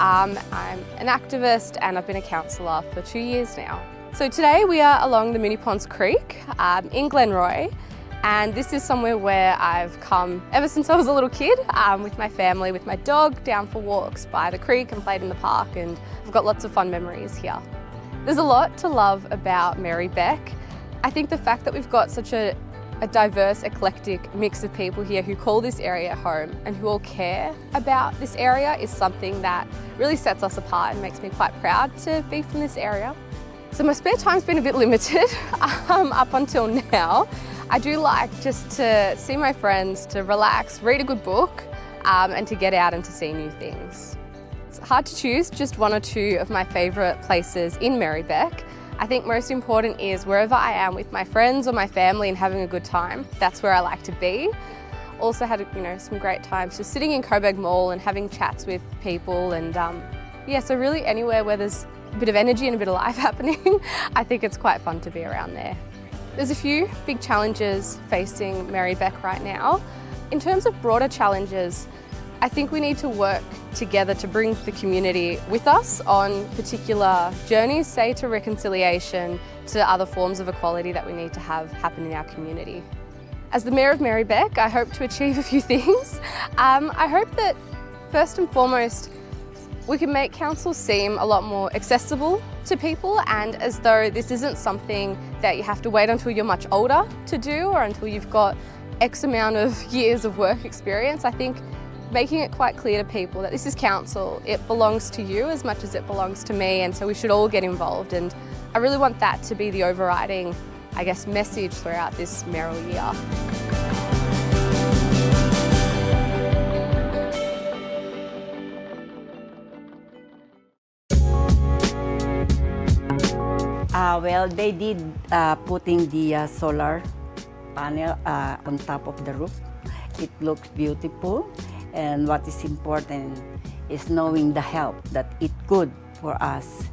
I'm an activist and I've been a counsellor for 2 years now. So today we are along the Moonee Ponds Creek in Glenroy, and this is somewhere where I've come ever since I was a little kid with my family, with my dog, down for walks by the creek and played in the park, and I've got lots of fun memories here. There's a lot to love about Merri-bek. I think the fact that we've got such a diverse, eclectic mix of people here who call this area home and who all care about this area is something that really sets us apart and makes me quite proud to be from this area. So my spare time's been a bit limited up until now. I do like just to see my friends, to relax, read a good book, and to get out and to see new things. It's hard to choose just one or two of my favourite places in Merri-bek. I think most important is wherever I am with my friends or my family and having a good time, that's where I like to be. Also had some great times just sitting in Coburg Mall and having chats with people, and so really anywhere where there's a bit of energy and a bit of life happening, I think it's quite fun to be around there. There's a few big challenges facing Merri-bek right now. In terms of broader challenges, I think we need to work together to bring the community with us on particular journeys, say to reconciliation, to other forms of equality that we need to have happen in our community. As the Mayor of Merri-bek, I hope to achieve a few things. I hope that first and foremost, we can make council seem a lot more accessible to people, and as though this isn't something that you have to wait until you're much older to do or until you've got X amount of years of work experience. I think making it quite clear to people that this is council, it belongs to you as much as it belongs to me, and so we should all get involved, and I really want that to be the overriding, message throughout this mayoral year. Well, they did putting the solar panel on top of the roof. It looks beautiful, and what is important is knowing the help that it could for us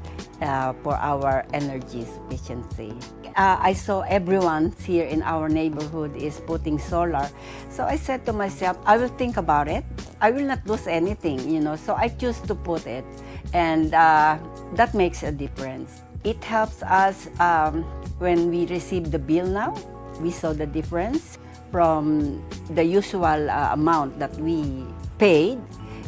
for our energy sufficiency. I saw everyone here in our neighborhood is putting solar, so I said to myself, I will think about it. I will not lose anything, so I choose to put it, and that makes a difference. It helps us when we receive the bill now. We saw the difference from the usual amount that we paid,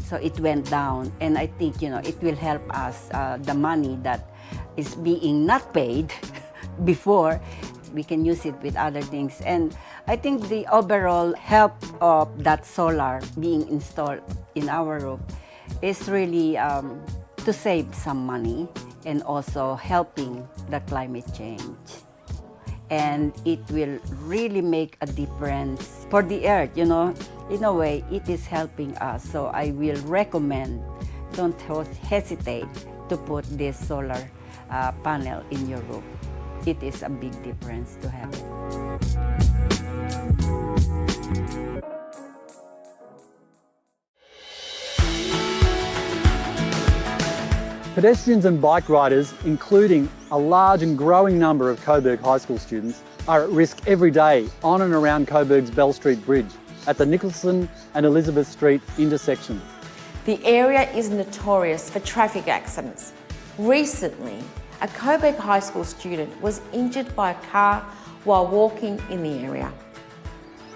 so it went down, and I think it will help us. The money that is being not paid before, we can use it with other things, and I think the overall help of that solar being installed in our roof is really to save some money and also helping the climate change. And it will really make a difference for the earth, in a way, it is helping us. So I will recommend, don't hesitate to put this solar panel in your roof. It is a big difference to have it. Pedestrians and bike riders, including a large and growing number of Coburg High School students, are at risk every day on and around Coburg's Bell Street Bridge at the Nicholson and Elizabeth Street intersection. The area is notorious for traffic accidents. Recently, a Coburg High School student was injured by a car while walking in the area.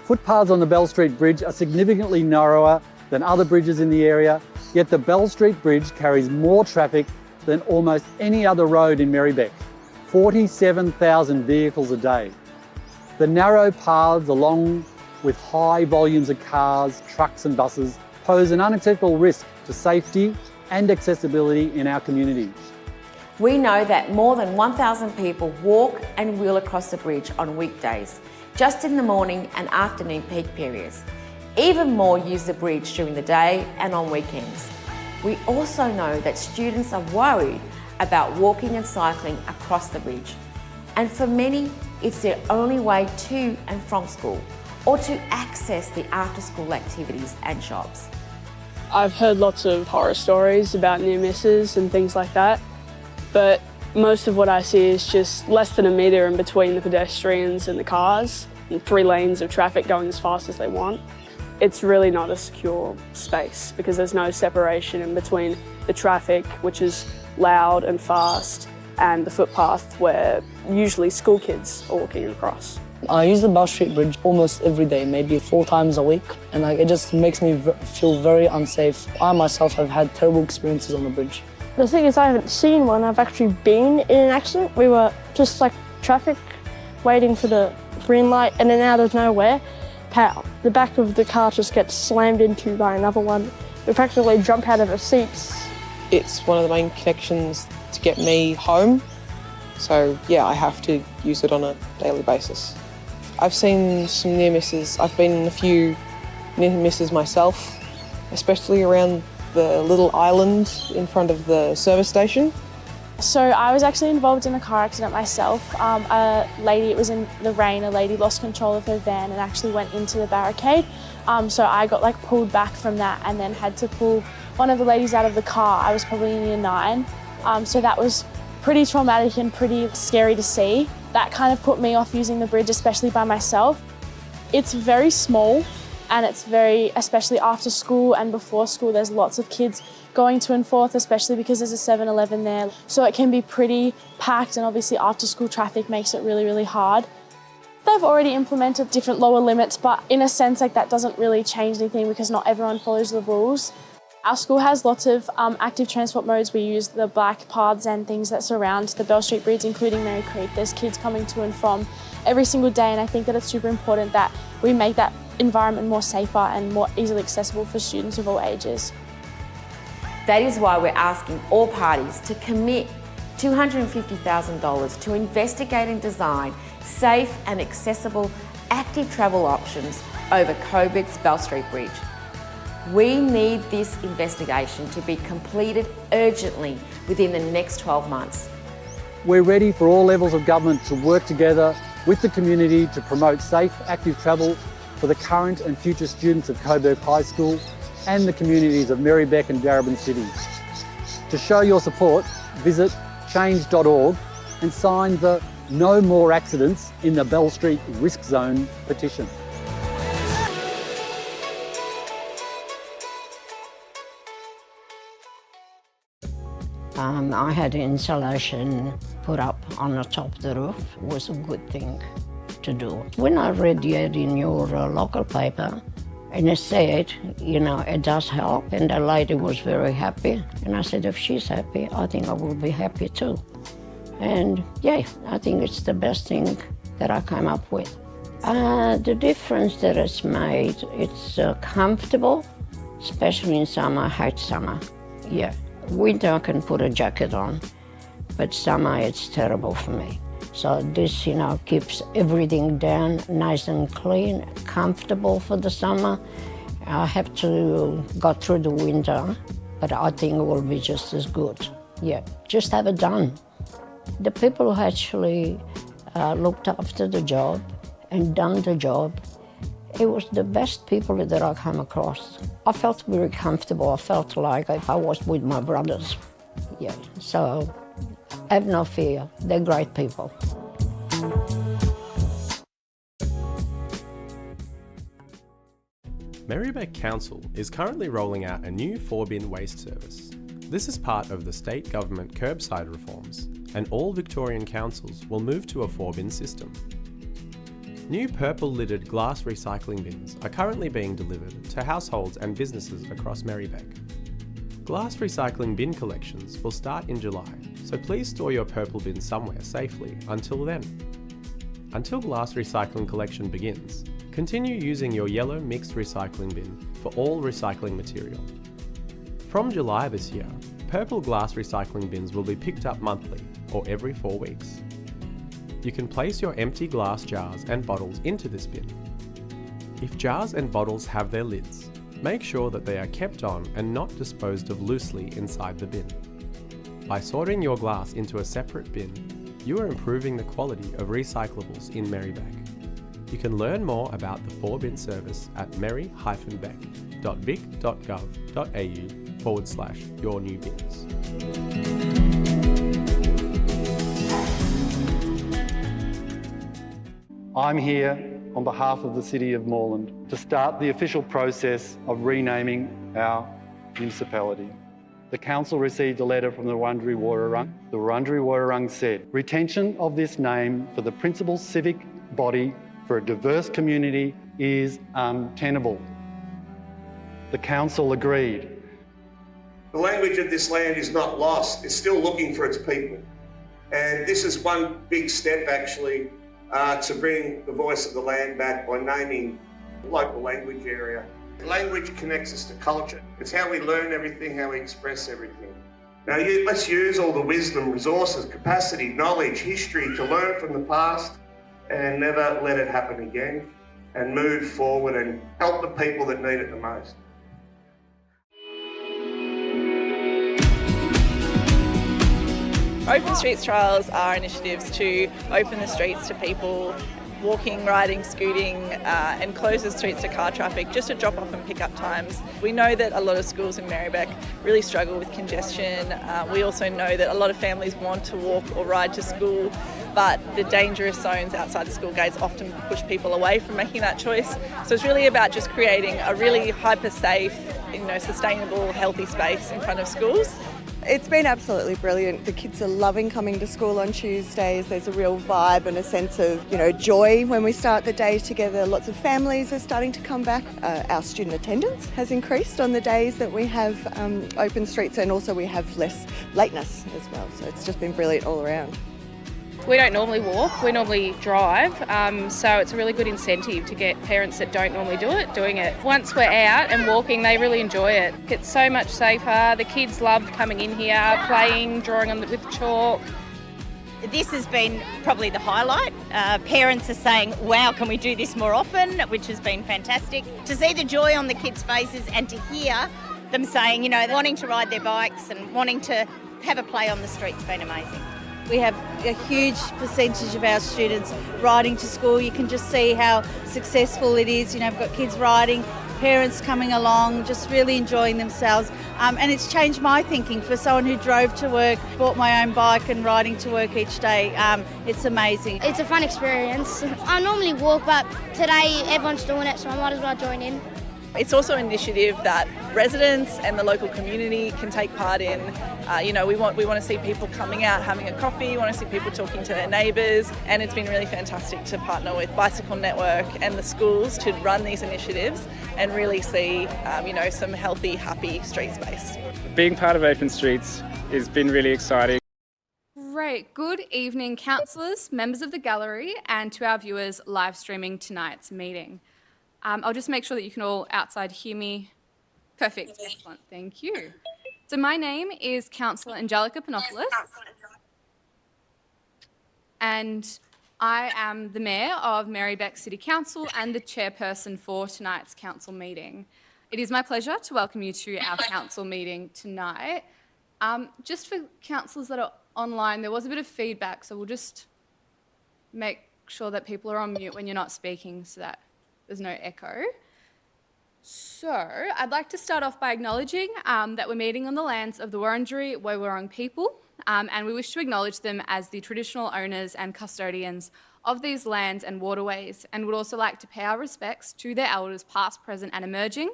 Footpaths on the Bell Street Bridge are significantly narrower than other bridges in the area, yet the Bell Street Bridge carries more traffic than almost any other road in Merri-bek, 47,000 vehicles a day. The narrow paths, along with high volumes of cars, trucks and buses, pose an unacceptable risk to safety and accessibility in our community. We know that more than 1,000 people walk and wheel across the bridge on weekdays, just in the morning and afternoon peak periods. Even more use the bridge during the day and on weekends. We also know that students are worried about walking and cycling across the bridge. And for many, it's their only way to and from school, or to access the after-school activities and shops. I've heard lots of horror stories about near misses and things like that, but most of what I see is just less than a metre in between the pedestrians and the cars, and 3 lanes of traffic going as fast as they want. it's really not a secure space because there's no separation in between the traffic, which is loud and fast, and the footpath where usually school kids are walking across. I use the Bell Street Bridge almost every day, maybe 4 times a week, and it just makes me feel very unsafe. I myself have had terrible experiences on the bridge. The thing is, I haven't seen one. I've actually been in an accident. We were just like traffic, waiting for the green light, and then out of nowhere, pow, the back of the car just gets slammed into by another one. We practically jump out of our seats. It's one of the main connections to get me home, so yeah, I have to use it on a daily basis. I've seen some near misses. I've been in a few near misses myself, especially around the little island in front of the service station. So I was actually involved in a car accident myself. It was in the rain, a lady lost control of her van and actually went into the barricade. So I got pulled back from that and then had to pull one of the ladies out of the car. I was probably in year 9. So that was pretty traumatic and pretty scary to see. That kind of put me off using the bridge, especially by myself. It's very small and it's especially after school and before school, there's lots of kids going to and forth, especially because there's a 7-Eleven there. So it can be pretty packed, and obviously after school traffic makes it really, really hard. They've already implemented different lower limits, but in a sense that doesn't really change anything because not everyone follows the rules. Our school has lots of active transport modes. We use the bike paths and things that surround the Bell Street Bridge, including Merri Creek. There's kids coming to and from every single day, and I think that it's super important that we make that environment more safer and more easily accessible for students of all ages. That is why we're asking all parties to commit $250,000 to investigate and design safe and accessible active travel options over Coburg's Bell Street Bridge. We need this investigation to be completed urgently within the next 12 months. We're ready for all levels of government to work together with the community to promote safe, active travel for the current and future students of Coburg High School and the communities of Merri-bek and Darebin cities. To show your support, visit change.org and sign the No More Accidents in the Bell Street Risk Zone petition. I had insulation put up on the top of the roof. It was a good thing to do. When I read the ad in your local paper, and it said, it does help, and the lady was very happy. And I said, if she's happy, I think I will be happy too. And yeah, I think it's the best thing that I came up with. The difference that it's made, it's comfortable, especially in summer. I hate summer, yeah. Winter I can put a jacket on, but summer it's terrible for me. So this, keeps everything down nice and clean, comfortable for the summer. I have to go through the winter, but I think it will be just as good. Yeah, just have it done. The people who actually looked after the job and done the job, it was the best people that I come across. I felt very comfortable. I felt like if I was with my brothers. Yeah, so have no fear. They're great people. Merri-bek Council is currently rolling out a new 4-bin waste service. This is part of the state government curbside reforms, and all Victorian councils will move to a 4-bin system. New purple-lidded glass recycling bins are currently being delivered to households and businesses across Merri-bek. Glass recycling bin collections will start in July, so please store your purple bin somewhere safely until then. Until glass recycling collection begins, continue using your yellow mixed recycling bin for all recycling material. From July this year, purple glass recycling bins will be picked up monthly or every 4 weeks. You can place your empty glass jars and bottles into this bin. If jars and bottles have their lids, make sure that they are kept on and not disposed of loosely inside the bin. By sorting your glass into a separate bin, you are improving the quality of recyclables in Merri-bek. You can learn more about the 4-bin service at merri-bek.vic.gov.au/your-new-bins. I'm here on behalf of the City of Moreland to start the official process of renaming our municipality. The Council received a letter from the Wurundjeri Wurrung. The Wurundjeri Wurrung said, retention of this name for the principal civic body for a diverse community is untenable. The Council agreed. The language of this land is not lost, it's still looking for its people. And this is one big step actually to bring the voice of the land back by naming the local language area. Language connects us to culture. It's how we learn everything, how we express everything. Now let's use all the wisdom, resources, capacity, knowledge, history to learn from the past and never let it happen again, and move forward and help the people that need it the most. Open Streets trials are initiatives to open the streets to people walking, riding, scooting, and close the streets to car traffic just to drop off and pick up times. We know that a lot of schools in Merri-bek really struggle with congestion. We also know that a lot of families want to walk or ride to school, but the dangerous zones outside the school gates often push people away from making that choice. So it's really about just creating a really hyper-safe, sustainable, healthy space in front of schools. It's been absolutely brilliant. The kids are loving coming to school on Tuesdays. There's a real vibe and a sense of, joy when we start the day together. Lots of families are starting to come back. Our student attendance has increased on the days that we have open streets, and also we have less lateness as well. So it's just been brilliant all around. We don't normally walk, we normally drive, so it's a really good incentive to get parents that don't normally do it, doing it. Once we're out and walking, they really enjoy it. It's so much safer. The kids love coming in here, playing, drawing with chalk. This has been probably the highlight. Parents are saying, wow, can we do this more often, which has been fantastic. To see the joy on the kids' faces and to hear them saying, wanting to ride their bikes and wanting to have a play on the street's been amazing. We have a huge percentage of our students riding to school. You can just see how successful it is. We've got kids riding, parents coming along, just really enjoying themselves. And it's changed my thinking. For someone who drove to work, bought my own bike and riding to work each day, it's amazing. It's a fun experience. I normally walk, but today everyone's doing it, so I might as well join in. It's also an initiative that residents and the local community can take part in. We want to see people coming out, having a coffee, we want to see people talking to their neighbours, and it's been really fantastic to partner with Bicycle Network and the schools to run these initiatives and really see, some healthy, happy street space. Being part of Open Streets has been really exciting. Great. Good evening, councillors, members of the gallery, and to our viewers live streaming tonight's meeting. I'll just make sure that you can all outside hear me. Perfect. Excellent. Thank you. So my name is Councillor Angelica Panopoulos, and I am the Mayor of Merri-bek City Council and the chairperson for tonight's council meeting. It is my pleasure to welcome you to our council meeting tonight. Just for councillors that are online, there was a bit of feedback, so we'll just make sure that people are on mute when you're not speaking so that there's no echo. So I'd like to start off by acknowledging that we're meeting on the lands of the Wurundjeri Woi-wurrung people, and we wish to acknowledge them as the traditional owners and custodians of these lands and waterways, and would also like to pay our respects to their elders past, present and emerging,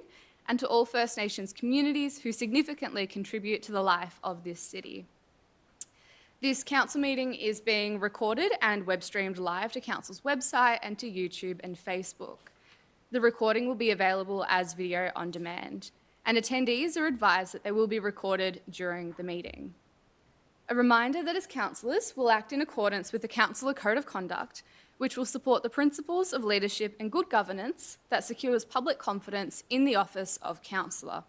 and to all First Nations communities who significantly contribute to the life of this city. This council meeting is being recorded and web streamed live to council's website and to YouTube and Facebook. The recording will be available as video on demand, and attendees are advised that they will be recorded during the meeting. A reminder that as councillors, we'll act in accordance with the Councillor Code of Conduct, which will support the principles of leadership and good governance that secures public confidence in the office of councillor.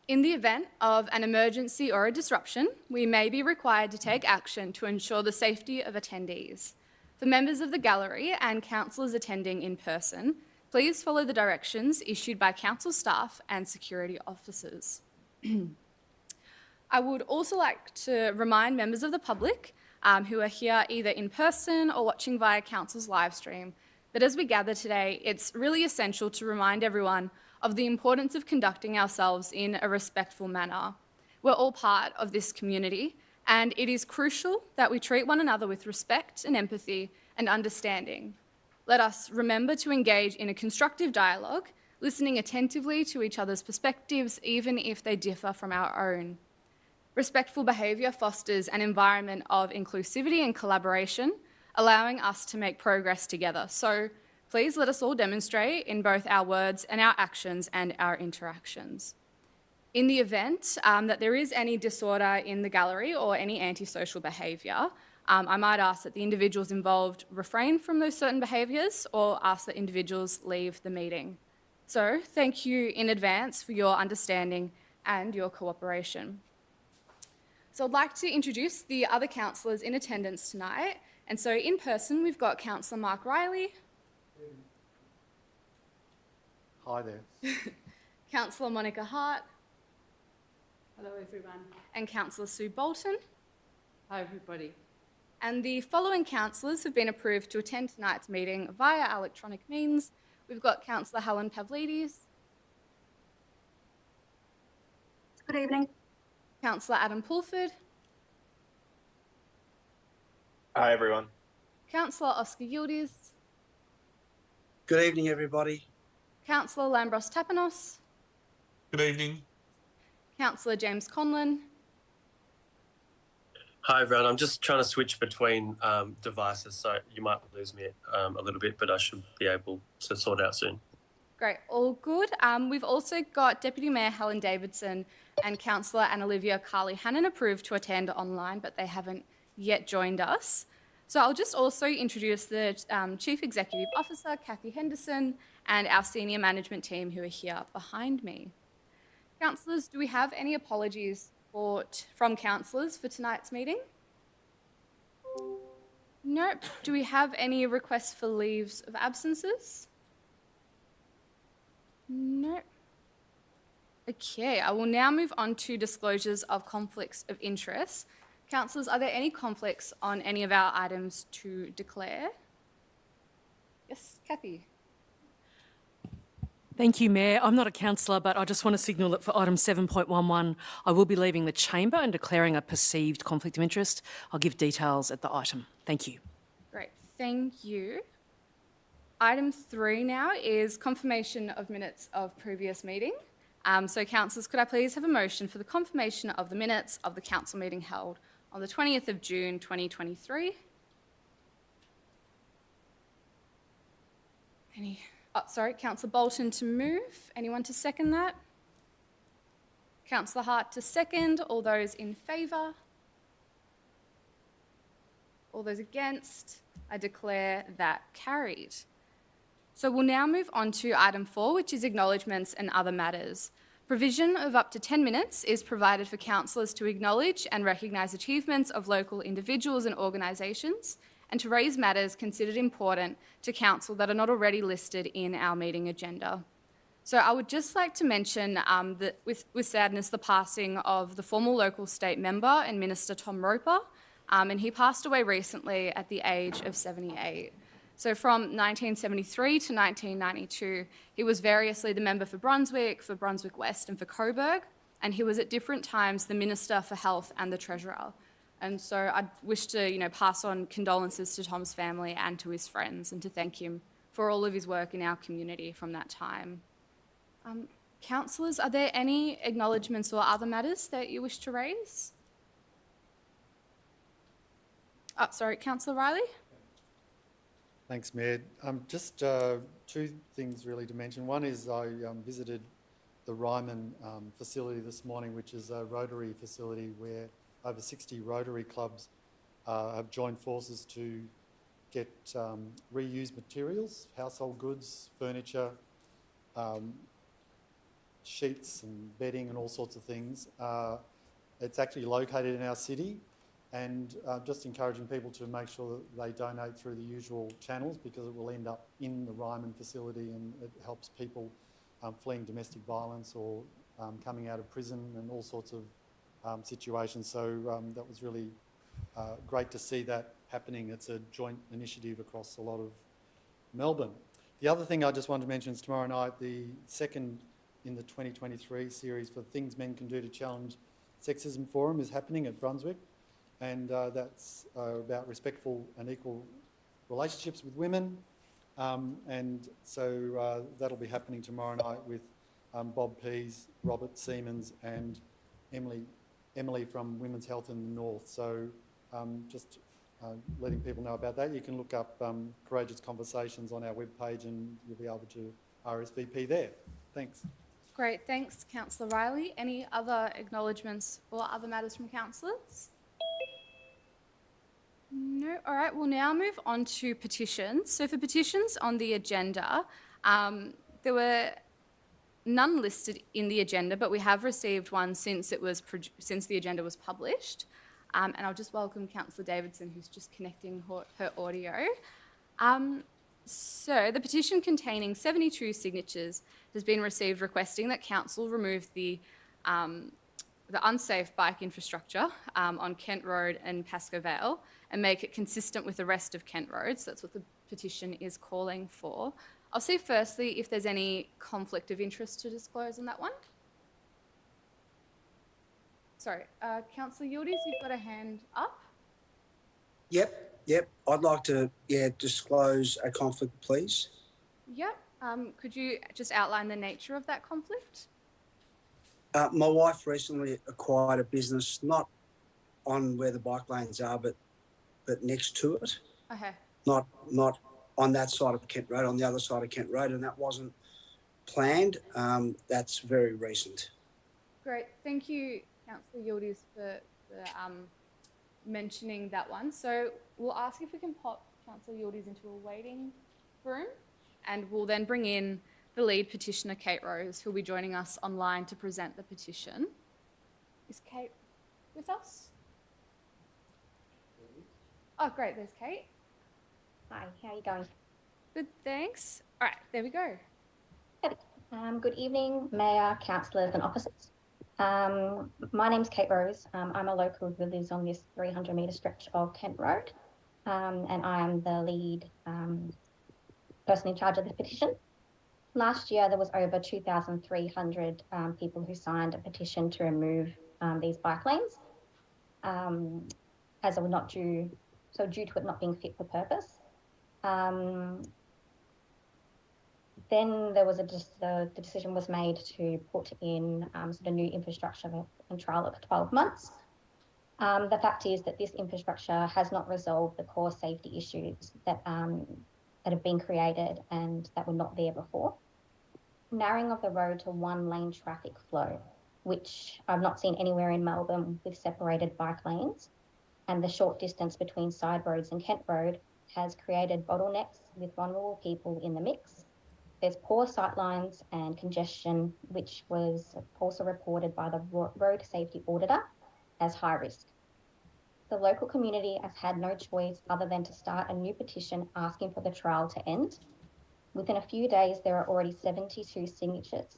In the event of an emergency or a disruption, we may be required to take action to ensure the safety of attendees. For members of the gallery and councillors attending in person, please follow the directions issued by council staff and security officers. I would also like to remind members of the public who are here either in person or watching via council's live stream that as we gather today, it's really essential to remind everyone of the importance of conducting ourselves in a respectful manner. We're all part of this community, and it is crucial that we treat one another with respect and empathy and understanding. Let us remember to engage in a constructive dialogue, listening attentively to each other's perspectives, even if they differ from our own. Respectful behaviour fosters an environment of inclusivity and collaboration, allowing us to make progress together. So please let us all demonstrate in both our words and our actions and our interactions. In the event that there is any disorder in the gallery or any antisocial behaviour, I might ask that the individuals involved refrain from those certain behaviours or ask that individuals leave the meeting. So thank you in advance for your understanding and your cooperation. So I'd like to introduce the other councillors in attendance tonight. And so in person, we've got Councillor Mark Riley. Hi there. Councillor Monica Hart. Hello everyone. And Councillor Sue Bolton. Hi everybody. And the following councillors have been approved to attend tonight's meeting via electronic means. We've got Councillor Helen Pavlidis. Good evening. Councillor Adam Pulford. Hi everyone. Councillor Oscar Yildiz. Good evening, everybody. Councillor Lambros Tapanos. Good evening. Councillor James Conlon. Hi everyone, I'm just trying to switch between devices, so you might lose me a little bit, but I should be able to sort out soon. Great, all good. We've also got Deputy Mayor Helen Davidson and Councillor Anna-Olivia Carley-Hannon approved to attend online, but they haven't yet joined us. So I'll just also introduce the Chief Executive Officer, Kathy Henderson, and our senior management team who are here behind me. Councillors, do we have any apologies from councillors for tonight's meeting? Nope. Do we have any requests for leaves of absences? No. Okay, I will now move on to disclosures of conflicts of interest. Councillors, are there any conflicts on any of our items to declare? Yes, Kathy. Thank you, Mayor. I'm not a councillor, but I just want to signal that for item 7.11, I will be leaving the chamber and declaring a perceived conflict of interest. I'll give details at the item. Thank you. Great, thank you. Item 3 now is confirmation of minutes of previous meeting. So councillors, could I please have a motion for the confirmation of the minutes of the council meeting held on the 20th of June 2023? Councillor Bolton to move. Anyone to second that? Councillor Hart to second. All those in favour? All those against? I declare that carried. So we'll now move on to item 4, which is acknowledgements and other matters. Provision of up to 10 minutes is provided for councillors to acknowledge and recognise achievements of local individuals and organisations, and to raise matters considered important to council that are not already listed in our meeting agenda. So I would just like to mention that with sadness the passing of the former local state member and Minister Tom Roper, and he passed away recently at the age of 78. So from 1973 to 1992, he was variously the member for Brunswick West and for Coburg, and he was at different times the Minister for Health and the Treasurer. And so I wish to pass on condolences to Tom's family and to his friends and to thank him for all of his work in our community from that time. Councillors, are there any acknowledgements or other matters that you wish to raise? Councillor Riley? Thanks, Mayor. Just two things really to mention. One is I visited the Ryman facility this morning, which is a Rotary facility where over 60 Rotary clubs have joined forces to get reused materials, household goods, furniture, sheets and bedding and all sorts of things. It's actually located in our city, and just encouraging people to make sure that they donate through the usual channels, because it will end up in the Ryman facility, and it helps people fleeing domestic violence or coming out of prison and all sorts of situations. So that was really great to see that happening. It's a joint initiative across a lot of Melbourne. The other thing I just wanted to mention is tomorrow night, the second in the 2023 series for Things Men Can Do to Challenge Sexism Forum is happening at Brunswick, and that's about respectful and equal relationships with women, And so that'll be happening tomorrow night with Bob Pease, Robert Siemens and Emily from Women's Health in the North. So just letting people know about that. You can look up Courageous Conversations on our webpage and you'll be able to RSVP there. Thanks. Great, thanks, Councillor Riley. Any other acknowledgements or other matters from councillors? No. All right, we'll now move on to petitions. So for petitions on the agenda, there were none listed in the agenda, but we have received one since the agenda was published. And I'll just welcome Councillor Davidson, who's just connecting her audio. So the petition containing 72 signatures has been received requesting that council remove the unsafe bike infrastructure on Kent Road and Pascoe Vale and make it consistent with the rest of Kent Road. So that's what the petition is calling for. I'll see firstly if there's any conflict of interest to disclose on that one. Sorry, Councillor Yildiz, you've got a hand up. Yep. I'd like to, disclose a conflict, please. Yep. Could you just outline the nature of that conflict? My wife recently acquired a business, not on where the bike lanes are, but next to it. Okay. Not on that side of Kent Road, on the other side of Kent Road, and that wasn't planned. That's very recent. Great. Thank you, Councillor Yildiz, for mentioning that one. So we'll ask if we can pop Councillor Yildiz into a waiting room, and we'll then bring in the lead petitioner, Kate Rose, who'll be joining us online to present the petition. Is Kate with us? Oh, great. There's Kate. Hi, how are you going? Good, thanks. All right, there we go. Good evening, Mayor, councillors and officers. My name's Kate Rose. I'm a local who lives on this 300-metre stretch of Kent Road, and I am the lead person in charge of this petition. Last year, there was over 2,300 people who signed a petition to remove these bike lanes, as they were not due to it not being fit for purpose. Then there was the decision was made to put in sort of new infrastructure and trial of 12 months. The fact is that this infrastructure has not resolved the core safety issues that have been created and that were not there before. Narrowing of the road to one lane traffic flow, which I've not seen anywhere in Melbourne with separated bike lanes, and the short distance between side roads and Kent Road has created bottlenecks with vulnerable people in the mix. There's poor sightlines and congestion, which was also reported by the road safety auditor as high risk. The local community has had no choice other than to start a new petition asking for the trial to end. Within a few days, there are already 72 signatures.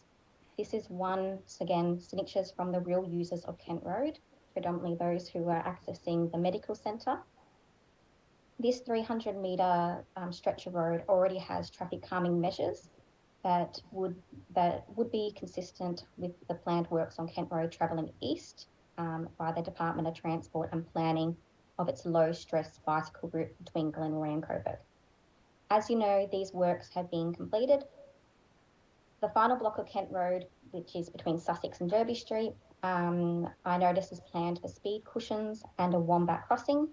This is once again signatures from the real users of Kent Road, predominantly those who are accessing the medical centre. This 300-metre stretch of road already has traffic calming measures that would be consistent with the planned works on Kent Road travelling east by the Department of Transport and Planning of its low-stress bicycle route between Glenroy and Coburg. As you know, these works have been completed. The final block of Kent Road, which is between Sussex and Derby Street, I noticed is planned for speed cushions and a wombat crossing.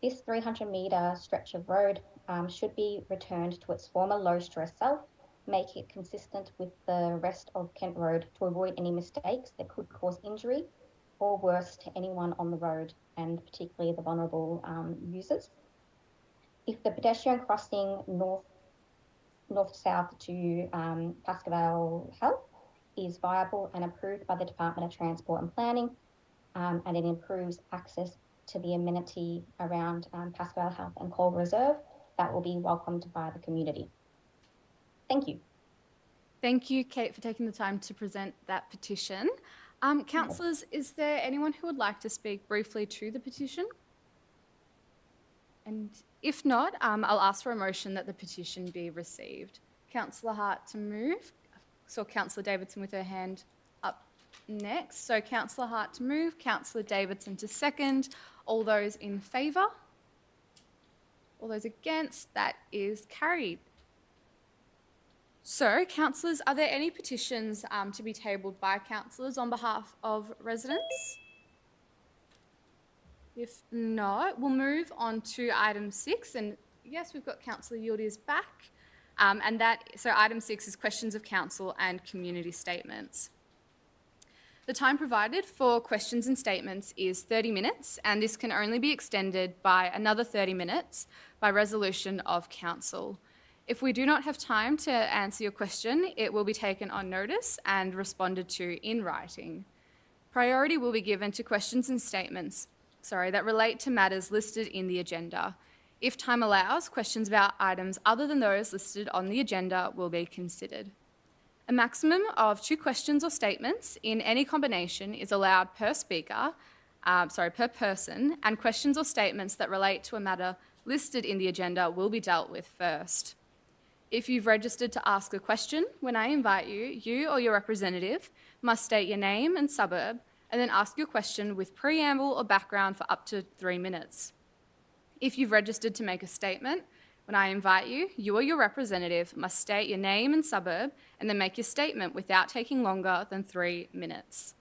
This 300-metre stretch of road should be returned to its former low-stress self, make it consistent with the rest of Kent Road to avoid any mistakes that could cause injury or worse to anyone on the road, and particularly the vulnerable users. If the pedestrian crossing north-south to Pascoe Vale Health is viable and approved by the Department of Transport and Planning, and it improves access to the amenity around Pascoe Vale Health and Coal Reserve, that will be welcomed by the community. Thank you. Thank you, Kate, for taking the time to present that petition. Councillors, is there anyone who would like to speak briefly to the petition? And if not, I'll ask for a motion that the petition be received. Councillor Hart to move. I saw Councillor Davidson with her hand up next. So Councillor Hart to move, Councillor Davidson to second. All those in favour? All those against? That is carried. So, councillors, are there any petitions to be tabled by councillors on behalf of residents? If not, we'll move on to item 6. And yes, we've got Councillor Yildiz back. So item 6 is questions of council and community statements. The time provided for questions and statements is 30 minutes, and this can only be extended by another 30 minutes by resolution of council. If we do not have time to answer your question, it will be taken on notice and responded to in writing. Priority will be given to questions and statements that relate to matters listed in the agenda. If time allows, questions about items other than those listed on the agenda will be considered. A maximum of 2 questions or statements in any combination is allowed per person, and questions or statements that relate to a matter listed in the agenda will be dealt with first. If you've registered to ask a question, when I invite you, you or your representative must state your name and suburb and then ask your question with preamble or background for up to 3 minutes. If you've registered to make a statement, when I invite you, you or your representative must state your name and suburb and then make your statement without taking longer than 3 minutes.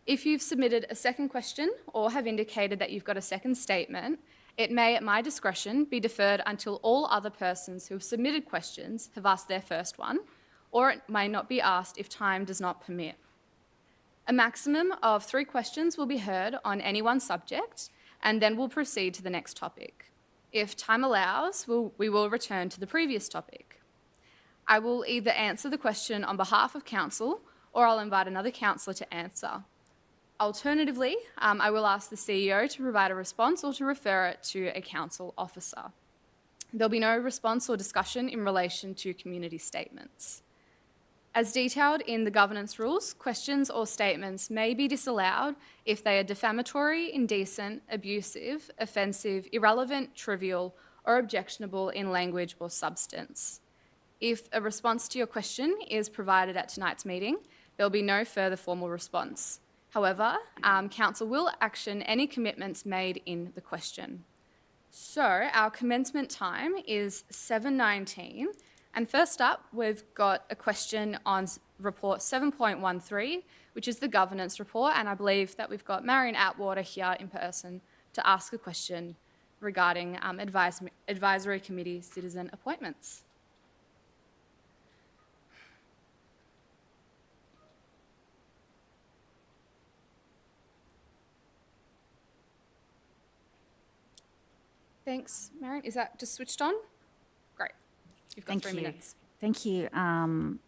If you've submitted a second question or have indicated that you've got a second statement, it may, at my discretion, be deferred until all other persons who have submitted questions have asked their first one, or it may not be asked if time does not permit. A maximum of 3 questions will be heard on any one subject, and then we'll proceed to the next topic. If time allows, we will return to the previous topic. I will either answer the question on behalf of council, or I'll invite another councillor to answer. Alternatively, I will ask the CEO to provide a response or to refer it to a council officer. There'll be no response or discussion in relation to community statements. As detailed in the governance rules, questions or statements may be disallowed if they are defamatory, indecent, abusive, offensive, irrelevant, trivial, or objectionable in language or substance. If a response to your question is provided at tonight's meeting, there'll be no further formal response. However, council will action any commitments made in the question. So our commencement time is 7:19. And first up, we've got a question on report 7.13, which is the governance report. And I believe that we've got Marion Atwater here in person to ask a question regarding advisory committee citizen appointments. Thanks, Marion. Is that just switched on? Great. You've got 3 minutes. Thank you,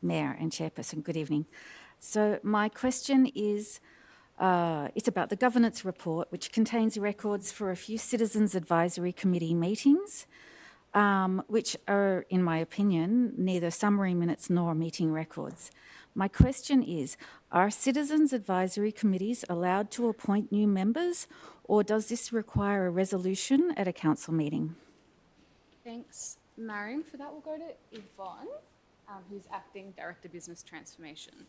Mayor and Chairperson. Good evening. So my question is, it's about the governance report, which contains records for a few Citizens Advisory Committee meetings, which are, in my opinion, neither summary minutes nor meeting records. My question is, are Citizens Advisory Committees allowed to appoint new members, or does this require a resolution at a council meeting? Thanks, Marion. For that, we'll go to Yvonne, who's Acting Director Business Transformation.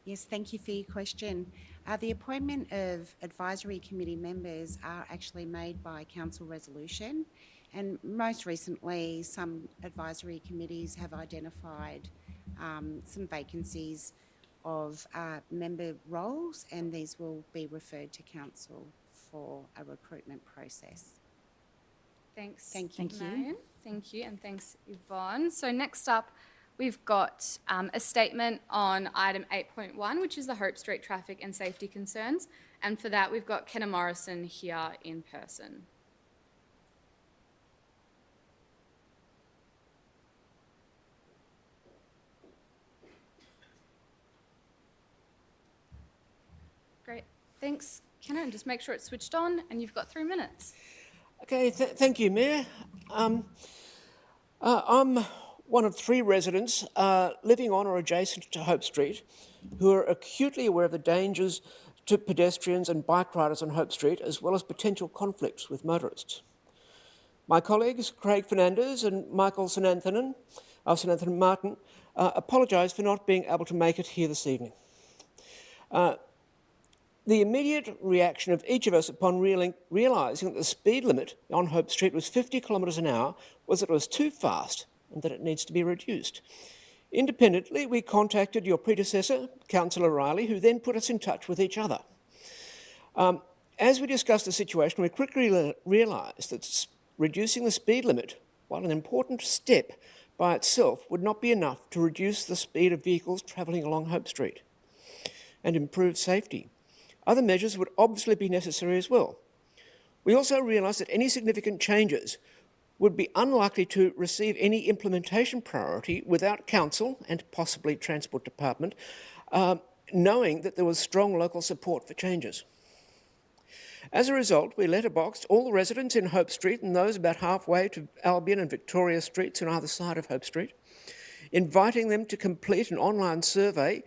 Yes, thank you for your question. The appointment of advisory committee members are actually made by council resolution, and most recently some advisory committees have identified some vacancies of member roles, and these will be referred to council for a recruitment process. Thanks. Thank you. Marion. Thank you, and thanks, Yvonne. So next up, we've got a statement on item 8.1, which is the Hope Street traffic and safety concerns. And for that, we've got Kenna Morrison here in person. Great. Thanks, Kenna. And just make sure it's switched on, and you've got 3 minutes. Okay, thank you, Mayor. I'm one of 3 residents living on or adjacent to Hope Street who are acutely aware of the dangers to pedestrians and bike riders on Hope Street, as well as potential conflicts with motorists. My colleagues, Craig Fernandez and Michael St Anthony Martin, apologise for not being able to make it here this evening. The immediate reaction of each of us upon realising that the speed limit on Hope Street was 50 kilometres an hour was that it was too fast and that it needs to be reduced. Independently, we contacted your predecessor, Councillor Riley, who then put us in touch with each other. As we discussed the situation, we quickly realised that reducing the speed limit, while an important step by itself, would not be enough to reduce the speed of vehicles travelling along Hope Street and improve safety. Other measures would obviously be necessary as well. We also realised that any significant changes would be unlikely to receive any implementation priority without Council and possibly Transport Department knowing that there was strong local support for changes. As a result, we letterboxed all the residents in Hope Street and those about halfway to Albion and Victoria Streets on either side of Hope Street, inviting them to complete an online survey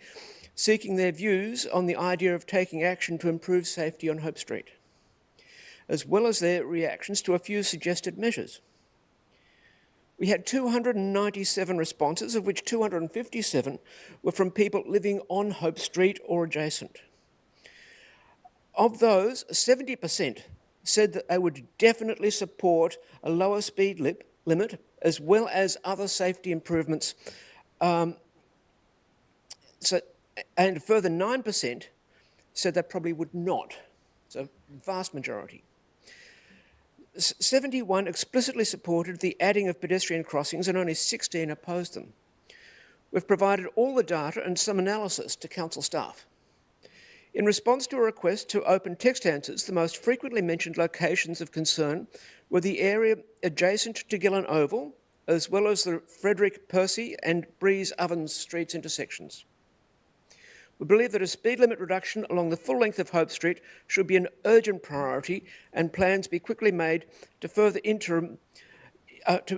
seeking their views on the idea of taking action to improve safety on Hope Street, as well as their reactions to a few suggested measures. We had 297 responses, of which 257 were from people living on Hope Street or adjacent. Of those, 70% said that they would definitely support a lower speed limit, as well as other safety improvements. And a further 9% said they probably would not. So, vast majority. 71 explicitly supported the adding of pedestrian crossings and only 16 opposed them. We've provided all the data and some analysis to Council staff. In response to a request to open text answers, the most frequently mentioned locations of concern were the area adjacent to Gillen Oval, as well as the Frederick Percy and Breeze Ovens Streets intersections. We believe that a speed limit reduction along the full length of Hope Street should be an urgent priority and plans be quickly made to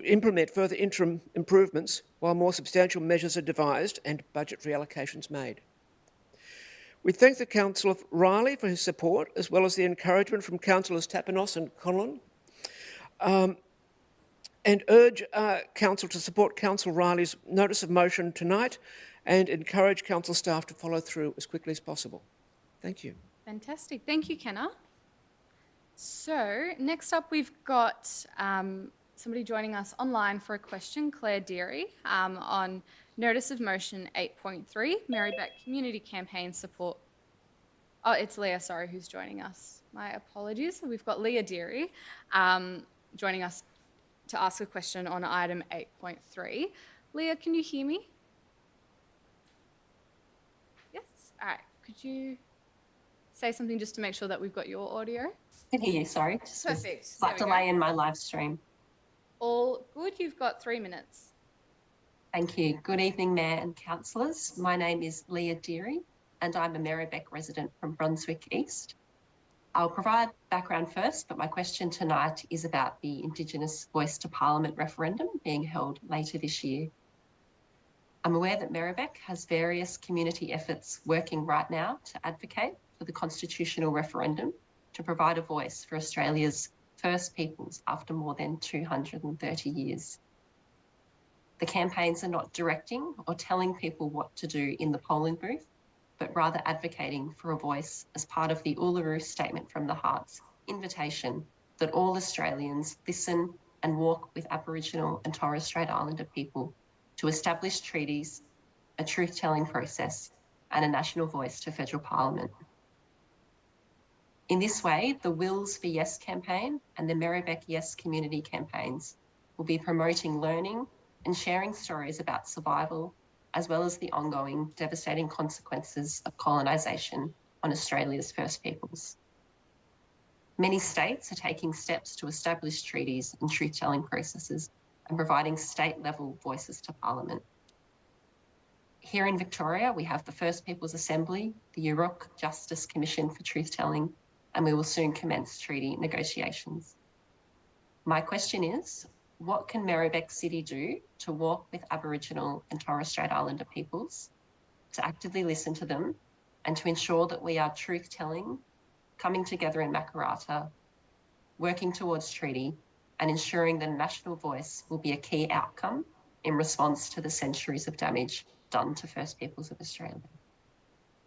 implement further interim improvements while more substantial measures are devised and budget reallocations made. We thank the Councillor Riley for his support, as well as the encouragement from Councillors Tapanos and Conlon, and urge Council to support Councillor Riley's notice of motion tonight and encourage Council staff to follow through as quickly as possible. Thank you. Fantastic. Thank you, Kenna. So next up, we've got somebody joining us online for a question, Claire Deary, on Notice of Motion 8.3, Merri-bek Community Campaign Support. Oh, it's Leah, sorry, who's joining us. My apologies. So we've got Leah Deary joining us to ask a question on item 8.3. Leah, can you hear me? Yes? All right. Could you say something just to make sure that we've got your audio? I can hear you, sorry. Perfect. Slight delay in my live stream. All good. You've got 3 minutes. Thank you. Good evening, Mayor and councillors. My name is Leah Deary and I'm a Merri-bek resident from Brunswick East. I'll provide background first, but my question tonight is about the Indigenous Voice to Parliament referendum being held later this year. I'm aware that Merri-bek has various community efforts working right now to advocate for the constitutional referendum to provide a voice for Australia's First Peoples after more than 230 years. The campaigns are not directing or telling people what to do in the polling booth, but rather advocating for a voice as part of the Uluru Statement from the Heart's invitation that all Australians listen and walk with Aboriginal and Torres Strait Islander people to establish treaties, a truth-telling process, and a national voice to federal parliament. In this way, the Wills for Yes campaign and the Merri-bek Yes community campaigns will be promoting learning and sharing stories about survival, as well as the ongoing devastating consequences of colonisation on Australia's First Peoples. Many states are taking steps to establish treaties and truth-telling processes and providing state-level voices to Parliament. Here in Victoria, we have the First Peoples Assembly, the Yurok Justice Commission for Truth-Telling, and we will soon commence treaty negotiations. My question is, what can Merri-bek City do to walk with Aboriginal and Torres Strait Islander peoples, to actively listen to them, and to ensure that we are truth-telling, coming together in Makarrata, working towards treaty, and ensuring that a national voice will be a key outcome in response to the centuries of damage done to First Peoples of Australia?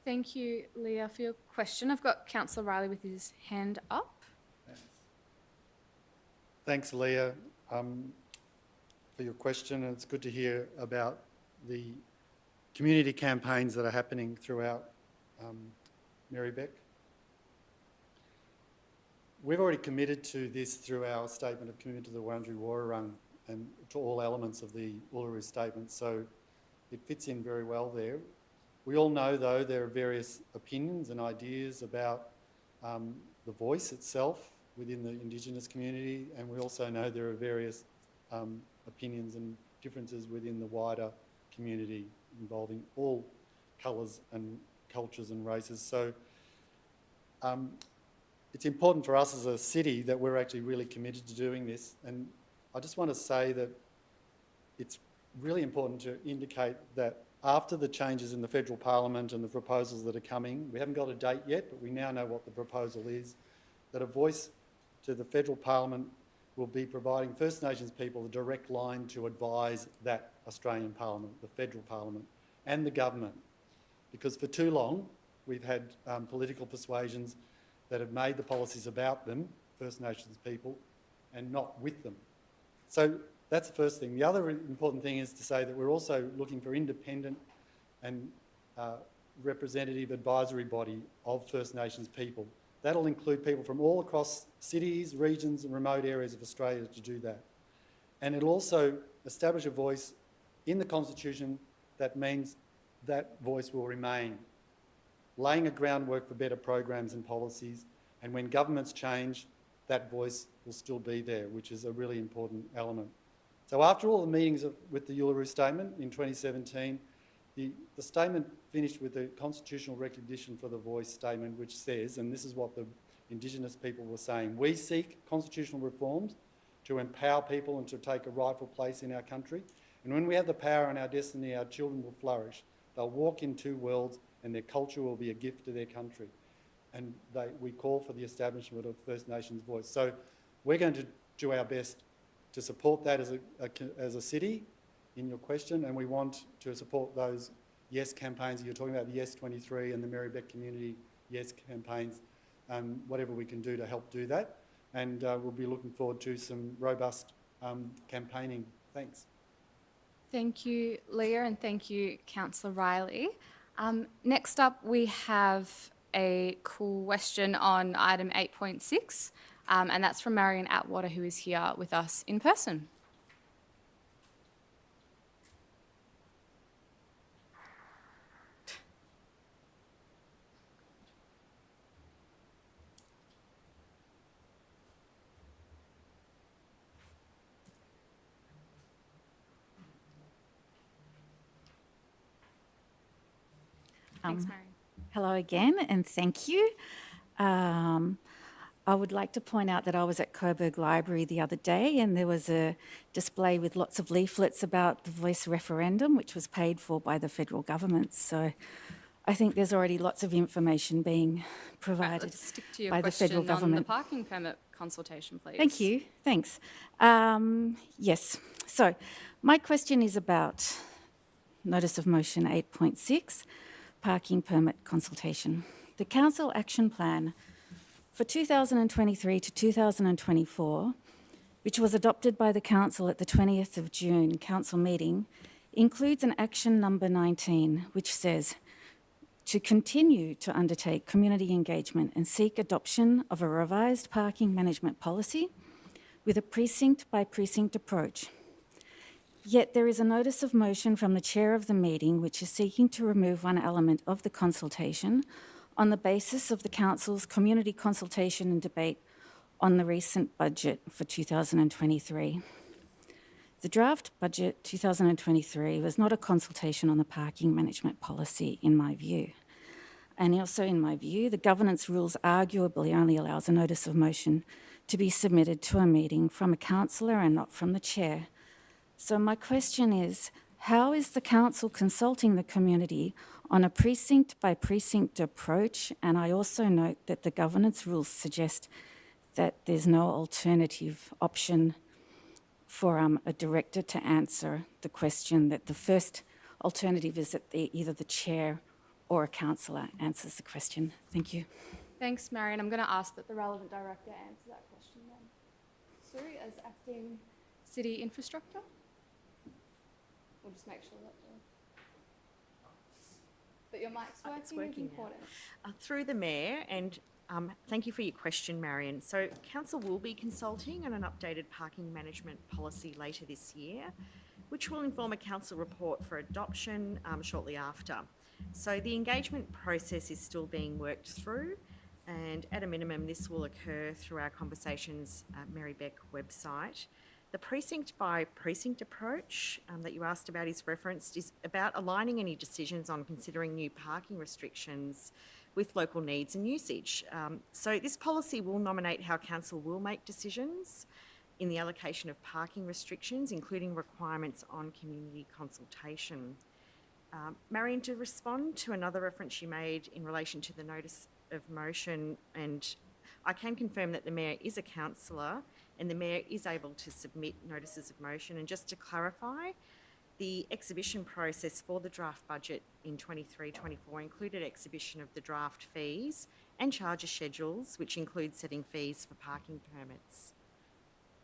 Thank you, Leah, for your question. I've got Councillor Riley with his hand up. Thanks, Leah, for your question. And it's good to hear about the community campaigns that are happening throughout Merri-bek. We've already committed to this through our statement of commitment to the Wurundjeri Woi-wurrung and to all elements of the Uluru Statement, so it fits in very well there. We all know, though, there are various opinions and ideas about the voice itself within the Indigenous community, and we also know there are various opinions and differences within the wider community involving all colours and cultures and races. So it's important for us as a city that we're actually really committed to doing this, and I just want to say that it's really important to indicate that after the changes in the federal parliament and the proposals that are coming, we haven't got a date yet, but we now know what the proposal is, that a voice to the federal parliament will be providing First Nations people a direct line to advise that Australian parliament, the federal parliament, and the government. Because for too long, we've had political persuasions that have made the policies about them, First Nations people, and not with them. So that's the first thing. The other important thing is to say that we're also looking for independent and representative advisory body of First Nations people. That'll include people from all across cities, regions and remote areas of Australia to do that. And it'll also establish a voice in the Constitution that means that voice will remain, laying a groundwork for better programs and policies, and when governments change, that voice will still be there, which is a really important element. So after all the meetings with the Uluru Statement in 2017, the statement finished with a constitutional recognition for the voice statement, which says, and this is what the Indigenous people were saying, we seek constitutional reforms to empower people and to take a rightful place in our country. And when we have the power and our destiny, our children will flourish. They'll walk in two worlds and their culture will be a gift to their country. And we call for the establishment of First Nations voice. So we're going to do our best to support that as a city in your question, and we want to support those Yes campaigns that you're talking about, the Yes 23 and the Merri-bek Community Yes campaigns, whatever we can do to help do that. And we'll be looking forward to some robust campaigning. Thanks. Thank you, Leah, and thank you, Councillor Riley. Next up, we have a question on item 8.6, and that's from Marion Atwater, who is here with us in person. Thanks, Marion. Hello again, and thank you. I would like to point out that I was at Coburg Library the other day and there was a display with lots of leaflets about the voice referendum, which was paid for by the federal government. So I think there's already lots of information being provided Let's stick to your by the federal question on government. the parking permit consultation, please. Thank you. Thanks. Yes. So my question is about Notice of Motion 8.6, parking permit consultation. The Council Action Plan for 2023 to 2024, which was adopted by the Council at the 20th of June Council meeting, includes an action number 19, which says to continue to undertake community engagement and seek adoption of a revised parking management policy with a precinct-by-precinct approach. Yet there is a notice of motion from the chair of the meeting which is seeking to remove one element of the consultation on the basis of the Council's community consultation and debate on the recent budget for 2023. The draft budget 2023 was not a consultation on the parking management policy in my view. And also in my view, the governance rules arguably only allows a notice of motion to be submitted to a meeting from a councillor and not from the chair. So my question is, how is the Council consulting the community on a precinct-by-precinct approach? And I also note that the governance rules suggest that there's no alternative option for a director to answer the question, that the first alternative is that either the chair or a councillor answers the question. Thank you. Thanks, Marion. I'm going to ask that the relevant director answer that question then. Suri, as acting City Infrastructure? We'll just make sure that But your mic's working, It's working is important. Through the Mayor, and thank you for your question, Marion. So Council will be consulting on an updated parking management policy later this year, which will inform a Council report for adoption shortly after. So the engagement process is still being worked through, and at a minimum this will occur through our Conversations Merri-bek website. The precinct by precinct approach that you asked about is referenced is about aligning any decisions on considering new parking restrictions with local needs and usage. So this policy will nominate how Council will make decisions in the allocation of parking restrictions, including requirements on community consultation. Marion, to respond to another reference you made in relation to the notice of motion, and I can confirm that the Mayor is a councillor and the Mayor is able to submit notices of motion. And just to clarify, the exhibition process for the draft budget in 23-24 included exhibition of the draft fees and charges schedules, which include setting fees for parking permits.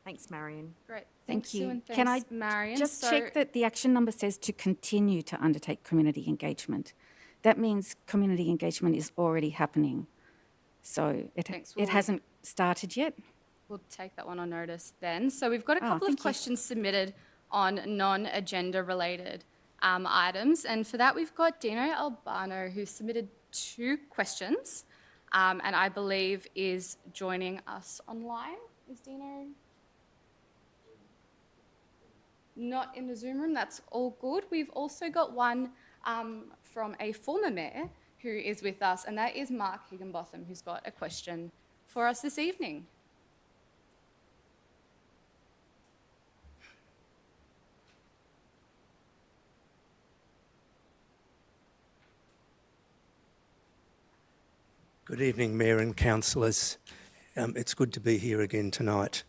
Thanks, Marion. Great. Thank Thanks, you. Sue, and Can I thanks, Marion. just So- check that the action number says to continue to undertake community engagement? That means community engagement is already happening. So it hasn't started yet? We'll take that one on notice then. So we've got a Oh, couple of thank you. questions submitted on non-agenda related items. And for that, we've got Dino Albano, who submitted 2 questions and I believe is joining us online. Is Dino not in the Zoom room? That's all good. We've also got one from a former mayor who is with us, and that is Mark Higginbotham, who's got a question for us this evening. Good evening, Mayor and councillors. It's good to be here again tonight.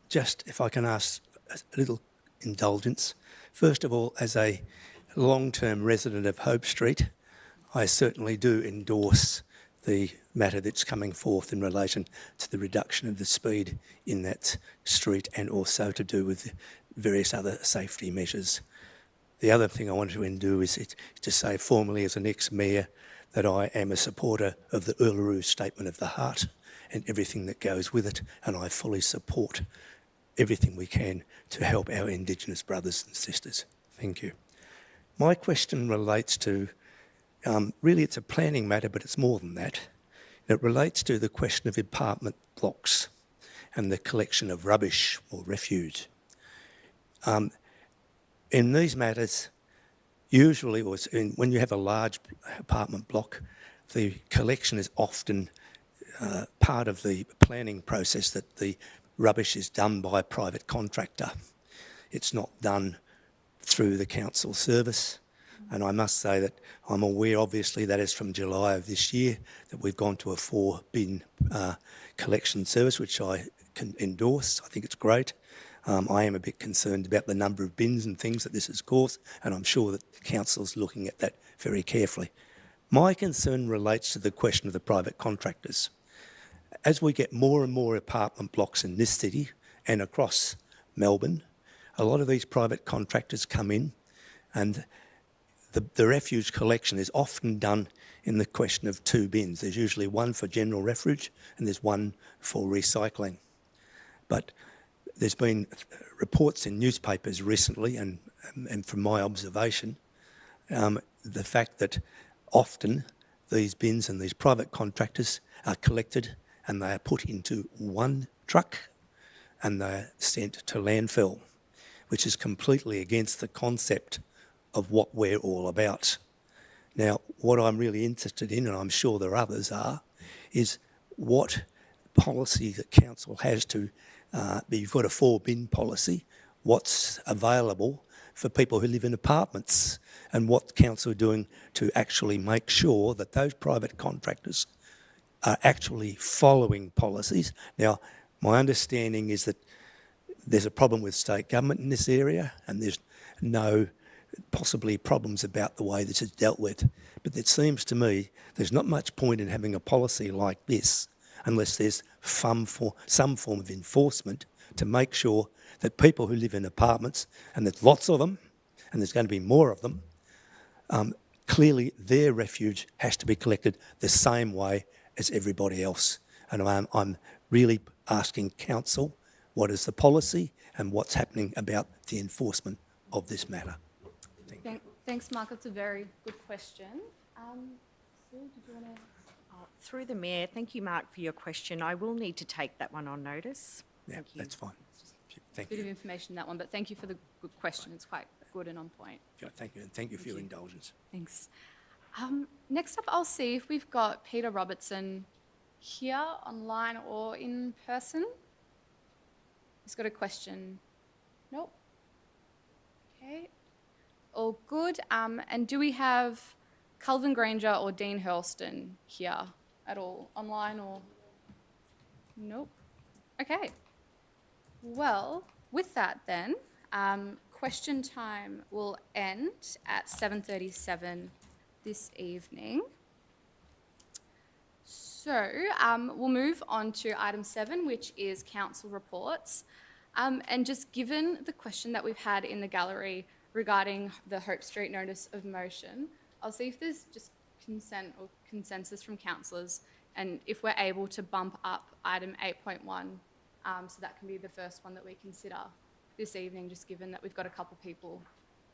Just if I can ask a little indulgence. First of all, as a long-term resident of Hope Street, I certainly do endorse the matter that's coming forth in relation to the reduction of the speed in that street and also to do with various other safety measures. The other thing I want to do is to say formally as an ex-mayor that I am a supporter of the Uluru Statement of the Heart and everything that goes with it, and I fully support everything we can to help our Indigenous brothers and sisters. Thank you. My question relates to, really it's a planning matter, but it's more than that. It relates to the question of apartment blocks and the collection of rubbish or refuse. In these matters, usually, when you have a large apartment block, the collection is often part of the planning process, that the rubbish is done by a private contractor. It's not done through the council service. And I must say that I'm aware, obviously, that is from July of this year, that we've gone to a 4-bin collection service, which I can endorse. I think it's great. I am a bit concerned about the number of bins and things that this has caused, and I'm sure that the council's looking at that very carefully. My concern relates to the question of the private contractors. As we get more and more apartment blocks in this city and across Melbourne, a lot of these private contractors come in, and the refuse collection is often done in the question of 2 bins. There's usually one for general refuge and there's one for recycling. But there's been reports in newspapers recently, and from my observation, the fact that often these bins and these private contractors are collected and they are put into one truck and they are sent to landfill, which is completely against the concept of what we're all about. Now, what I'm really interested in, and I'm sure there are others are, is what policy that council has to, you've got a 4-bin policy, what's available for people who live in apartments, and what council are doing to actually make sure that those private contractors are actually following policies. Now, my understanding is that there's a problem with state government in this area, and there's no possibly problems about the way this is dealt with. But it seems to me there's not much point in having a policy like this unless there's some form of enforcement to make sure that people who live in apartments, and there's lots of them, and there's going to be more of them, clearly their refuge has to be collected the same way as everybody else. And I'm really asking council, what is the policy and what's happening about the enforcement of this matter? Thanks, Mark. That's a very good question. Sue, did you want to? Through the Mayor, thank you, Mark, for your question. I will need to take that one on notice. Yeah, Thank you. that's fine. Thank Bit you. of information, that one, but thank you for the good question. It's quite good and on point. Yeah, thank you, and thank you for your indulgence. Thanks. Next up, I'll see if we've got Peter Robertson here online or in person. He's got a question. Nope. Okay. All good. And do we have Culvin Granger or Dean Hurlston here at all, online or? Nope. Okay. Well, with that then, question time will end at 7:37 this evening. So we'll move on to item 7, which is council reports. And just given the question that we've had in the gallery regarding the Hope Street notice of motion, I'll see if there's just consent or consensus from councillors, and if we're able to bump up item 8.1, so that can be the first one that we consider this evening, just given that we've got a couple people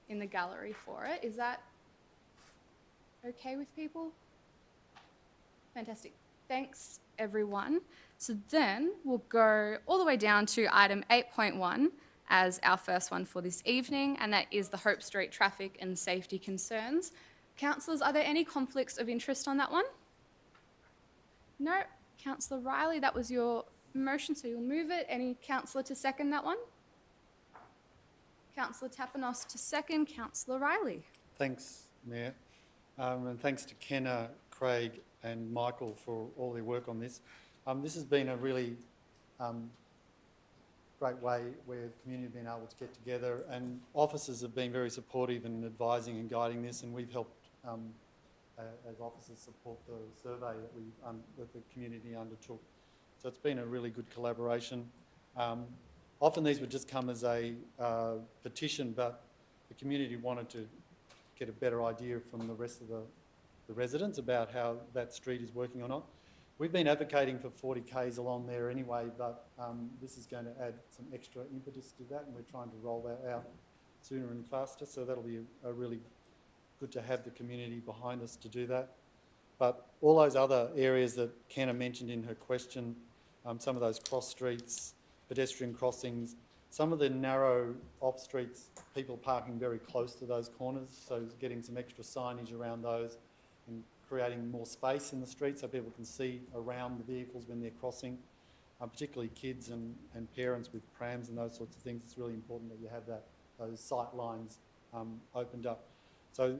in the gallery for it. Is that okay with people? Fantastic. Thanks, everyone. So then we'll go all the way down to item 8.1 as our first one for this evening, and that is the Hope Street traffic and safety concerns. Councillors, are there any conflicts of interest on that one? No. Councillor Riley, that was your motion, so you'll move it. Any councillor to second that one? Councillor Tapanos to second. Councillor Riley. Thanks, Mayor. And thanks to Kenna, Craig and Michael for all their work on this. This has been a really great way where the community have been able to get together, and officers have been very supportive in advising and guiding this, and we've helped as officers support the survey that the community undertook. So it's been a really good collaboration. Often these would just come as a petition, but the community wanted to get a better idea from the rest of the residents about how that street is working or not. We've been advocating for 40 Ks along there anyway, but this is going to add some extra impetus to that, and we're trying to roll that out sooner and faster. So that'll be a really good to have the community behind us to do that. But all those other areas that Kenna mentioned in her question, some of those cross streets, pedestrian crossings, some of the narrow off streets, people parking very close to those corners, so getting some extra signage around those and creating more space in the street so people can see around the vehicles when they're crossing, particularly kids and parents with prams and those sorts of things. It's really important that you have those sight lines opened up. So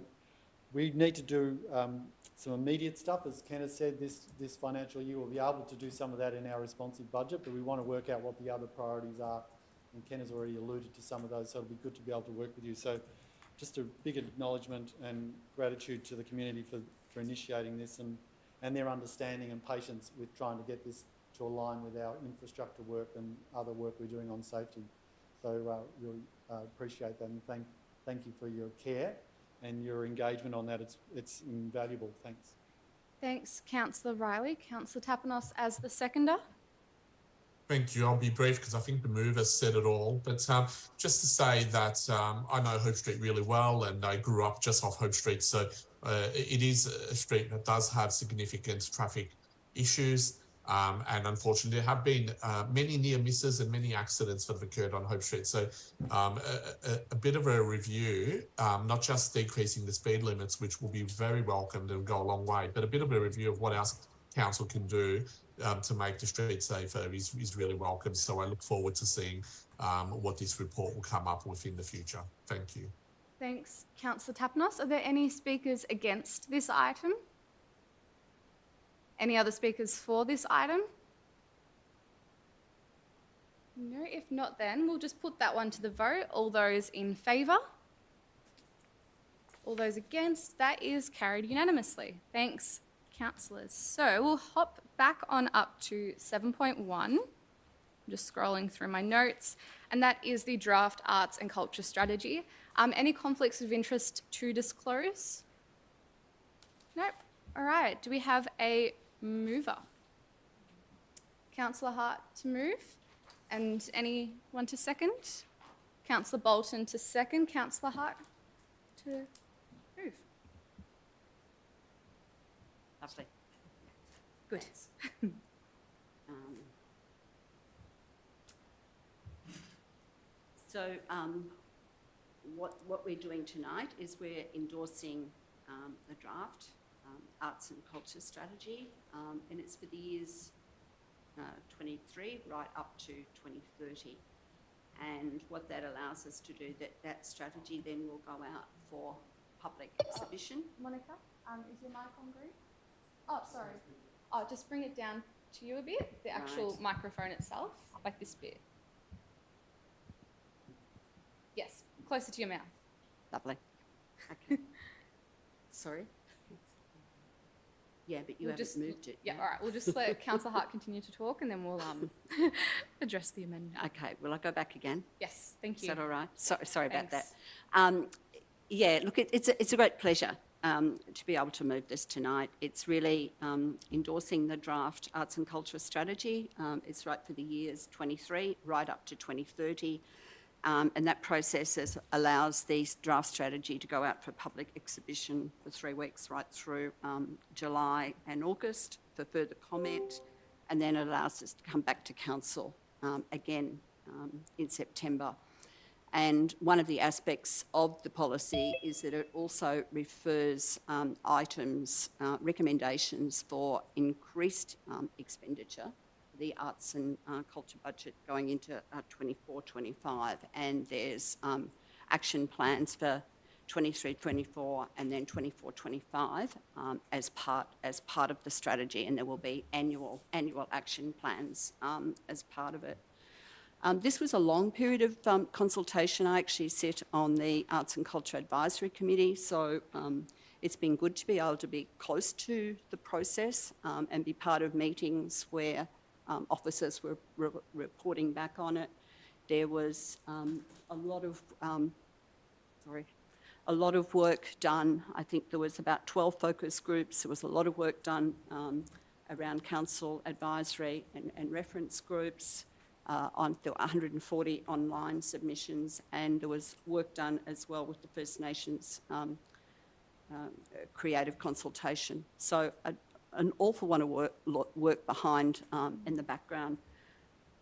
we need to do some immediate stuff. As Ken has said, this financial year we'll be able to do some of that in our responsive budget, but we want to work out what the other priorities are, and Ken has already alluded to some of those, so it'll be good to be able to work with you. So just a big acknowledgement and gratitude to the community for initiating this and their understanding and patience with trying to get this to align with our infrastructure work and other work we're doing on safety. So really appreciate that, and thank you for your care and your engagement on that. It's invaluable. Thanks. Thanks, Councillor Riley. Councillor Tapanos as the seconder. Thank you. I'll be brief because I think the move has said it all. But just to say that I know Hope Street really well, and I grew up just off Hope Street. So it is a street that does have significant traffic issues. And unfortunately, there have been many near misses and many accidents that have occurred on Hope Street. So a bit of a review, not just decreasing the speed limits, which will be very welcomed and go a long way, but a bit of a review of what else council can do to make the street safer is really welcome. So I look forward to seeing what this report will come up with in the future. Thank you. Thanks, Councillor Tapanos. Are there any speakers against this item? Any other speakers for this item? No, if not, then we'll just put that one to the vote. All those in favour? All those against? That is carried unanimously. Thanks, councillors. So we'll hop back on up to 7.1. I'm just scrolling through my notes, and that is the draft arts and culture strategy. Any conflicts of interest to disclose? Nope. All right. Do we have a mover? Councillor Hart to move, and anyone to second? Councillor Bolton to second. Councillor Hart to move. Lovely. Good. So what we're doing tonight is we're endorsing the draft Arts and Culture Strategy, and it's for the years 23 right up to 2030. And what that allows us to do, that strategy then will go out for public exhibition. Monica, is your mic on green? Oh, sorry. Oh, just bring it down to you a bit, the actual microphone itself, like this bit. Yes, closer to your mouth. Lovely. Okay. Sorry. Yeah, but you haven't just moved it. Yeah, all right. We'll just let Councillor Hart continue to talk, and then we'll address the amendment. Okay. Will I go back again? Yes, thank you. Is that all right? Sorry about that. Thanks. Yeah, look, it's a great pleasure to be able to move this tonight. It's really endorsing the draft Arts and Culture Strategy. It's right for the years 23 right up to 2030. And that process allows the draft strategy to go out for public exhibition for 3 weeks right through July and August for further comment, and then it allows us to come back to council again in September. And one of the aspects of the policy is that it also refers items, recommendations for increased expenditure, the arts and culture budget going into 24-25, and there's action plans for 23-24 and then 24-25 as part of the strategy, and there will be annual action plans as part of it. This was a long period of consultation. I actually sit on the Arts and Culture Advisory Committee, so it's been good to be able to be close to the process and be part of meetings where officers were reporting back on it. There was a lot of work done. I think there was about 12 focus groups. There was a lot of work done around council advisory and reference groups. On the 140 online submissions, and there was work done as well with the First Nations creative consultation. So an awful lot of work behind in the background.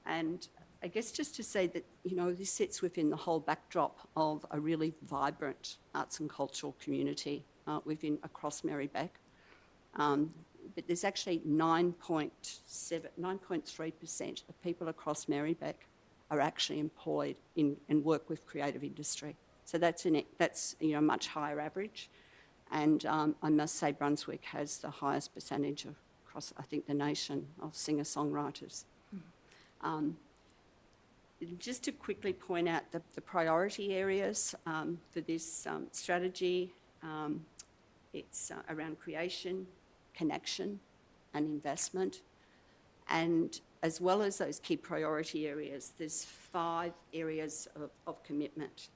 And I guess just to say that, you know, this sits within the whole backdrop of a really vibrant arts and cultural community across Merri-bek. But there's actually 9.3% of people across Merri-bek are actually employed in and work with creative industry. So that's a much higher average. And I must say Brunswick has the highest percentage across, I think, the nation of singer-songwriters. Just to quickly point out the priority areas for this strategy, it's around creation, connection and investment. And as well as those key priority areas, there's 5 areas of commitment.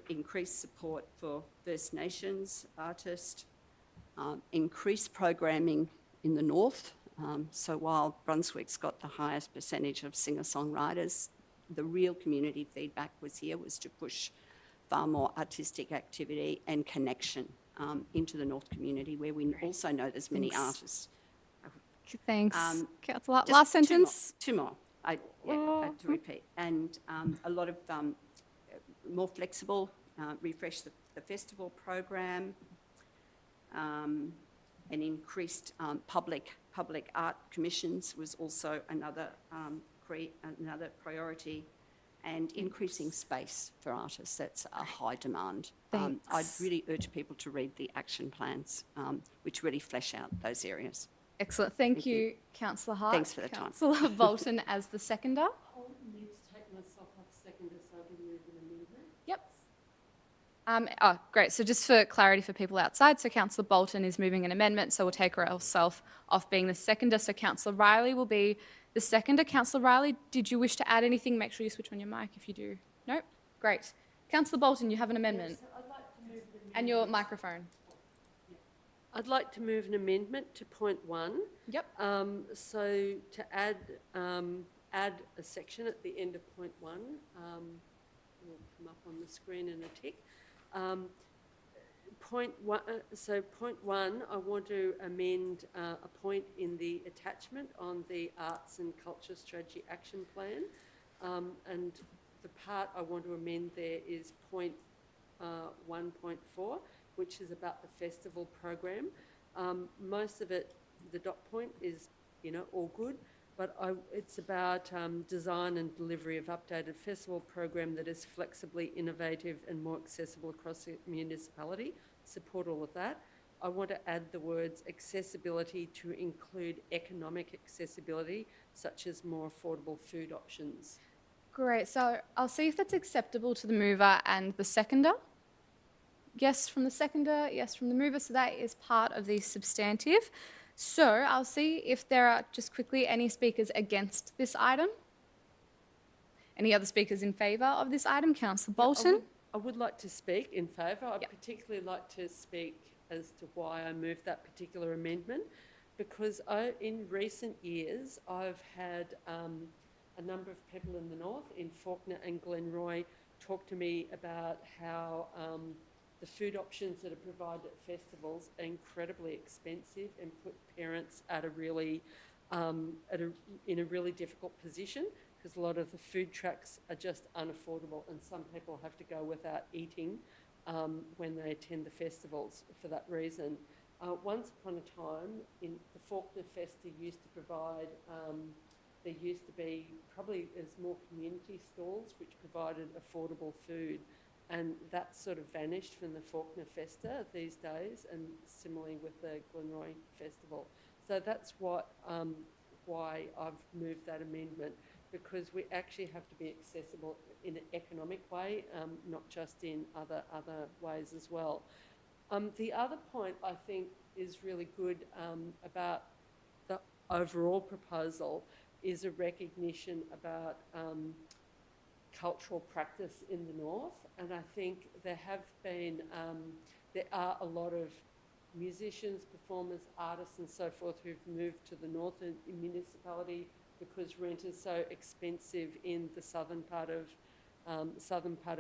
Increased support for First Nations artists, increased programming in the north. So while Brunswick's got the highest percentage of singer-songwriters, the real community feedback was to push far more artistic activity and connection into the North community, where we also know there's many artists. Thanks. Councillor, last sentence. Two more. I had to repeat. And a lot of more flexible, refresh the festival program, and increased public art commissions was also another priority. And increasing space for artists, that's a high demand. I'd really urge people to read the action plans, which really flesh out those areas. Excellent. Thank you, Councillor Hart. Thanks for the time. Councillor Bolton as the seconder. I need to take myself off seconder so I can move an amendment. Yep. Great. So just for clarity for people outside, so Councillor Bolton is moving an amendment, so we'll take herself off being the seconder. So Councillor Riley will be the seconder. Councillor Riley, did you wish to add anything? Make sure you switch on your mic if you do. No? Great. Councillor Bolton, you have an amendment. Yes, I'd like to move the amendment. And your microphone. I'd like to move an amendment to point 1. Yep. So to add a section at the end of point 1, will come up on the screen in a tick. Point 1, point 1, I want to amend a point in the attachment on the Arts and Culture Strategy Action Plan. And the part I want to amend there is point 1.4, which is about the festival program. Most of it, the dot point is, all good, but it's about design and delivery of updated festival program that is flexibly innovative and more accessible across the municipality. Support all of that. I want to add the words accessibility to include economic accessibility, such as more affordable food options. Great. So I'll see if that's acceptable to the mover and the seconder. Yes from the seconder, yes from the mover. So that is part of the substantive. So I'll see if there are, just quickly, any speakers against this item. Any other speakers in favour of this item? Councillor Bolton? I would like to speak in favour. I'd particularly like to speak as to why I moved that particular amendment, because in recent years I've had a number of people in the north, in Fawkner and Glenroy, talk to me about how the food options that are provided at festivals are incredibly expensive and put parents at a really in a really difficult position, because a lot of the food trucks are just unaffordable, and some people have to go without eating when they attend the festivals for that reason. Once upon a time, in the Fawkner Festa used to provide, there used to be probably as more community stalls which provided affordable food, and that sort of vanished from the Fawkner Festa these days, and similarly with the Glenroy Festival. So that's what why I've moved that amendment, because we actually have to be accessible in an economic way, not just in other ways as well. The other point I think is really good about the overall proposal is a recognition about cultural practice in the north, and I think there are a lot of musicians, performers, artists and so forth who've moved to the northern municipality because rent is so expensive in the southern part of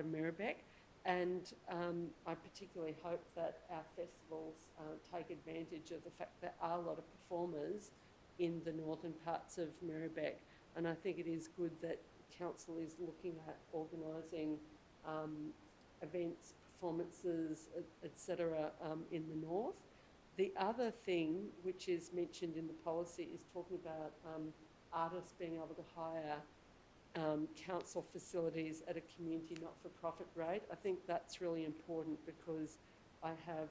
Merri-bek. And I particularly hope that our festivals take advantage of the fact there are a lot of performers in the northern parts of Merri-bek, and I think it is good that Council is looking at organising events, performances, etc. In the north. The other thing which is mentioned in the policy is talking about artists being able to hire council facilities at a community not-for-profit rate. I think that's really important, because I have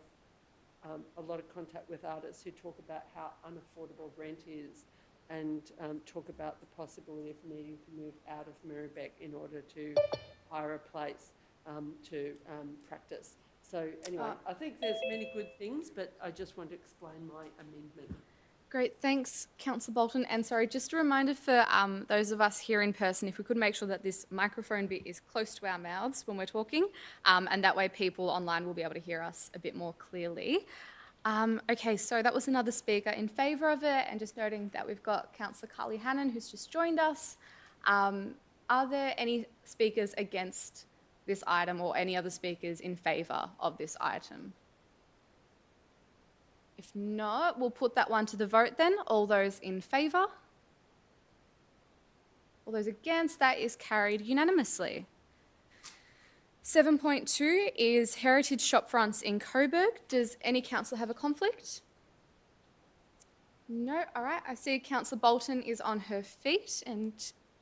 a lot of contact with artists who talk about how unaffordable rent is, and talk about the possibility of needing to move out of Merri-bek in order to hire a place to practice. So anyway, I think there's many good things, but I just want to explain my amendment. Great, thanks, Councillor Bolton. And sorry, just a reminder for those of us here in person, if we could make sure that this microphone bit is close to our mouths when we're talking, and that way people online will be able to hear us a bit more clearly. Okay, so that was another speaker in favour of it, and just noting that we've got Councillor Carly Hannon, who's just joined us. Are there any speakers against this item, or any other speakers in favour of this item? If not, we'll put that one to the vote then. All those in favour? All those against? That is carried unanimously. 7.2 is heritage shopfronts in Coburg. Does any councillor have a conflict? No? All right. I see Councillor Bolton is on her feet. And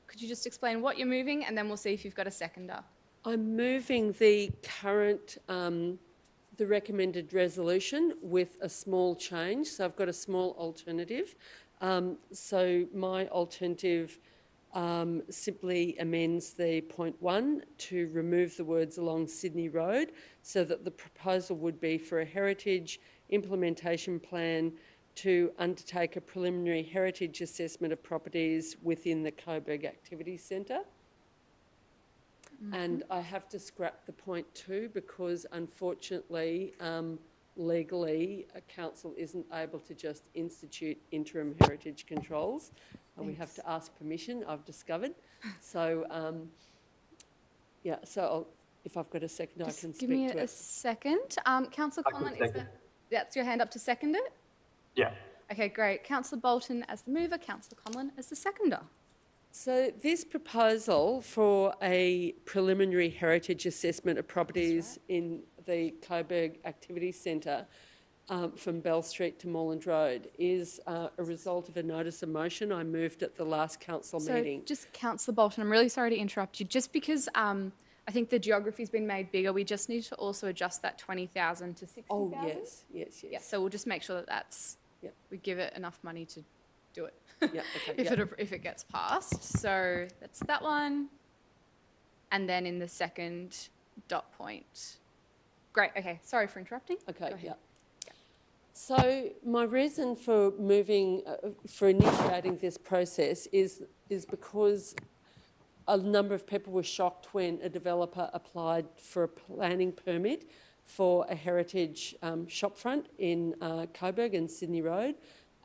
could you just explain what you're moving, and then we'll see if you've got a seconder. I'm moving the current, the recommended resolution with a small change. So I've got a small alternative. So my alternative simply amends the point 1 to remove the words along Sydney Road, so that the proposal would be for a heritage implementation plan to undertake a preliminary heritage assessment of properties within the Coburg Activity Centre. And I have to scrap the point 2, because unfortunately legally a council isn't able to just institute interim heritage controls. We have to ask permission, I've discovered. So, yeah, so if I've got a second, I can speak to it. Give me a second. Councillor Conlon, that's your hand up to second it? Yeah. Okay, great. Councillor Bolton as the mover, Councillor Conlon as the seconder. So this proposal for a preliminary heritage assessment of properties in the Coburg Activity Centre from Bell Street to Moreland Road is a result of a notice of motion I moved at the last council meeting. Just Councillor Bolton, I'm really sorry to interrupt you. Just because I think the geography's been made bigger, we just need to also adjust that 20,000 to 60,000. Oh, yes. Yeah, so we'll just make sure that that's, we give it enough money to do it. Yeah, okay. if it gets passed. So that's that one. And then in the second dot point. Great, okay, sorry for interrupting. Okay, yeah. So my reason for for initiating this process is because a number of people were shocked when a developer applied for a planning permit for a heritage shopfront in Coburg and Sydney Road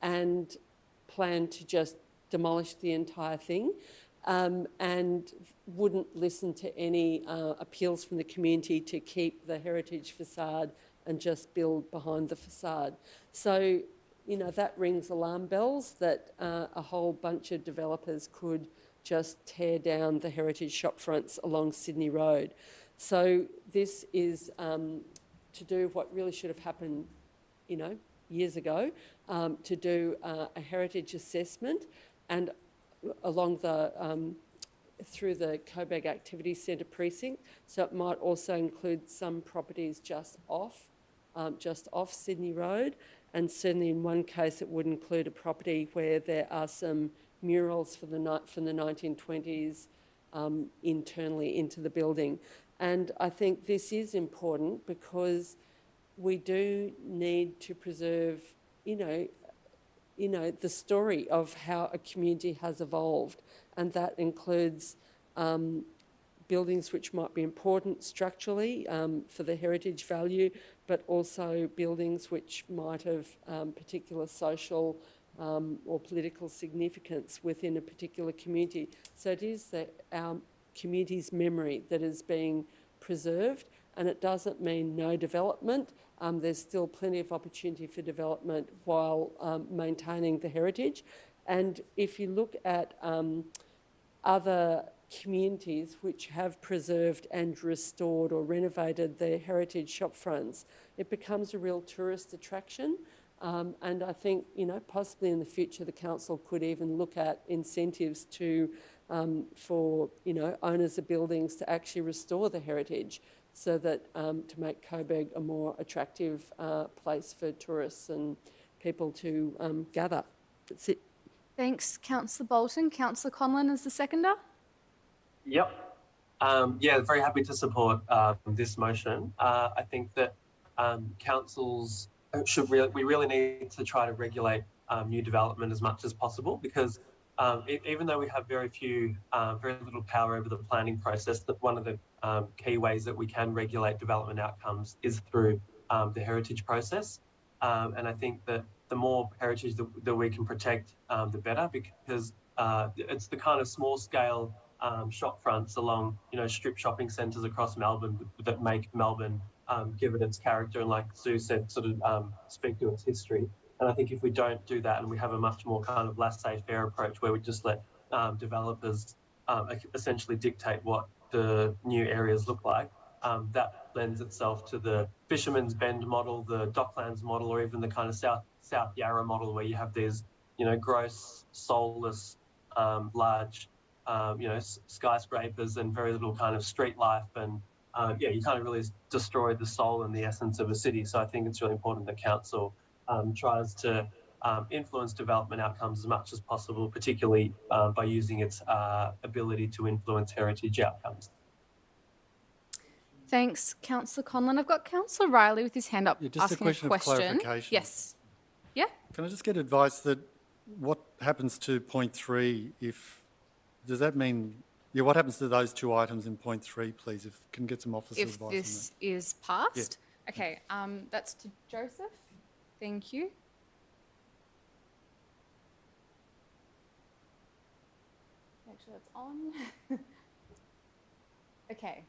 and planned to just demolish the entire thing and wouldn't listen to any appeals from the community to keep the heritage facade and just build behind the facade. So, you know, that rings alarm bells that a whole bunch of developers could just tear down the heritage shop fronts along Sydney Road. So this is to do what really should have happened, you know, years ago, to do a heritage assessment and along the through the Coburg Activity Centre precinct. So it might also include some properties just off Sydney Road, and certainly in one case it would include a property where there are some murals from the 1920s internally into the building. And I think this is important because we do need to preserve, you know, the story of how a community has evolved, and that includes buildings which might be important structurally for the heritage value, but also buildings which might have particular social or political significance within a particular community. So it is our community's memory that is being preserved, and it doesn't mean no development. There's still plenty of opportunity for development while maintaining the heritage. And if you look at other communities which have preserved and restored or renovated their heritage shop fronts, it becomes a real tourist attraction. And I think, you know, possibly in the future the council could even look at incentives to for, you know, owners of buildings to actually restore the heritage so that to make Coburg a more attractive place for tourists and people to gather. That's it. Thanks, Councillor Bolton. Councillor Conlon as the seconder. Yep. Yeah, very happy to support this motion. I think that councils we really need to try to regulate new development as much as possible, because even though we have very little power over the planning process, that one of the key ways that we can regulate development outcomes is through the heritage process. And I think that the more heritage that we can protect, the better, because it's the kind of small scale shop fronts along, you know, strip shopping centres across Melbourne that make Melbourne give it its character and, like Sue said, sort of speak to its history. And I think if we don't do that and we have a much more kind of laissez-faire approach where we just let developers essentially dictate what the new areas look like, that lends itself to the Fisherman's Bend model, the Docklands model, or even the kind of South Yarra model, where you have these, you know, gross, soulless, large, you know, skyscrapers and very little kind of street life, and yeah, you kind of really destroy the soul and the essence of a city. So I think it's really important that council tries to influence development outcomes as much as possible, particularly by using its ability to influence heritage outcomes. Thanks, Councillor Conlon. I've got Councillor Riley with his hand up, Yeah, just asking a question of clarification. Yes. Yeah. Can I just get advice that what happens to point 3 if, does that mean, yeah, what happens to those two items in point 3, please, if can get some officer advice on that. If this is passed? Okay, that's to Joseph. Thank you. Make sure that's on. Okay.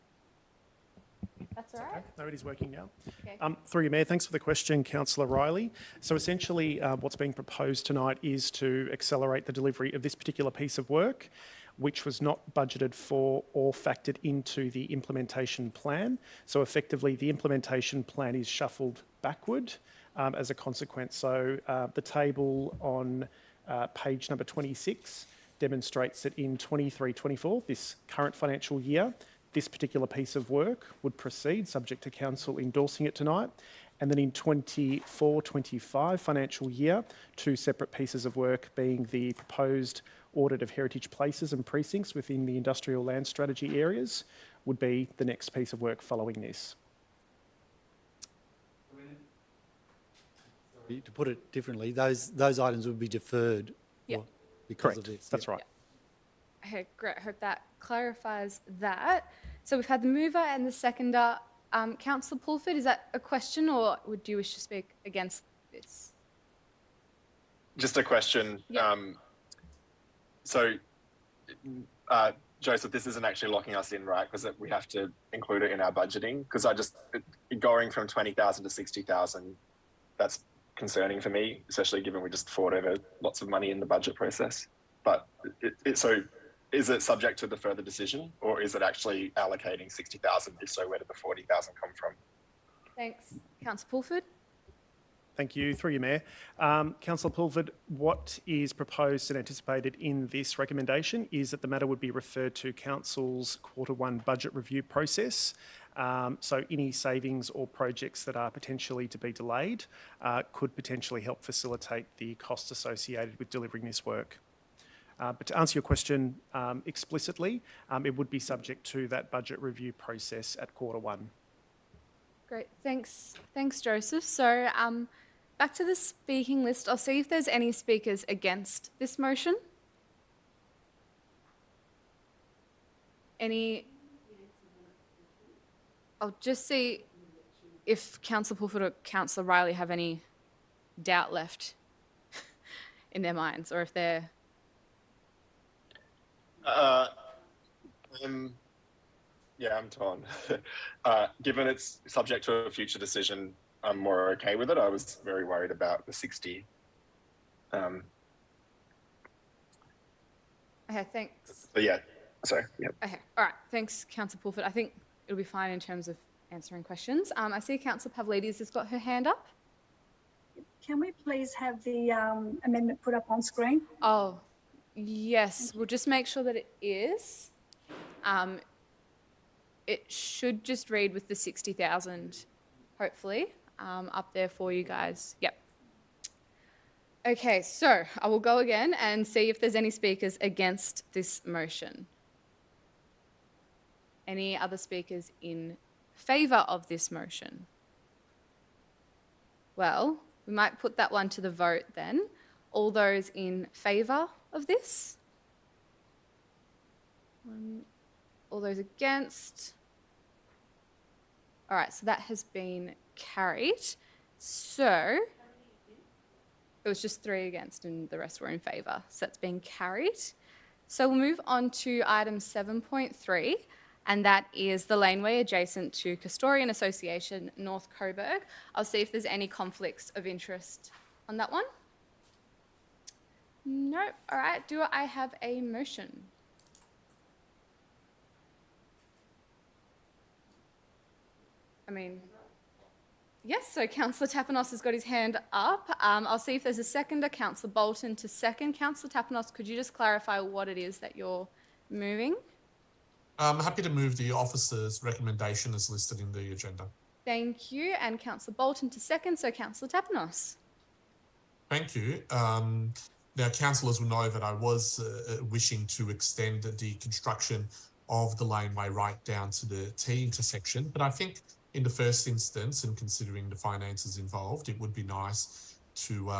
That's all right. No, it is working now. Okay. Through you, Mayor, thanks for the question, Councillor Riley. So essentially what's being proposed tonight is to accelerate the delivery of this particular piece of work, which was not budgeted for or factored into the implementation plan. So effectively the implementation plan is shuffled backward as a consequence. So the table on page number 26 demonstrates that in 23-24, this current financial year, this particular piece of work would proceed subject to council endorsing it tonight. And then in 24-25 financial year, two separate pieces of work being the proposed audit of heritage places and precincts within the industrial land strategy areas would be the next piece of work following this. To put it differently, those items would be deferred because of this. That's right. Okay, great. I hope that clarifies that. So we've had the mover and the seconder. Councillor Pulford, is that a question or would you wish to speak against this? Just a question. Yeah. Joseph, this isn't actually locking us in, right? Because we have to include it in our budgeting. Because going from 20,000 to 60,000, that's concerning for me, especially given we just fought over lots of money in the budget process. But so is it subject to the further decision, or is it actually allocating 60,000? If so, where did the 40,000 come from? Thanks. Councillor Pulford. Thank you. Through you, Mayor. Councillor Pulford, what is proposed and anticipated in this recommendation is that the matter would be referred to Council's Q1 budget review process. So any savings or projects that are potentially to be delayed could potentially help facilitate the costs associated with delivering this work. But to answer your question explicitly, it would be subject to that budget review process at Q1. Great. Thanks, Joseph. So back to the speaking list. I'll see if there's any speakers against this motion. Any? I'll just see if Councillor Pulford or Councillor Riley have any doubt left in their minds, or if they're... I'm torn. Given it's subject to a future decision, I'm more okay with it. I was very worried about the 60. Okay, thanks. But yeah, sorry. Yep. Okay, all right. Thanks, Councillor Pulford. I think it'll be fine in terms of answering questions. I see Councillor Pavlidis has got her hand up. Can we please have the amendment put up on screen? Oh, yes. We'll just make sure that it is. It should just read with the 60,000, hopefully, up there for you guys. Yep. Okay, so I will go again and see if there's any speakers against this motion. Any other speakers in favour of this motion? Well, we might put that one to the vote then. All those in favour of this? All those against? All right, so that has been carried. So it was just 3 against and the rest were in favour. So that's been carried. So we'll move on to item 7.3, and that is the laneway adjacent to Castorian Association, North Coburg. I'll see if there's any conflicts of interest on that one. No. All right, do I have a motion? Yes, so Councillor Tapanos has got his hand up. I'll see if there's a seconder. Councillor Bolton to second. Councillor Tapanos, could you just clarify what it is that you're moving? I'm happy to move the officer's recommendation as listed in the agenda. Thank you. And Councillor Bolton to second, so Councillor Tapanos. Thank you. Now, councillors will know that I was wishing to extend the construction of the laneway right down to the T intersection, but I think in the first instance, and considering the finances involved, it would be nice to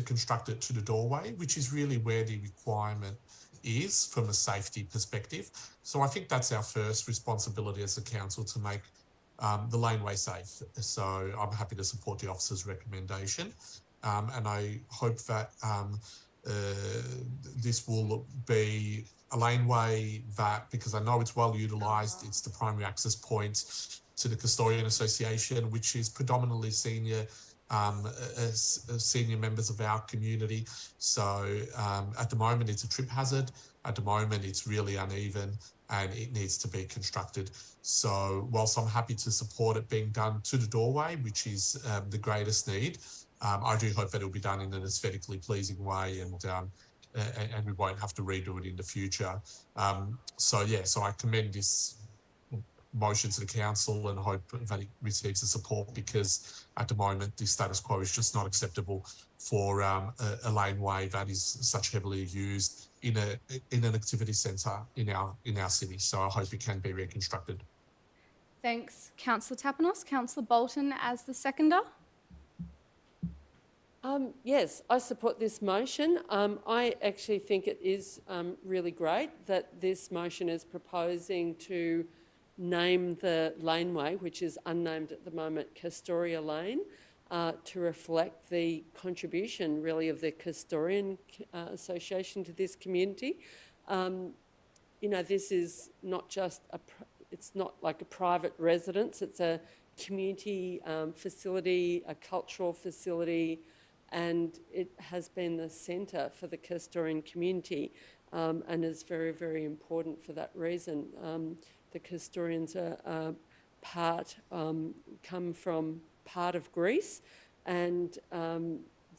construct it to the doorway, which is really where the requirement is from a safety perspective. So I think that's our first responsibility as a council, to make the laneway safe. So I'm happy to support the officer's recommendation, and I hope that this will be a laneway that, because I know it's well utilised, it's the primary access point to the Custodian Association, which is predominantly senior senior members of our community. So at the moment it's a trip hazard. At the moment it's really uneven and it needs to be constructed. So whilst I'm happy to support it being done to the doorway, which is the greatest need, I do hope that it'll be done in an aesthetically pleasing way, and we won't have to redo it in the future. So I commend this motion to the council and hope that it receives the support, because at the moment the status quo is just not acceptable for a laneway that is such heavily used in an activity centre in our city. So I hope it can be reconstructed. Thanks, Councillor Tapanos. Councillor Bolton as the seconder. Yes, I support this motion. I actually think it is really great that this motion is proposing to name the laneway, which is unnamed at the moment, Castoria Lane, to reflect the contribution really of the Custodian Association to this community. This is not just it's not like a private residence, it's a community facility, a cultural facility, and it has been the centre for the Custodian community and is very, very important for that reason. The Custodians are come from part of Greece, and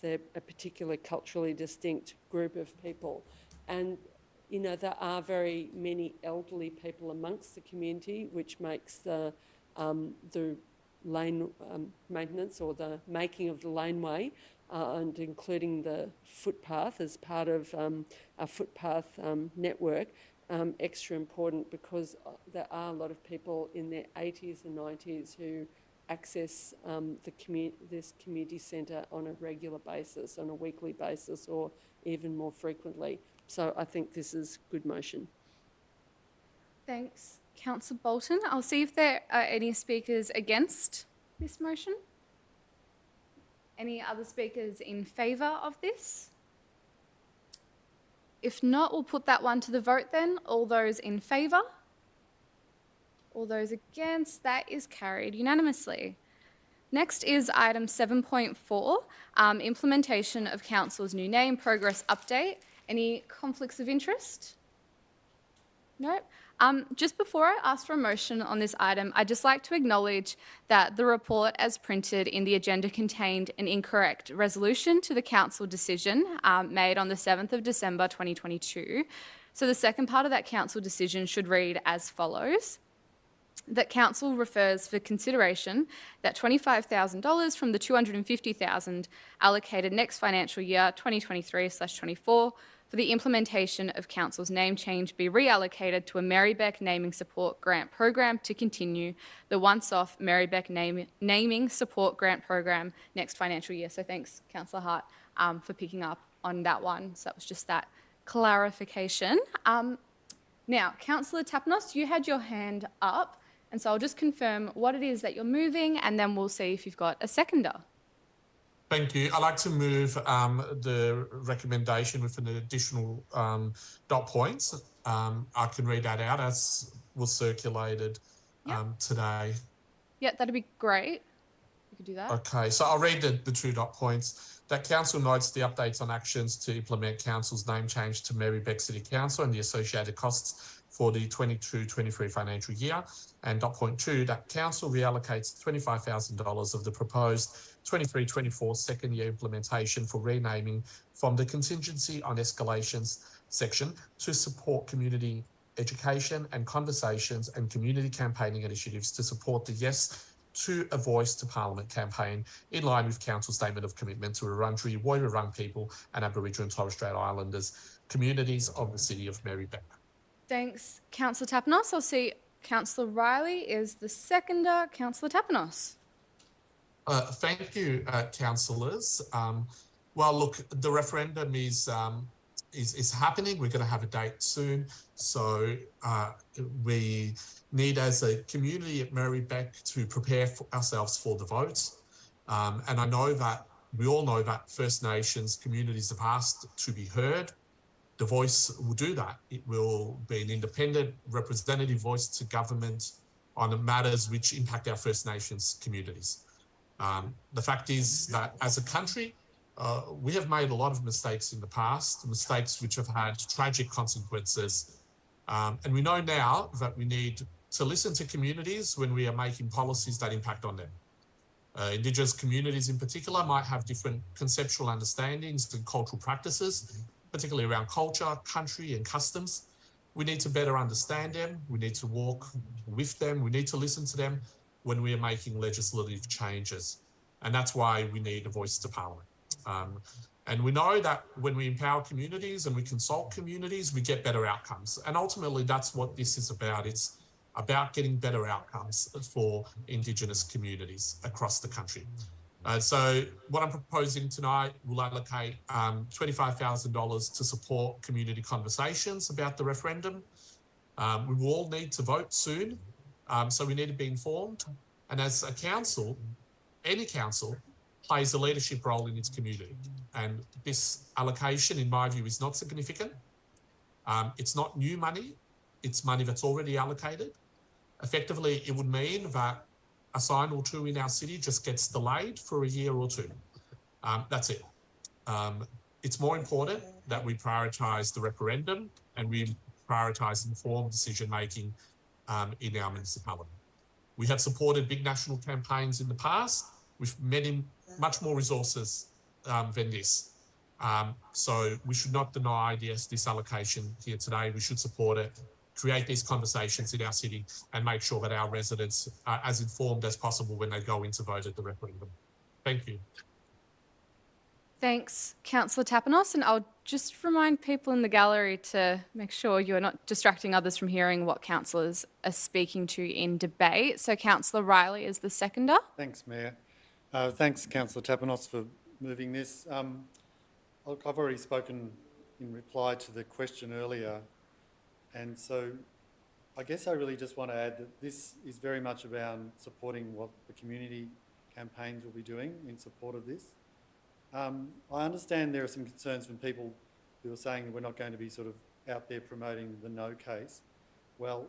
they're a particular culturally distinct group of people. And, there are very many elderly people amongst the community, which makes the lane maintenance or the making of the laneway and including the footpath as part of our footpath network extra important, because there are a lot of people in their 80s and 90s who access this community centre on a regular basis, on a weekly basis, or even more frequently. So I think this is good motion. Thanks, Councillor Bolton. I'll see if there are any speakers against this motion. Any other speakers in favour of this? If not, we'll put that one to the vote then. All those in favour? All those against? That is carried unanimously. Next is item 7.4, implementation of Council's new name progress update. Any conflicts of interest? No. Just before I ask for a motion on this item, I'd just like to acknowledge that the report as printed in the agenda contained an incorrect resolution to the council decision made on the 7th of December 2022. So the second part of that council decision should read as follows: that council refers for consideration that $25,000 from the $250,000 allocated next financial year 2023/24 for the implementation of council's name change be reallocated to a Merri-bek naming support grant program to continue the once-off Merri-bek naming support grant program next financial year. So thanks, Councillor Hart, for picking up on that one. So that was just that clarification. Now, Councillor Tapanos, you had your hand up, and so I'll just confirm what it is that you're moving, and then we'll see if you've got a seconder. Thank you. I'd like to move the recommendation with an additional dot points. I can read that out as was circulated today. Yeah, that'd be great. You could do that. Okay, so I'll read the 2 dot points. That council notes the updates on actions to implement council's name change to Merri-bek City Council and the associated costs for the 22-23 financial year. And dot point 2, that council reallocates $25,000 of the proposed 23-24 second year implementation for renaming from the contingency on escalations section to support community education and conversations and community campaigning initiatives to support the Yes to a Voice to Parliament campaign, in line with Council's statement of commitment to Wurundjeri, Woiwurrung people and Aboriginal and Torres Strait Islanders communities of the city of Merri-bek. Thanks, Councillor Tapanos. I'll see Councillor Riley is the seconder. Councillor Tapanos. Thank you, councillors. Well, look, the referendum is is happening. We're going to have a date soon. So we need, as a community at Merri-bek, to prepare ourselves for the vote. And I know that we all know that First Nations communities have asked to be heard. The Voice will do that. It will be an independent representative voice to government on matters which impact our First Nations communities. The fact is that as a country, we have made a lot of mistakes in the past, mistakes which have had tragic consequences. And we know now that we need to listen to communities when we are making policies that impact on them. Indigenous communities in particular might have different conceptual understandings and cultural practices, particularly around culture, country and customs. We need to better understand them. We need to walk with them. We need to listen to them when we are making legislative changes. And that's why we need a voice to Parliament. And we know that when we empower communities and we consult communities, we get better outcomes. And ultimately, that's what this is about. It's about getting better outcomes for Indigenous communities across the country. So what I'm proposing tonight will allocate $25,000 to support community conversations about the referendum. We will all need to vote soon, so we need to be informed. And as a council, any council plays a leadership role in its community. And this allocation, in my view, is not significant. It's not new money. It's money that's already allocated. Effectively, it would mean that a sign or two in our city just gets delayed for a year or two. That's it. It's more important that we prioritise the referendum and we prioritise informed decision-making in our municipality. We have supported big national campaigns in the past with much more resources than this. So we should not deny this allocation here today. We should support it, create these conversations in our city and make sure that our residents are as informed as possible when they go in to vote at the referendum. Thank you. Thanks, Councillor Tapanos. And I'll just remind people in the gallery to make sure you're not distracting others from hearing what councillors are speaking to in debate. So Councillor Riley is the seconder. Thanks, Mayor. Thanks, Councillor Tapanos, for moving this. Look, I've already spoken in reply to the question earlier. And so I guess I really just want to add that this is very much about supporting what the community campaigns will be doing in support of this. I understand there are some concerns from people who are saying that we're not going to be sort of out there promoting the no case. Well,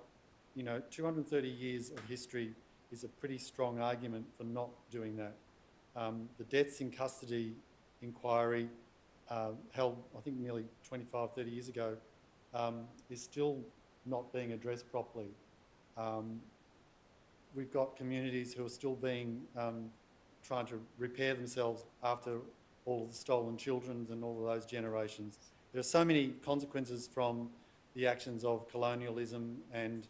you know, 230 years of history is a pretty strong argument for not doing that. The deaths in custody inquiry held, I think, nearly 25, 30 years ago, is still not being addressed properly. We've got communities who are still being trying to repair themselves after all of the stolen children and all of those generations. There are so many consequences from the actions of colonialism and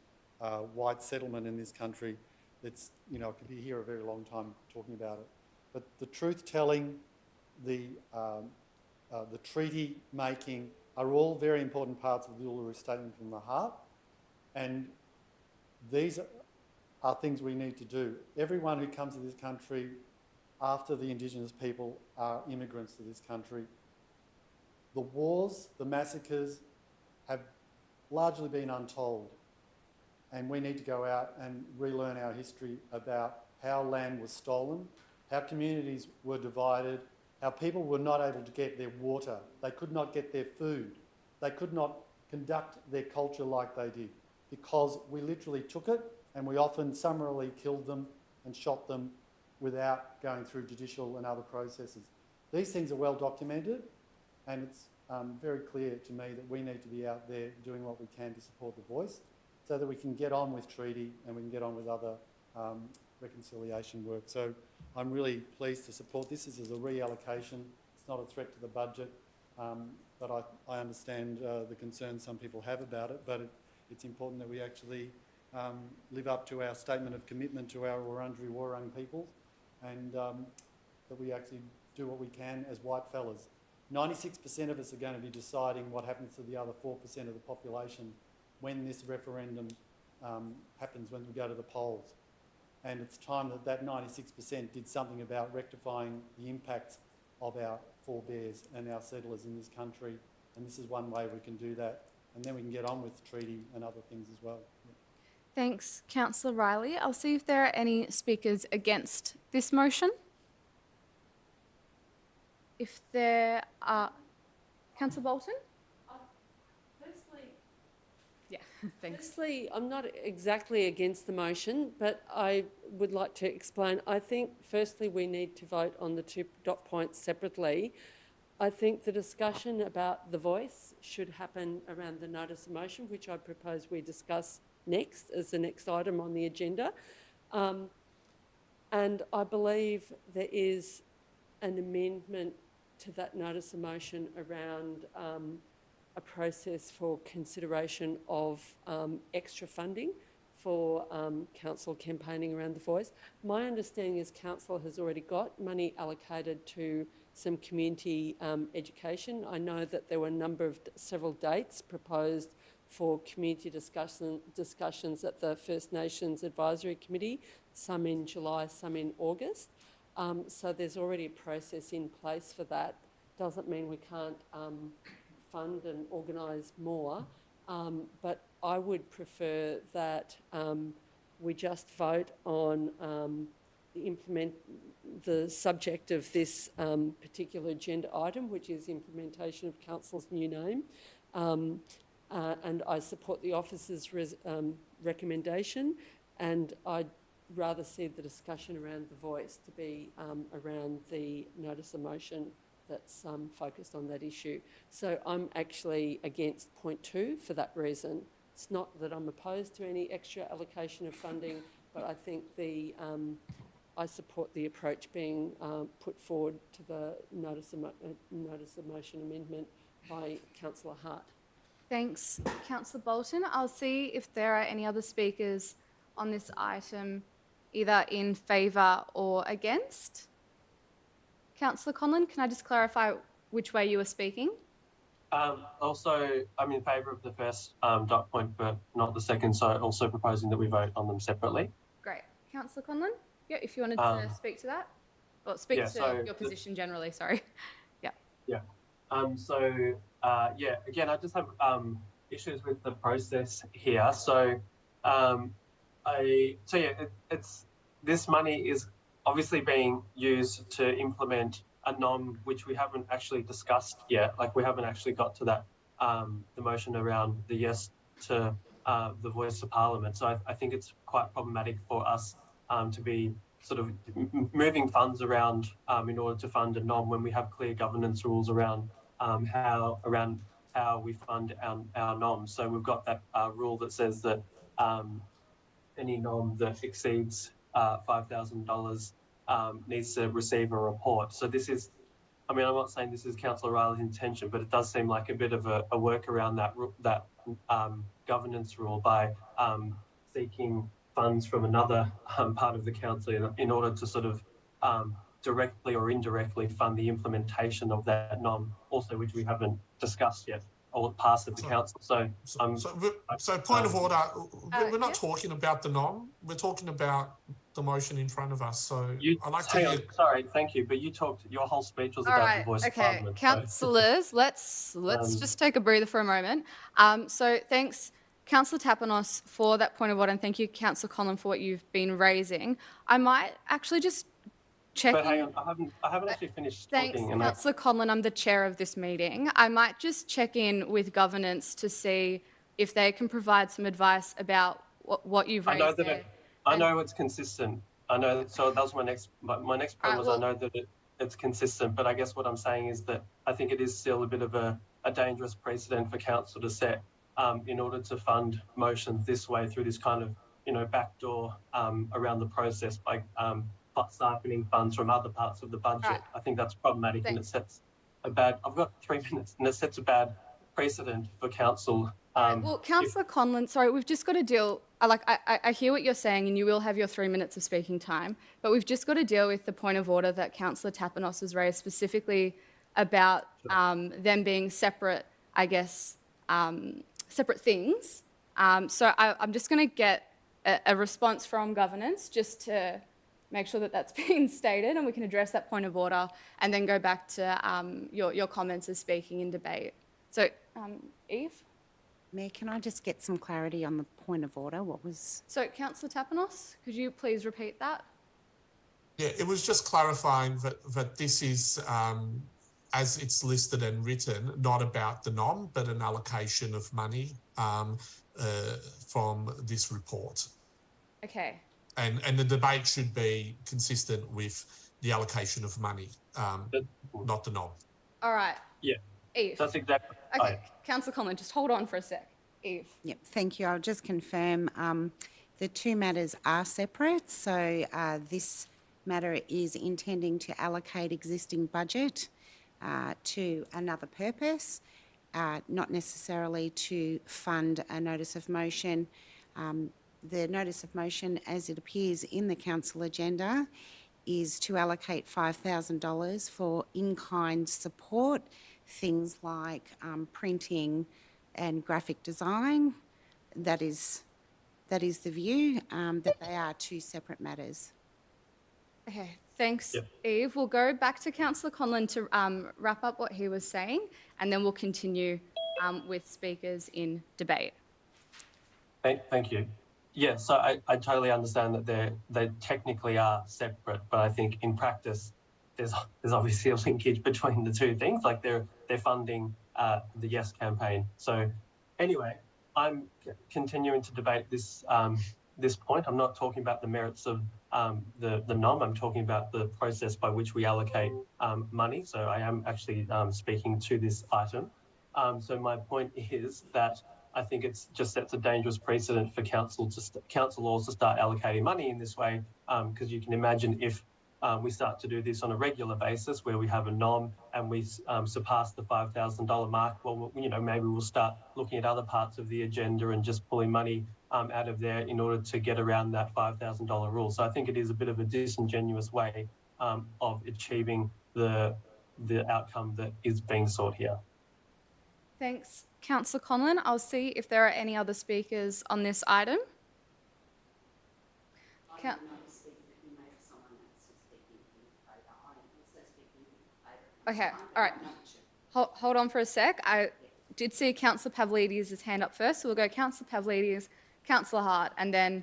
white settlement in this country. It's, you know, I could be here a very long time talking about it. But the truth-telling, the treaty making are all very important parts of the Uluru Statement from the Heart. And these are things we need to do. Everyone who comes to this country after the Indigenous people are immigrants to this country. The wars, the massacres have largely been untold. And we need to go out and relearn our history about how land was stolen, how communities were divided, how people were not able to get their water, they could not get their food, they could not conduct their culture like they did, because we literally took it and we often summarily killed them and shot them without going through judicial and other processes. These things are well documented, and it's very clear to me that we need to be out there doing what we can to support the voice so that we can get on with treaty and we can get on with other reconciliation work. So I'm really pleased to support this. This is a reallocation. It's not a threat to the budget, but I understand the concerns some people have about it, but it's important that we actually live up to our statement of commitment to our Wurundjeri Wurrung people, and that we actually do what we can as white fellas. 96% of us are going to be deciding what happens to the other 4% of the population when this referendum happens, when we go to the polls. And it's time that that 96% did something about rectifying the impacts of our forebears and our settlers in this country and this is one way we can do that. And then we can get on with treaty and other things as well. Thanks, Councillor Riley. I'll see if there are any speakers against this motion. If there are... Councillor Bolton? Yeah, thanks. Firstly, I'm not exactly against the motion, but I would like to explain. I think, firstly, we need to vote on the 2 dot points separately. I think the discussion about the voice should happen around the notice of motion, which I propose we discuss next as the next item on the agenda. And I believe there is an amendment to that notice of motion around a process for consideration of extra funding for council campaigning around the voice. My understanding is council has already got money allocated to some community education. I know that there were several dates proposed for community discussions at the First Nations Advisory Committee, some in July, some in August. So there's already a process in place for that. Doesn't mean we can't fund and organise more, but I would prefer that we just vote on the subject of this particular agenda item, which is implementation of council's new name. And I support the officer's recommendation, and I'd rather see the discussion around the voice to be around the notice of motion that's focused on that issue. So I'm actually against point 2 for that reason. It's not that I'm opposed to any extra allocation of funding, but I think I support the approach being put forward to the notice of motion amendment by Councillor Hart. Thanks, Councillor Bolton. I'll see if there are any other speakers on this item, either in favour or against. Councillor Conlon, can I just clarify which way you were speaking? Also, I'm in favour of the first dot point, but not the second, so also proposing that we vote on them separately. Great. Councillor Conlon? Yeah, if you wanted to speak to that. Or speak to your position generally, sorry. Yeah. Yeah. Again, I just have issues with the process here. This money is obviously being used to implement a NOM which we haven't actually discussed yet. Like, we haven't actually got to that, the motion around the yes to the voice of Parliament. So I think it's quite problematic for us to be sort of moving funds around in order to fund a NOM when we have clear governance rules around how we fund our NOM. So we've got that rule that says that any NOM that exceeds $5,000 needs to receive a report. So this is, I'm not saying this is Councillor Riley's intention, but it does seem like a bit of a work around that governance rule by seeking funds from another part of the council in order to sort of directly or indirectly fund the implementation of that NOM, also which we haven't discussed yet or passed at the council. So point of order, we're not talking about the NOM, we're talking about the motion in front of us. So I'd like to hear... Sorry, thank you, but you talked, your whole speech was about the voice of Parliament. Councillors, let's just take a breather for a moment. So thanks, Councillor Tapanos, for that point of order, and thank you, Councillor Conlon, for what you've been raising. I might actually just check. But hang on, I haven't actually finished talking. Thanks, Councillor Conlon. I'm the chair of this meeting. I might just check in with governance to see if they can provide some advice about what you've raised there. I know it's consistent. I know, so that was my next point was I know that it's consistent, but I guess what I'm saying is that I think it is still a bit of a dangerous precedent for council to set in order to fund motions this way through this kind of, backdoor around the process by siphoning funds from other parts of the budget. Right. I think that's problematic. Thanks. And it sets I've got 3 minutes, and it sets a bad precedent for council. Well, Councillor Conlon, sorry, we've just got to deal, I hear what you're saying, and you will have your 3 minutes of speaking time, but we've just got to deal with the point of order that Councillor Tapanos has raised specifically about them being separate, I guess, separate things. So I'm just going to get a response from governance just to make sure that that's been stated, and we can address that point of order and then go back to your comments as speaking in debate. So, Eve? Mayor, can I just get some clarity on the point of order? What was... So, Councillor Tapanos, could you please repeat that? Yeah, it was just clarifying that this is, as it's listed and written, not about the NOM, but an allocation of money from this report. Okay. And the debate should be consistent with the allocation of money, not the NOM. All right. Yeah. Eve. That's exactly Okay, right. Councillor Conlon, just hold on for a sec. Eve. Yep, thank you. I'll just confirm the two matters are separate. So this matter is intending to allocate existing budget to another purpose, not necessarily to fund a notice of motion. The notice of motion, as it appears in the council agenda, is to allocate $5,000 for in-kind support, things like printing and graphic design. That is the view, that they are two separate matters. Okay, thanks, Eve. We'll go back to Councillor Conlon to wrap up what he was saying, and then we'll continue with speakers in debate. Thank you. Yeah, so I totally understand that they technically are separate, but I think in practice there's obviously a linkage between the two things. Like they're funding the Yes campaign. So anyway, I'm continuing to debate this this point. I'm not talking about the merits of the NOM. I'm talking about the process by which we allocate money. So I am actually speaking to this item. So my point is that I think it's just sets a dangerous precedent for council laws to start allocating money in this way, because you can imagine if we start to do this on a regular basis where we have a NOM and we surpass the $5,000 mark, well, you know, maybe we'll start looking at other parts of the agenda and just pulling money out of there in order to get around that $5,000 rule. So I think it is a bit of a disingenuous way of achieving the outcome that is being sought here. Thanks, Councillor Conlon. I'll see if there are any other speakers on this item. Okay, all right. Hold on for a sec. I did see Councillor Pavlidis' hand up first, so we'll go Councillor Pavlidis, Councillor Hart, and then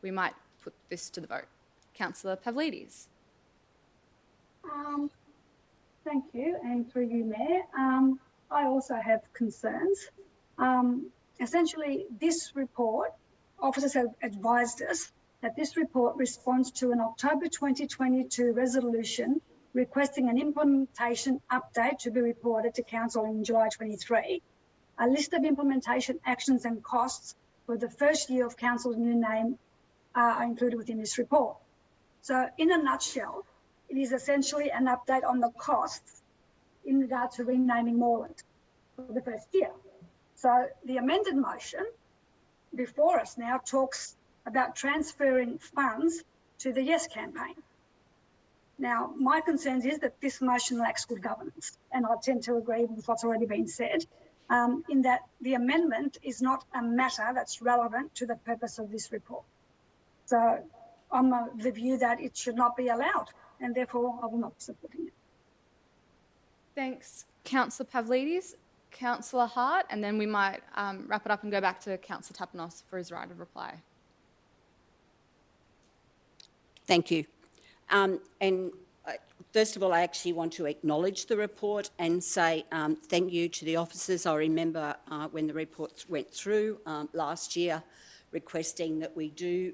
we might put this to the vote. Councillor Pavlidis. Thank you, and through you, Mayor. I also have concerns. Essentially, this report, officers have advised us that this report responds to an October 2022 resolution requesting an implementation update to be reported to Council in July 23. A list of implementation actions and costs for the first year of Council's new name are included within this report. So in a nutshell, it is essentially an update on the costs in regard to renaming Moreland for the first year. So the amended motion before us now talks about transferring funds to the Yes campaign. Now, my concerns is that this motion lacks good governance, and I tend to agree with what's already been said, in that the amendment is not a matter that's relevant to the purpose of this report. So I'm of the view that it should not be allowed, and therefore I will not be supporting it. Thanks, Councillor Pavlidis. Councillor Hart, and then we might wrap it up and go back to Councillor Tapanos for his right of reply. Thank you. First of all, I actually want to acknowledge the report and say thank you to the officers. I remember when the report went through last year, requesting that we do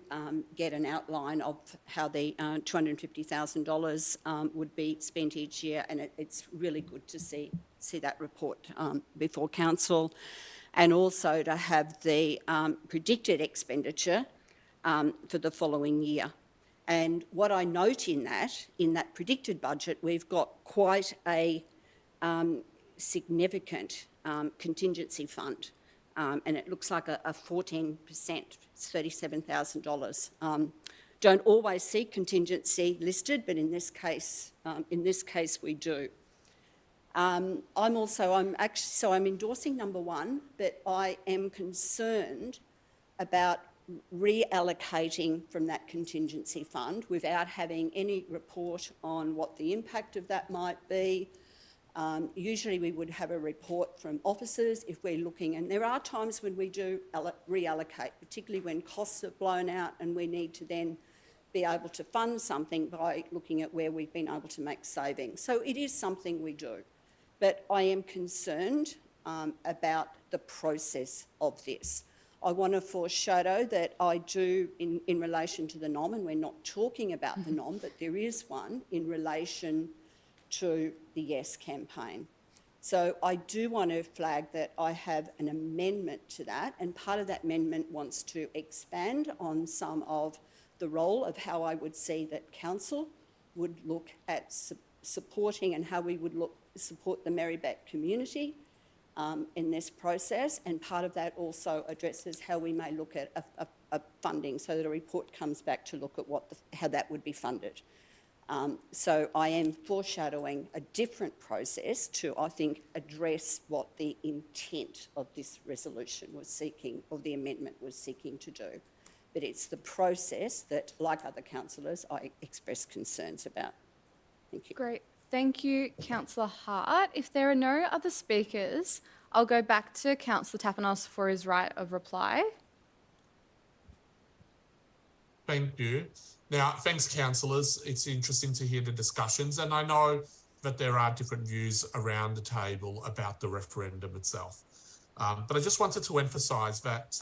get an outline of how the $250,000 would be spent each year, and it's really good to see that report before council, and also to have the predicted expenditure for the following year. And what I note in that predicted budget, we've got quite a significant contingency fund, and it looks like a 14%, it's $37,000. Don't always see contingency listed, but in this case we do. I'm endorsing number one, but I am concerned about reallocating from that contingency fund without having any report on what the impact of that might be, Usually we would have a report from officers if we're looking, and there are times when we do reallocate, particularly when costs are blown out and we need to then be able to fund something by looking at where we've been able to make savings. So it is something we do. But I am concerned about the process of this. I want to foreshadow that I do, in relation to the NOM, and we're not talking about the NOM, but there is one in relation to the Yes campaign. So I do want to flag that I have an amendment to that, and part of that amendment wants to expand on some of the role of how I would see that council would look at supporting and how we would support the Merri-bek community in this process, and part of that also addresses how we may look at a funding, so that a report comes back to look at how that would be funded. So I am foreshadowing a different process to, I think, address what the intent of this resolution was seeking, or the amendment was seeking to do. But it's the process that, like other councillors, I express concerns about. Thank you. Great. Thank you, Councillor Hart. If there are no other speakers, I'll go back to Councillor Tapanos for his right of reply. Thank you. Now, thanks, councillors. It's interesting to hear the discussions, and I know that there are different views around the table about the referendum itself. But I just wanted to emphasise that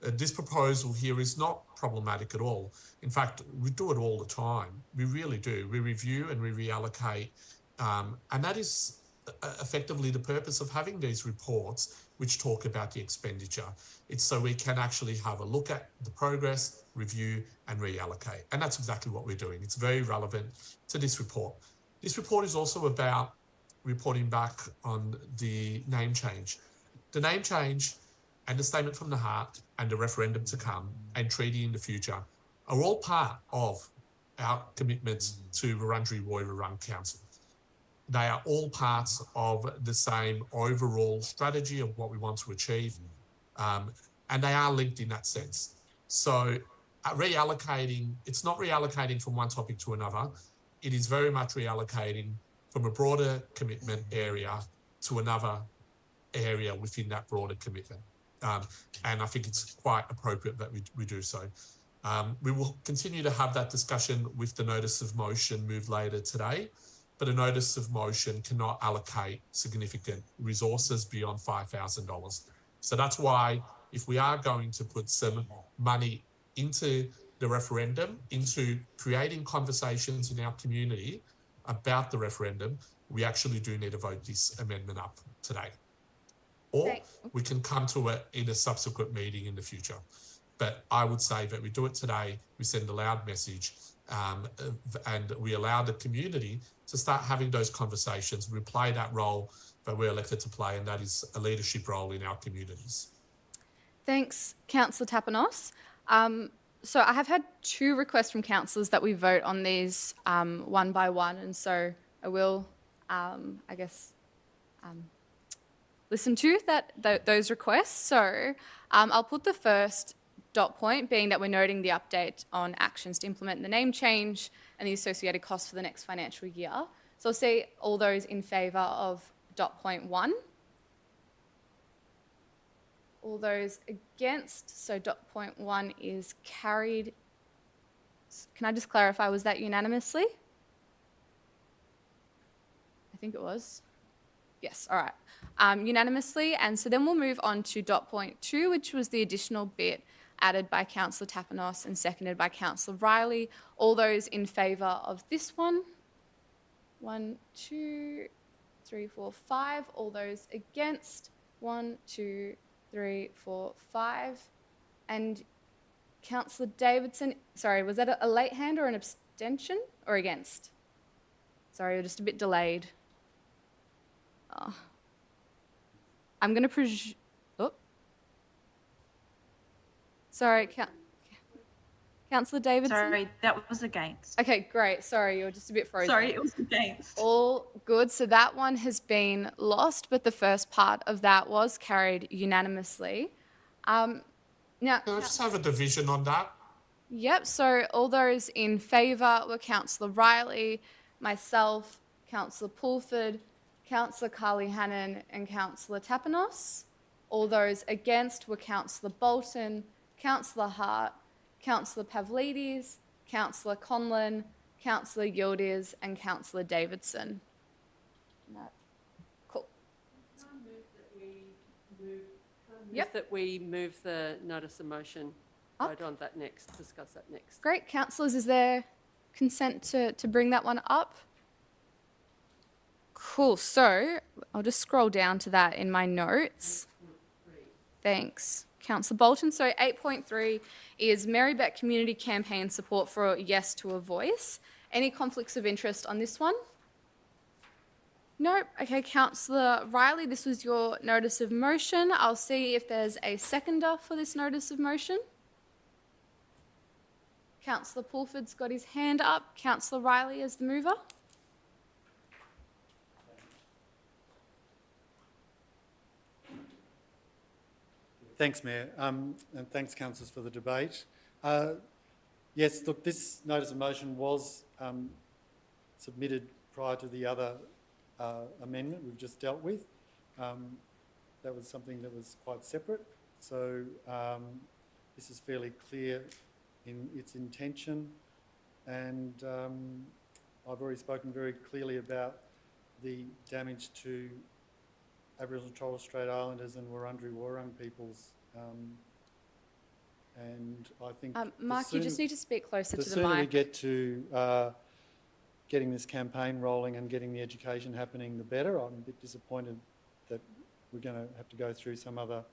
this proposal here is not problematic at all. In fact, we do it all the time. We really do. We review and we reallocate. And that is effectively the purpose of having these reports which talk about the expenditure. It's so we can actually have a look at the progress, review and reallocate. And that's exactly what we're doing. It's very relevant to this report. This report is also about reporting back on the name change. The name change and the statement from the heart and the referendum to come and treaty in the future are all part of our commitments to Wurundjeri Woi-wurrung Council. They are all parts of the same overall strategy of what we want to achieve, and they are linked in that sense. So reallocating, it's not reallocating from one topic to another. It is very much reallocating from a broader commitment area to another area within that broader commitment. And I think it's quite appropriate that we do so. We will continue to have that discussion with the notice of motion moved later today, but a notice of motion cannot allocate significant resources beyond $5,000. So that's why if we are going to put some money into the referendum, into creating conversations in our community about the referendum, we actually do need to vote this amendment up today. Or we can come to it in a subsequent meeting in the future. But I would say that we do it today, we send a loud message, and we allow the community to start having those conversations. We play that role that we're elected to play, and that is a leadership role in our communities. Thanks, Councillor Tapanos. So I have had 2 requests from councillors that we vote on these one by one, and so I will, I guess, listen to those requests. So I'll put the first dot point being that we're noting the update on actions to implement the name change and the associated costs for the next financial year. So I'll say all those in favour of dot point 1. All those against, so dot point 1 is carried. Can I just clarify, was that unanimously? I think it was. Yes, all right. Unanimously, and so then we'll move on to dot point 2, which was the additional bit added by Councillor Tapanos and seconded by Councillor Riley. All those in favour of this one? 1, 2, 3, 4, 5. All those against? 1, 2, 3, 4, 5. And Councillor Davidson, sorry, was that a late hand or an abstention or against? Sorry, we're just a bit delayed. Oh. I'm going to presume... Oh. Sorry, Councillor Davidson? Sorry, that was against. Okay, great. Sorry, you're just a bit frozen. Sorry, it was against. All good. So that one has been lost, but the first part of that was carried unanimously. Now, Can I just have a division on that? Yep. So all those in favour were Councillor Riley, myself, Councillor Pulford, Councillor Carly Hannon and Councillor Tapanos. All those against were Councillor Bolton, Councillor Hart, Councillor Pavlidis, Councillor Conlon, Councillor Yildiz and Councillor Davidson. No. Cool. Yep. That we move the notice of motion, vote on that next, discuss that next. Great. Councillors, is there consent to bring that one up? Cool. So I'll just scroll down to that in my notes. Thanks. Councillor Bolton. So 8.3 is Merri-bek Community Campaign support for Yes to a Voice. Any conflicts of interest on this one? Nope. Okay, Councillor Riley, this was your notice of motion. I'll see if there's a seconder for this notice of motion. Councillor Pulford's got his hand up. Councillor Riley as the mover. Thanks, Mayor, and thanks, councillors, for the debate. Yes, look, this notice of motion was submitted prior to the other amendment we've just dealt with. That was something that was quite separate. So this is fairly clear in its intention, and I've already spoken very clearly about the damage to Aboriginal and Torres Strait Islanders and Wurundjeri Wurrung peoples, and I think Mark, you just need to speak closer to the sooner we mic. get to getting this campaign rolling and getting the education happening, the better. I'm a bit disappointed that we're going to have to go through some other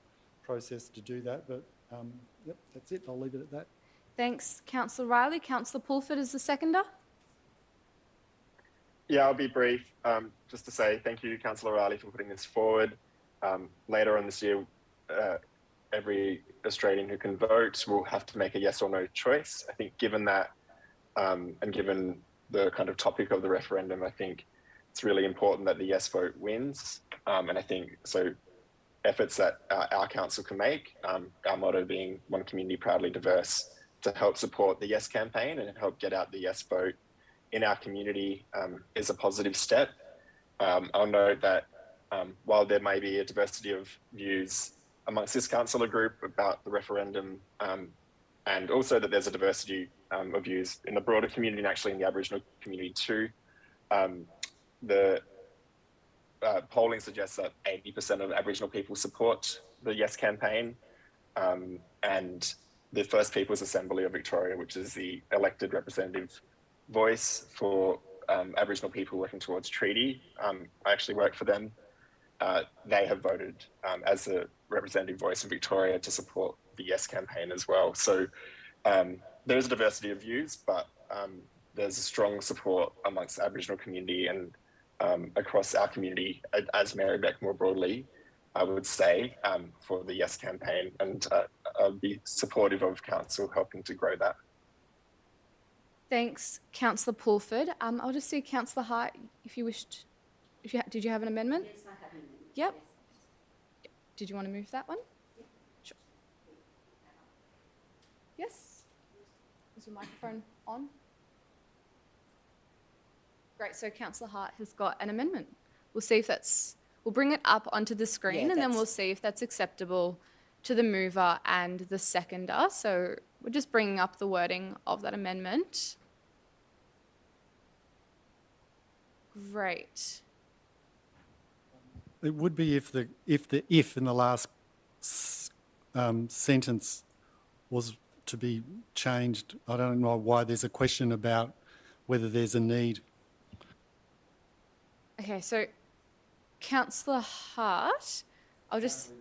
process to do that, but yep, that's it. I'll leave it at that. Thanks, Councillor Riley. Councillor Pulford is the seconder. Yeah, I'll be brief. Just to say thank you, Councillor Riley, for putting this forward. Later on this year, every Australian who can vote will have to make a yes or no choice. I think given that, and given the kind of topic of the referendum, I think it's really important that the yes vote wins. And I think so efforts that our council can make, our motto being one community proudly diverse, to help support the yes campaign and help get out the yes vote in our community is a positive step. I'll note that while there may be a diversity of views amongst this councillor group about the referendum, and also that there's a diversity of views in the broader community and actually in the Aboriginal community too, the polling suggests that 80% of Aboriginal people support the Yes campaign, and the First Peoples Assembly of Victoria, which is the elected representative voice for Aboriginal people working towards treaty. I actually work for them. They have voted as the representative voice in Victoria to support the Yes campaign as well. So there is a diversity of views, but there's a strong support amongst the Aboriginal community and across our community as Merri-bek more broadly, I would say, for the Yes campaign, and I'll be supportive of council helping to grow that. Thanks, Councillor Pulford. I'll just see Councillor Hart, if you wished. Did you have an amendment? Yes, I have an amendment. Yep. Did you want to move that one? Yep. Sure. Yes. Is your microphone on? Great. So Councillor Hart has got an amendment. We'll see if we'll bring it up onto the screen, and then we'll see if that's acceptable to the mover and the seconder. So we're just bringing up the wording of that amendment. Great. It would be if the if in the last sentence was to be changed. I don't know why there's a question about whether there's a need. Okay, so Councillor Hart, I'll just...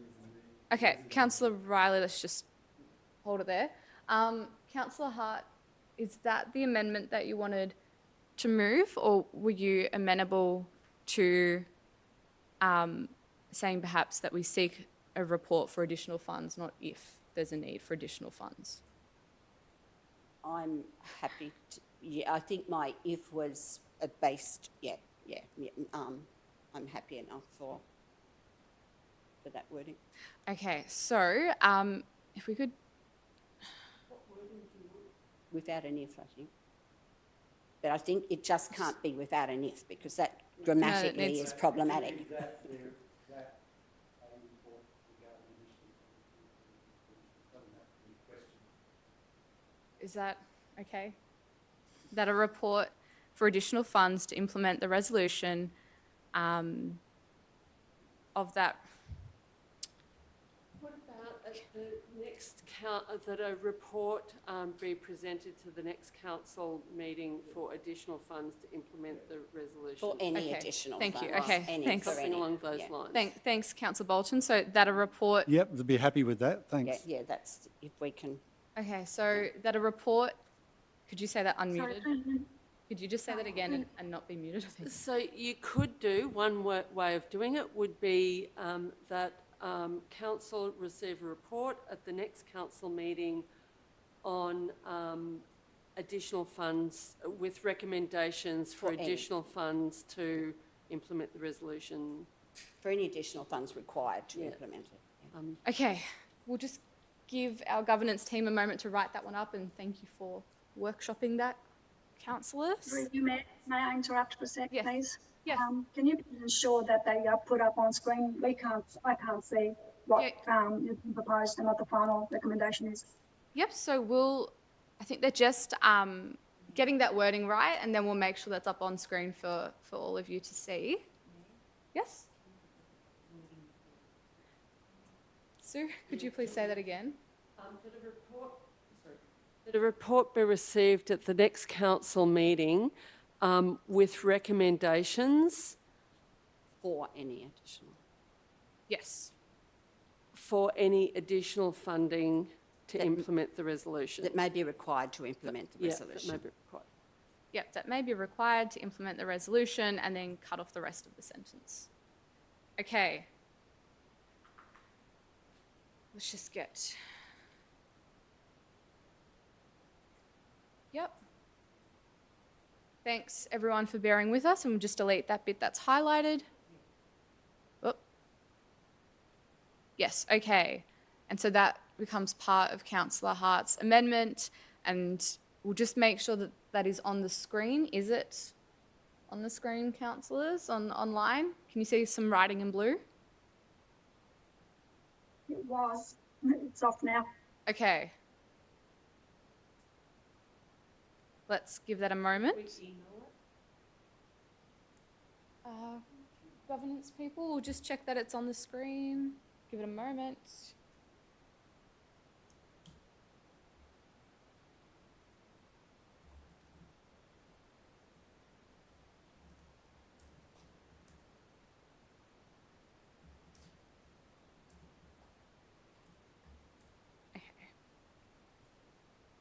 Okay, Councillor Riley, let's just hold it there. Councillor Hart, is that the amendment that you wanted to move, or were you amenable to saying perhaps that we seek a report for additional funds, not if there's a need for additional funds? I'm happy to, yeah, I think my if was based, I'm happy enough for that wording. Okay, so if we could... Without an if, I think. but I think it just can't be without an if, because that grammatically is problematic. Is that okay? That a report for additional funds to implement the resolution of that. What about at the next that a report be presented to the next council meeting for additional funds to implement the resolution? For any additional Thank funds. you. Okay, thanks. Something along those lines. Thanks, Councillor Bolton. So that a report. Yep, they'd be happy with that. Thanks. Yeah, that's if we can. Okay, so that a report. Could you say that unmuted? Sorry. Could you just say that again and not be muted? So you could do, one way of doing it would be that council receive a report at the next council meeting on additional funds with recommendations for additional funds to implement the resolution. For any additional funds required to implement it. Yeah. Okay, we'll just give our governance team a moment to write that one up, and thank you for workshopping that, councillors. May I interrupt for a sec, yes. please? Yes. Can you ensure that they are put up on screen? I can't see what you proposed and what the final recommendation is. Yep, so I think they're just getting that wording right, and then we'll make sure that's up on screen for all of you to see. Yes? Sue, could you please say that again? That a report be received at the next council meeting with recommendations. For any additional. Yes. For any additional funding to implement the resolution. That may be required to implement the resolution. That may be required. Yep, that may be required to implement the resolution, and then cut off the rest of the sentence. Okay. Let's just get... Yep. Thanks everyone for bearing with us, and we'll just delete that bit that's highlighted. Oh. Yes, okay. And so that becomes part of Councillor Hart's amendment, and we'll just make sure that that is on the screen. Is it on the screen, councillors, online? Can you see some writing in blue? It was. It's off now. Okay. Let's give that a moment. Governance people, we'll just check that it's on the screen. Give it a moment.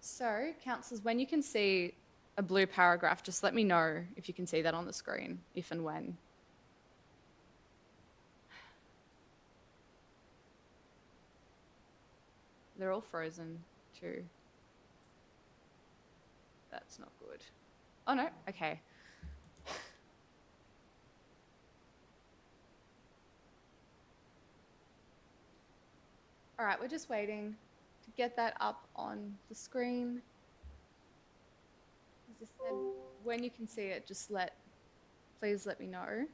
So, councillors, when you can see a blue paragraph, just let me know if you can see that on the screen, if and when. They're all frozen too. That's not good. Oh no, okay. All right, we're just waiting to get that up on the screen. As I said, when you can see it, just please let me know.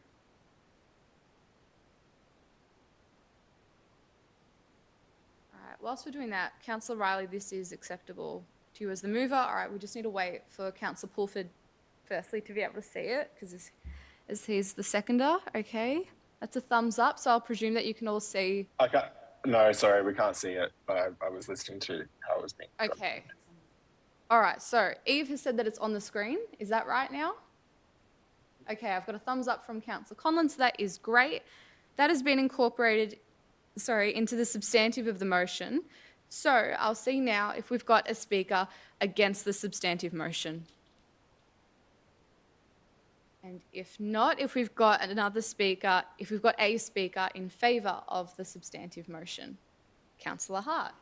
All right, whilst we're doing that, Councillor Riley, this is acceptable to you as the mover. All right, we just need to wait for Councillor Pulford firstly to be able to see it, because as he's the seconder. Okay, that's a thumbs up, so I'll presume that you can all see. Okay. No, sorry, we can't see it, but I was listening to how it was being done. Okay. All right, so Eve has said that it's on the screen. Is that right now? Okay, I've got a thumbs up from Councillor Conlon, so that is great. That has been incorporated, into the substantive of the motion. So I'll see now if we've got a speaker against the substantive motion. And if not, if we've got a speaker in favour of the substantive motion. Councillor Hart.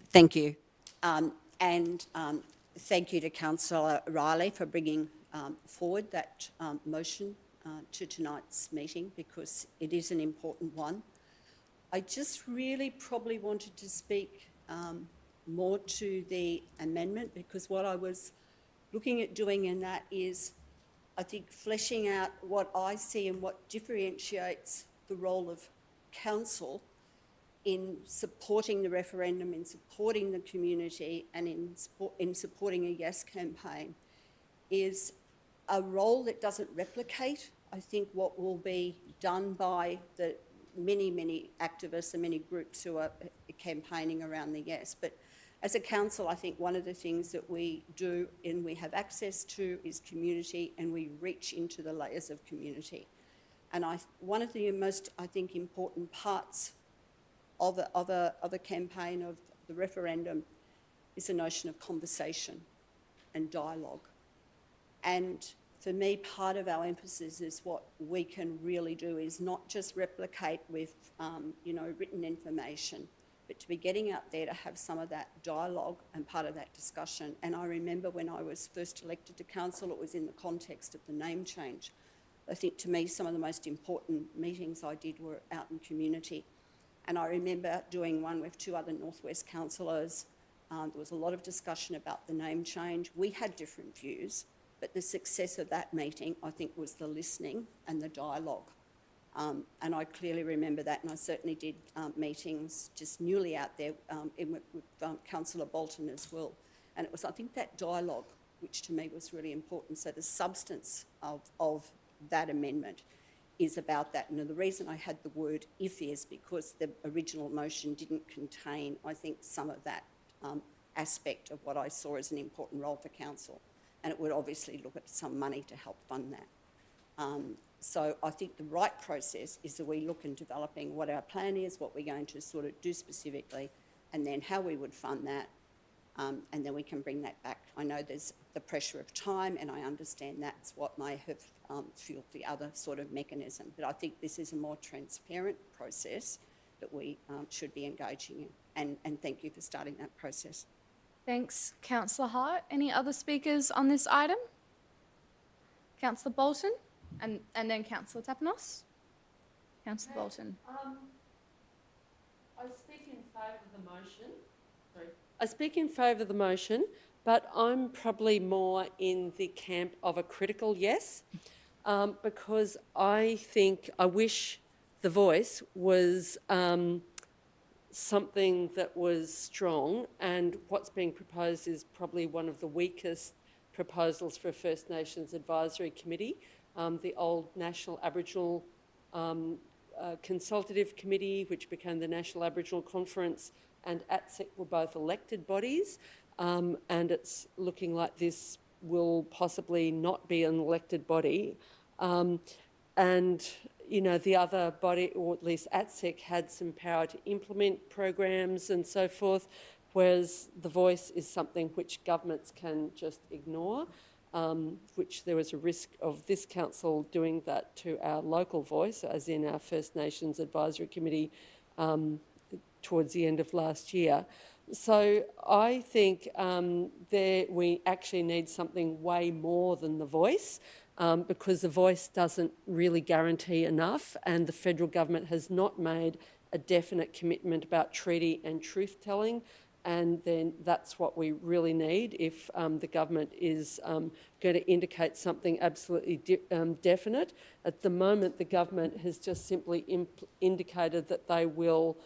Thank you. Thank you to Councillor Riley for bringing forward that motion to tonight's meeting, because it is an important one. I just really probably wanted to speak more to the amendment, because what I was looking at doing in that is, I think, fleshing out what I see and what differentiates the role of council in supporting the referendum, in supporting the community, and in supporting a yes campaign, is a role that doesn't replicate, I think, what will be done by the many activists and many groups who are campaigning around the yes. But as a council, I think one of the things that we do and we have access to is community, and we reach into the layers of community. And one of the most, I think, important parts of a campaign of the referendum is the notion of conversation and dialogue. And for me, part of our emphasis is what we can really do is not just replicate with, written information, but to be getting out there to have some of that dialogue and part of that discussion. And I remember when I was first elected to council, it was in the context of the name change. I think to me, some of the most important meetings I did were out in community. And I remember doing one with 2 other Northwest councillors. There was a lot of discussion about the name change. We had different views, but the success of that meeting, I think, was the listening and the dialogue. And I clearly remember that, and I certainly did meetings just newly out there with Councillor Bolton as well. And it was, I think, that dialogue which to me was really important. So the substance of that amendment is about that. And the reason I had the word if is because the original motion didn't contain, I think, some of that aspect of what I saw as an important role for council. And it would obviously look at some money to help fund that. So I think the right process is that we look in developing what our plan is, what we're going to sort of do specifically, and then how we would fund that, and then we can bring that back. I know there's the pressure of time, and I understand that's what may have fueled the other sort of mechanism. But I think this is a more transparent process that we should be engaging in. And thank you for starting that process. Thanks, Councillor Hart. Any other speakers on this item? Councillor Bolton and then Councillor Tapanos. Councillor Bolton. I speak in favour of the motion. Sorry. I speak in favour of the motion, but I'm probably more in the camp of a critical yes, because I wish the voice was something that was strong, and what's being proposed is probably one of the weakest proposals for a First Nations Advisory Committee. The old National Aboriginal Consultative Committee, which became the National Aboriginal Conference, and ATSEC were both elected bodies, and it's looking like this will possibly not be an elected body. And, you know, the other body, or at least ATSEC, had some power to implement programs and so forth, whereas the voice is something which governments can just ignore, which there was a risk of this council doing that to our local voice, as in our First Nations Advisory Committee towards the end of last year. So I think we actually need something way more than the voice, because the voice doesn't really guarantee enough, and the federal government has not made a definite commitment about treaty and truth-telling, and then that's what we really need if the government is going to indicate something absolutely definite. At the moment, the government has just simply indicated that they will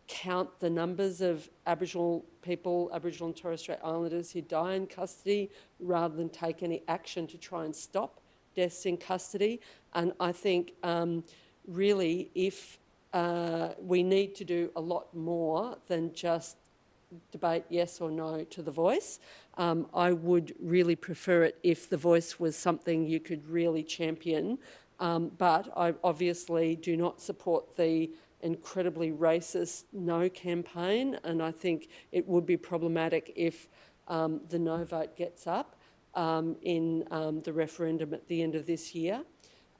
count the numbers of Aboriginal people, Aboriginal and Torres Strait Islanders who die in custody, rather than take any action to try and stop deaths in custody. And I think really if we need to do a lot more than just debate yes or no to the voice. I would really prefer it if the voice was something you could really champion, but I obviously do not support the incredibly racist no campaign, and I think it would be problematic if the no vote gets up in the referendum at the end of this year.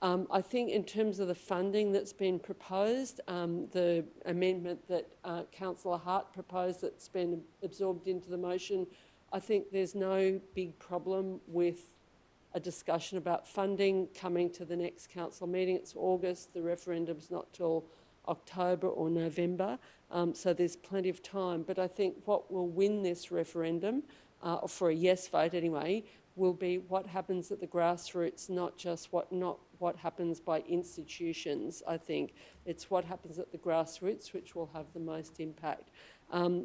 I think in terms of the funding that's been proposed, the amendment that Councillor Hart proposed that's been absorbed into the motion, I think there's no big problem with a discussion about funding coming to the next council meeting. It's August, the referendum's not till October or November, so there's plenty of time. But I think what will win this referendum, or for a yes vote anyway, will be what happens at the grassroots, not just what happens by institutions. I think it's what happens at the grassroots which will have the most impact. I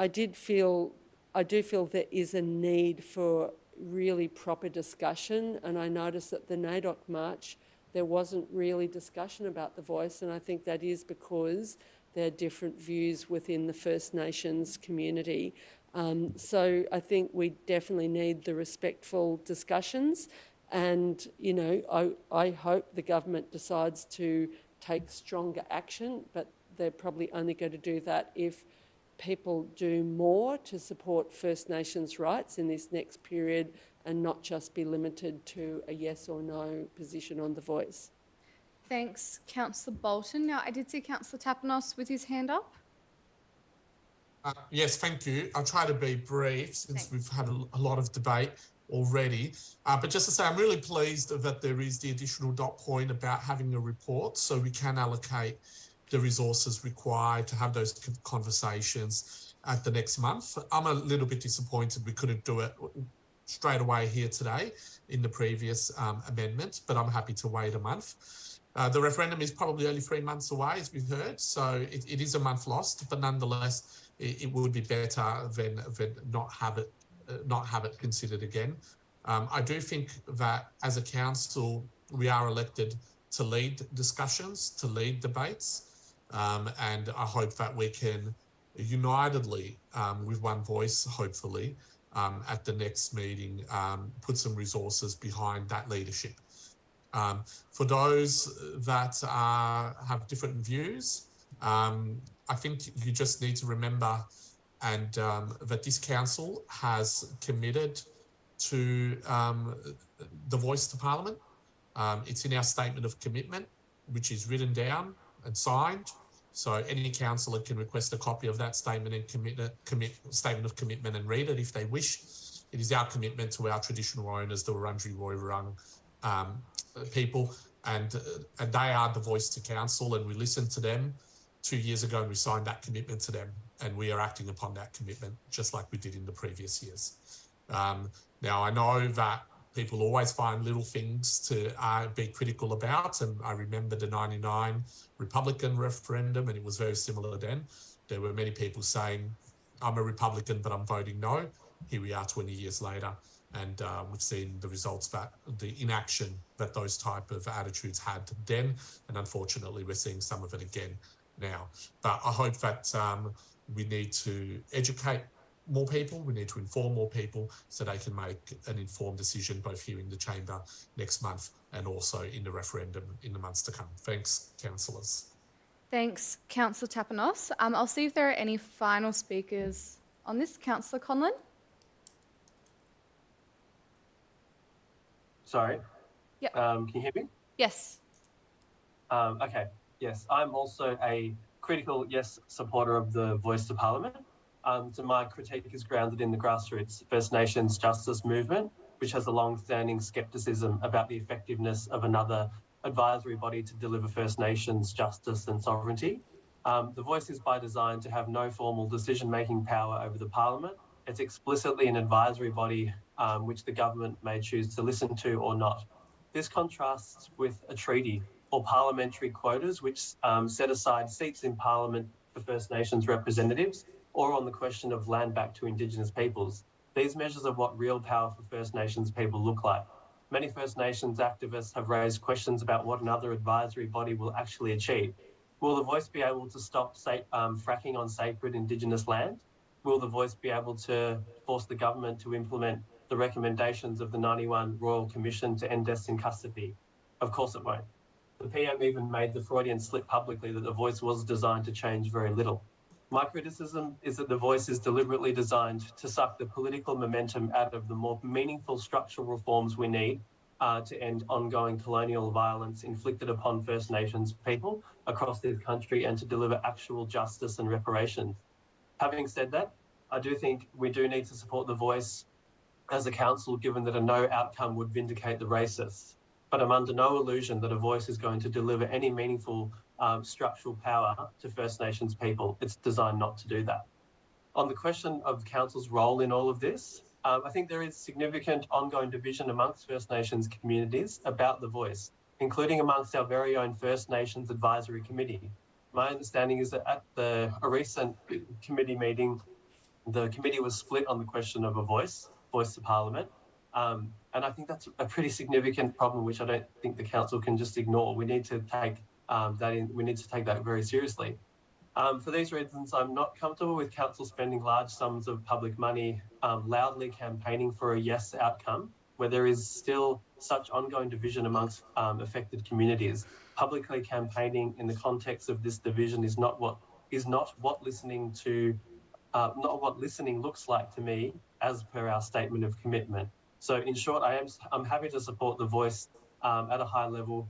do feel there is a need for really proper discussion, and I noticed at the NAIDOC March there wasn't really discussion about the voice, and I think that is because there are different views within the First Nations community. So I think we definitely need the respectful discussions, and I hope the government decides to take stronger action, but they're probably only going to do that if people do more to support First Nations rights in this next period and not just be limited to a yes or no position on the voice. Thanks, Councillor Bolton. Now, I did see Councillor Tapanos with his hand up. Yes, thank you. I'll try to be brief since we've had a lot of debate already. But just to say, I'm really pleased that there is the additional dot point about having a report so we can allocate the resources required to have those conversations at the next month. I'm a little bit disappointed we couldn't do it straight away here today in the previous amendment, but I'm happy to wait a month. The referendum is probably only 3 months away, as we've heard, so it is a month lost, but nonetheless, it would be better than not have it considered again. I do think that as a council, we are elected to lead discussions, to lead debates, and I hope that we can unitedly, with one voice, hopefully, at the next meeting, put some resources behind that leadership. For those that have different views, I think you just need to remember that this council has committed to the voice to Parliament. It's in our statement of commitment, which is written down and signed. So any councillor can request a copy of that statement of commitment and read it if they wish. It is our commitment to our traditional owners, the Wurundjeri Woi-wurrung people, and they are the voice to council, and we listened to them 2 years ago and we signed that commitment to them, and we are acting upon that commitment just like we did in the previous years. Now, I know that people always find little things to be critical about, and I remember the 99 Republican referendum, and it was very similar then. There were many people saying, I'm a Republican, but I'm voting no. Here we are 20 years later, and we've seen the results, that the inaction that those type of attitudes had then, and unfortunately we're seeing some of it again now. But I hope that we need to educate more people, we need to inform more people so they can make an informed decision both here in the chamber next month and also in the referendum in the months to come. Thanks, councillors. Thanks, Councillor Tapanos. I'll see if there are any final speakers on this. Councillor Conlon? Sorry. Yep. Can you hear me? Yes. Okay. Yes, I'm also a critical yes supporter of the Voice to Parliament. So my critique is grounded in the grassroots First Nations justice movement, which has a long-standing scepticism about the effectiveness of another advisory body to deliver First Nations justice and sovereignty. The Voice is by design to have no formal decision-making power over the Parliament. It's explicitly an advisory body which the government may choose to listen to or not. This contrasts with a treaty or parliamentary quotas which set aside seats in Parliament for First Nations representatives, or on the question of land back to Indigenous peoples. These measures of what real power for First Nations people look like. Many First Nations activists have raised questions about what another advisory body will actually achieve. Will the Voice be able to stop fracking on sacred Indigenous land? Will the Voice be able to force the government to implement the recommendations of the 91 Royal Commission to end deaths in custody? Of course it won't. The PM even made the Freudian slip publicly that the Voice was designed to change very little. My criticism is that the Voice is deliberately designed to suck the political momentum out of the more meaningful structural reforms we need to end ongoing colonial violence inflicted upon First Nations people across this country and to deliver actual justice and reparations. Having said that, I do think we do need to support the Voice as a council, given that a no outcome would vindicate the racists. But I'm under no illusion that a Voice is going to deliver any meaningful structural power to First Nations people. It's designed not to do that. On the question of council's role in all of this, I think there is significant ongoing division amongst First Nations communities about the voice, including amongst our very own First Nations Advisory Committee. My understanding is that at a recent committee meeting, the committee was split on the question of a voice to Parliament. And I think that's a pretty significant problem, which I don't think the council can just ignore. We need to take we need to take that very seriously. For these reasons, I'm not comfortable with council spending large sums of public money loudly campaigning for a yes outcome, where there is still such ongoing division amongst affected communities. Publicly campaigning in the context of this division is not what listening looks like to me, as per our statement of commitment. So, in short, I'm happy to support the voice at a high level,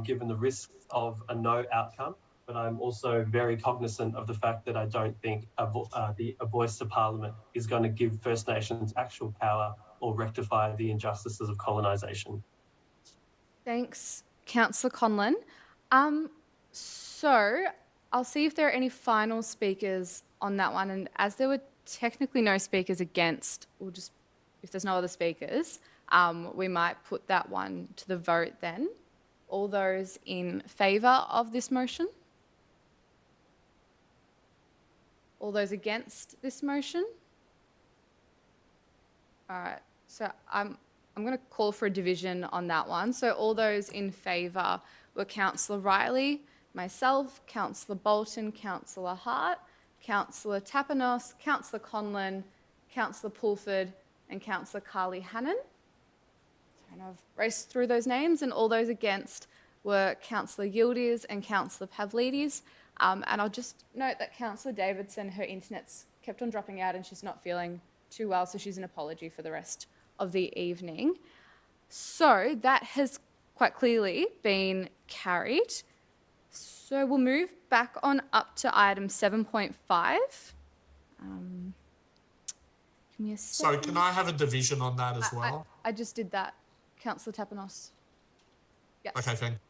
given the risks of a no outcome. But I'm also very cognizant of the fact that I don't think a voice to Parliament is going to give First Nations actual power or rectify the injustices of colonisation. Thanks, Councillor Conlon. So I'll see if there are any final speakers on that one. And as there were technically no speakers against, we'll just, if there's no other speakers, we might put that one to the vote then. All those in favour of this motion? All those against this motion? All right, so I'm going to call for a division on that one. So all those in favour were Councillor Riley, myself, Councillor Bolton, Councillor Hart, Councillor Tapanos, Councillor Conlon, Councillor Pulford and Councillor Carly Hannon. And I've raced through those names, and all those against were Councillor Yildiz and Councillor Pavlidis. And I'll just note that Councillor Davidson, her internet's kept on dropping out and she's not feeling too well, so she's an apology for the rest of the evening. So that has quite clearly been carried. So we'll move back on up to item 7.5. Give me a second. So can I have a division on that as well? I just did that. Councillor Tapanos. Yes. Okay, thanks.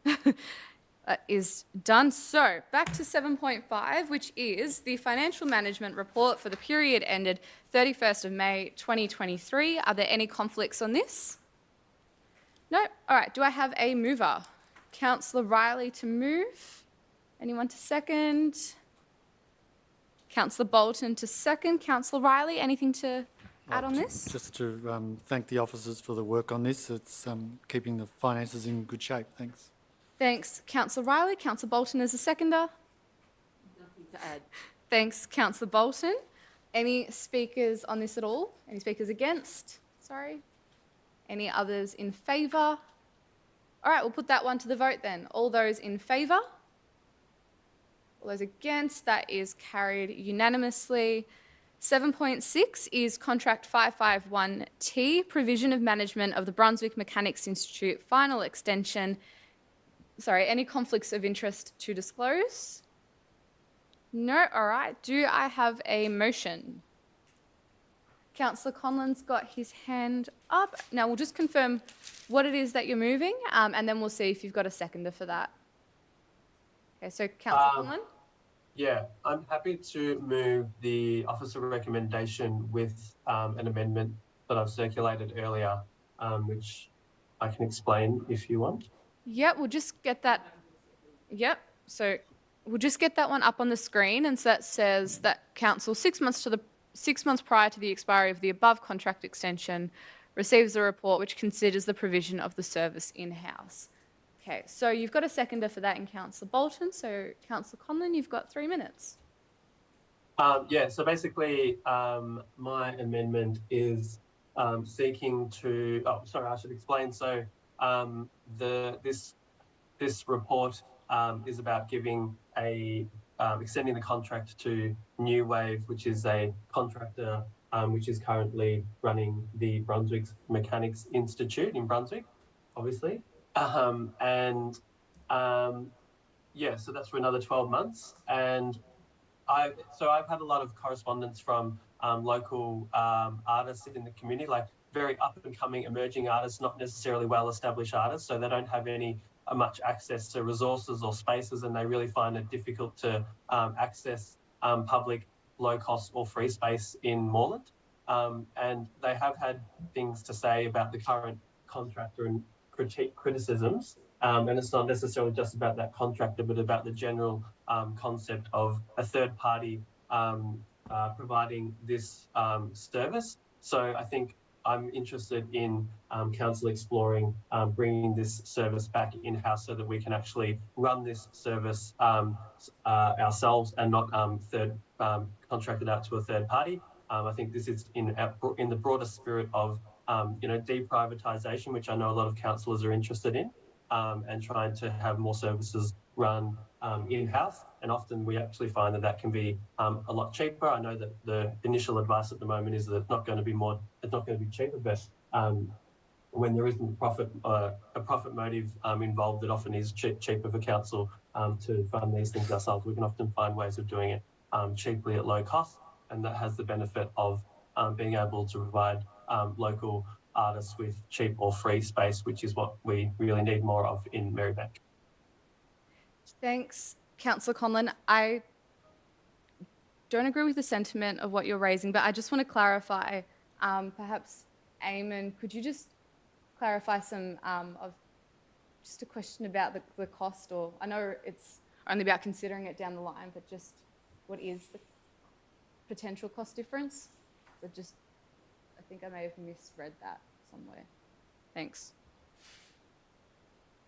That is done. So back to 7.5, which is the financial management report for the period ended 31st of May 2023. Are there any conflicts on this? No? All right. Do I have a mover? Councillor Riley to move. Anyone to second? Councillor Bolton to second. Councillor Riley, anything to add on this? Just to thank the officers for the work on this. It's keeping the finances in good shape. Thanks. Thanks, Councillor Riley. Councillor Bolton as a seconder. Nothing to add. Thanks, Councillor Bolton. Any speakers on this at all? Any speakers against? Sorry. Any others in favour? All right, we'll put that one to the vote then. All those in favour? All those against? That is carried unanimously. 7.6 is Contract 551T, Provision of Management of the Brunswick Mechanics Institute, Final Extension. Sorry, any conflicts of interest to disclose? No? All right. Do I have a motion? Councillor Conlon's got his hand up. Now, we'll just confirm what it is that you're moving, and then we'll see if you've got a seconder for that. Okay, so Councillor Conlon? Yeah, I'm happy to move the officer recommendation with an amendment that I've circulated earlier, which I can explain if you want. Yep, we'll just get that. Yep, so we'll just get that one up on the screen, and so that says that council 6 months prior to the expiry of the above contract extension receives a report which considers the provision of the service in-house. Okay, so you've got a seconder for that in Councillor Bolton. So Councillor Conlon, you've got 3 minutes. Yeah, so basically my amendment is seeking to, I should explain. So this report is about giving extending the contract to New Wave, which is a contractor which is currently running the Brunswick Mechanics Institute in Brunswick, obviously. Yeah, so that's for another 12 months. And I've had a lot of correspondence from local artists in the community, like very up and coming emerging artists, not necessarily well-established artists. So they don't have any much access to resources or spaces, and they really find it difficult to access public, low-cost or free space in Moreland. And they have had things to say about the current contractor and criticisms. And it's not necessarily just about that contractor, but about the general concept of a third party providing this service. So I think I'm interested in council exploring bringing this service back in-house so that we can actually run this service ourselves and not contract it out to a third party. I think this is in the broader spirit of deprivatisation, which I know a lot of councillors are interested in, and trying to have more services run in-house. And often we actually find that that can be a lot cheaper. I know that the initial advice at the moment is that it's not going to be cheaper, but when there isn't a profit motive involved, it often is cheaper for council to fund these things ourselves. We can often find ways of doing it cheaply at low cost, and that has the benefit of being able to provide local artists with cheap or free space, which is what we really need more of in Merri-bek. Thanks, Councillor Conlon. I don't agree with the sentiment of what you're raising, but I just want to clarify. Perhaps, Eamon, could you just clarify some of just a question about the cost? Or I know it's only about considering it down the line, but just what is the potential cost difference? I think I may have misread that somewhere. Thanks.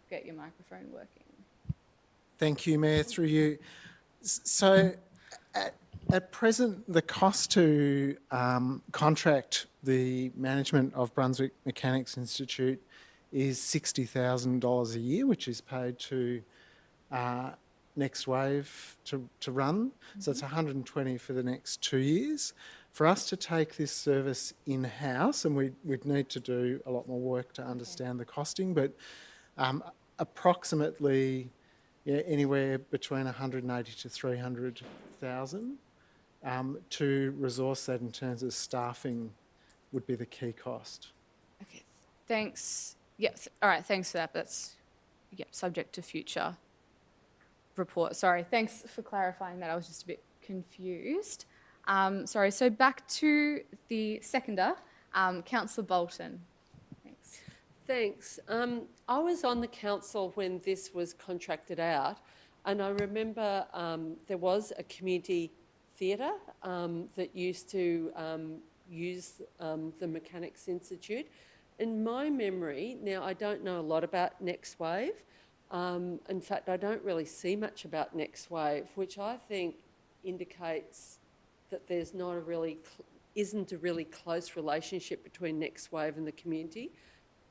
Get your microphone working. Thank you, Mayor, through you. So at present, the cost to contract the management of Brunswick Mechanics Institute is $60,000 a year, which is paid to Next Wave to run. So it's $120,000 for the next 2 years. For us to take this service in-house, and we'd need to do a lot more work to understand the costing, but approximately anywhere between $180,000 to $300,000 to resource that in terms of staffing would be the key cost. Okay, thanks. Yes, all right, thanks for that. That's subject to future report. Sorry, thanks for clarifying that. I was just a bit confused. Sorry, so back to the seconder, Councillor Bolton. Thanks. Thanks. I was on the council when this was contracted out, and I remember there was a community theatre that used to use the Mechanics Institute. In my memory, now I don't know a lot about Next Wave. In fact, I don't really see much about Next Wave, which I think indicates that there's not isn't a really close relationship between Next Wave and the community.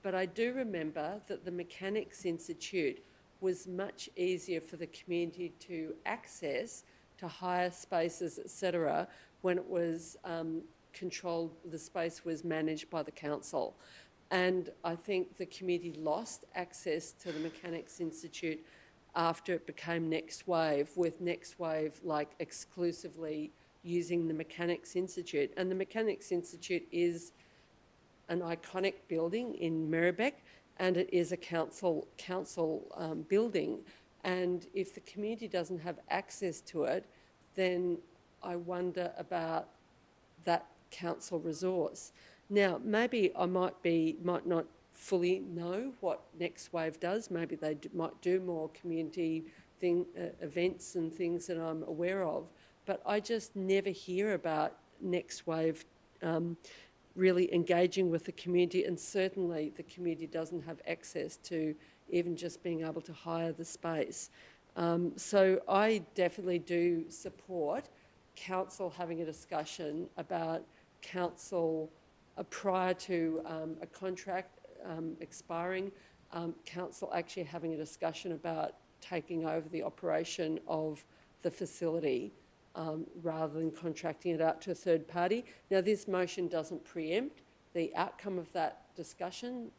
But I do remember that the Mechanics Institute was much easier for the community to access, to hire spaces, etc., when it was controlled, the space was managed by the council. And I think the community lost access to the Mechanics Institute after it became Next Wave, with Next Wave like exclusively using the Mechanics Institute. And the Mechanics Institute is an iconic building in Merri-bek, and it is a council building. And if the community doesn't have access to it, then I wonder about that council resource. Now, maybe I might not fully know what Next Wave does. Maybe they might do more community events and things that I'm aware of, but I just never hear about Next Wave really engaging with the community, and certainly the community doesn't have access to even just being able to hire the space. So I definitely do support council having a discussion about council prior to a contract expiring, council actually having a discussion about taking over the operation of the facility rather than contracting it out to a third party. Now, this motion doesn't preempt the outcome of that discussion,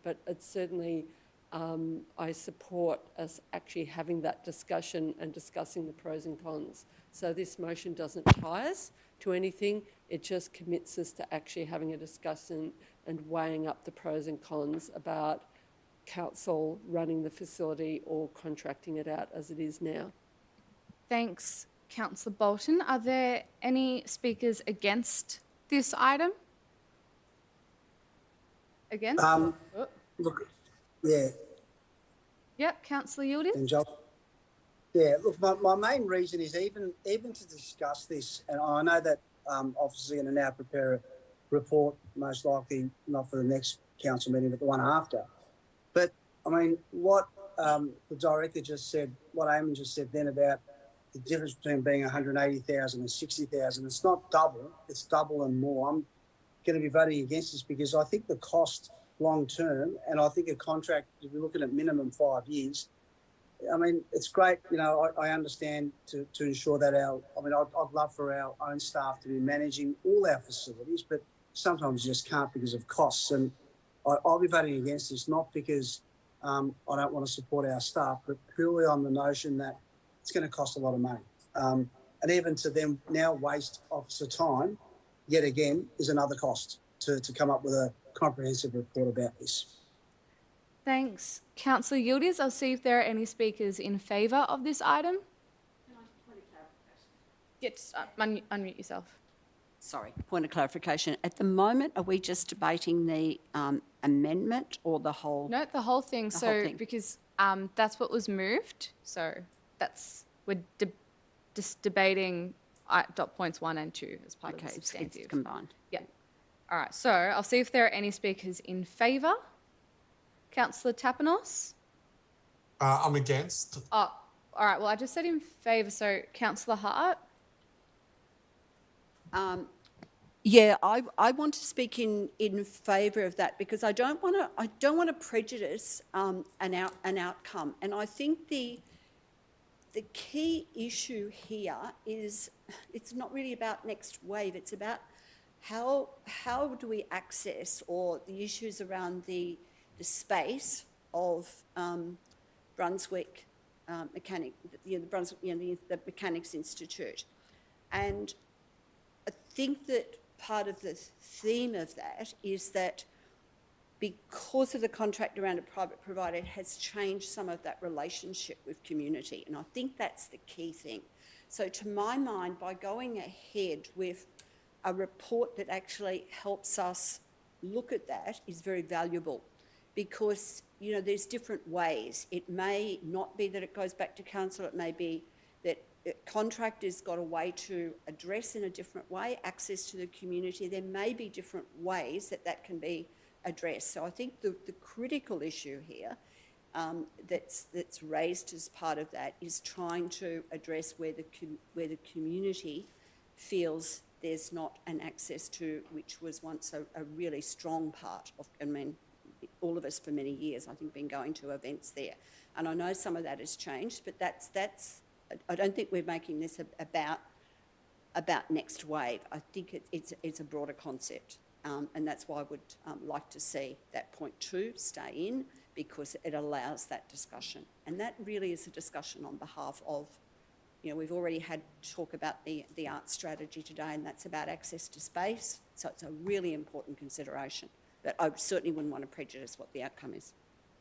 but it's certainly, I support us actually having that discussion and discussing the pros and cons. So this motion doesn't tie us to anything, it just commits us to actually having a discussion and weighing up the pros and cons about council running the facility or contracting it out as it is now. Thanks, Councillor Bolton. Are there any speakers against this item? Against? Look, yeah. Yep, Councillor Yildiz. And yeah, look, my main reason is even to discuss this, and I know that officers are going to now prepare a report, most likely not for the next council meeting, but the one after. But I mean, what the director just said, what Eamon just said then about the difference between being 180,000 and 60,000, it's not double, it's double and more. I'm going to be voting against this because I think the cost long term, and I think a contract, if you're looking at minimum 5 years, I mean, it's great, you know, I understand to ensure that I'd love for our own staff to be managing all our facilities, but sometimes you just can't because of costs. And I'll be voting against this, not because I don't want to support our staff, but purely on the notion that it's going to cost a lot of money. And even to them now waste officer time, yet again, is another cost to come up with a comprehensive report about this. Thanks, Councillor Yildiz. I'll see if there are any speakers in favour of this item. Can I point a clarification? Yes, unmute yourself. Sorry, point of clarification. At the moment, are we just debating the amendment or the whole? No, the whole thing. The whole thing. Because that's what was moved. So we're just debating dot points 1 and 2 as part of the substantive. It's combined. Yeah. All right. So I'll see if there are any speakers in favour. Councillor Tapanos? I'm against. Oh, all right. Well, I just said in favour. So Councillor Hart? Yeah, I want to speak in favour of that because I don't want to prejudice an outcome, and I think the key issue here is it's not really about next wave. It's about how do we access, or the issues around the space of Brunswick Mechanic, the Brunswick, the Mechanics Institute, and I think that part of the theme of that is that because of the contract around a private provider, it has changed some of that relationship with community, and I think that's the key thing. So to my mind, by going ahead with a report that actually helps us look at that is very valuable, because, you know, there's different ways. It may not be that it goes back to council, it may be that contractors got a way to address in a different way, access to the community. There may be different ways that can be addressed. So I think the critical issue here that's raised as part of that is trying to address where the community feels there's not an access to, which was once a really strong part of, I mean, all of us for many years, I think, been going to events there. And I know some of that has changed, but that's I don't think we're making this about next wave. I think it's a broader concept, and that's why I would like to see that point 2 stay in, because it allows that discussion. And that really is a discussion on behalf of, you know, we've already had talk about the art strategy today, and that's about access to space. So it's a really important consideration. But I certainly wouldn't want to prejudice what the outcome is.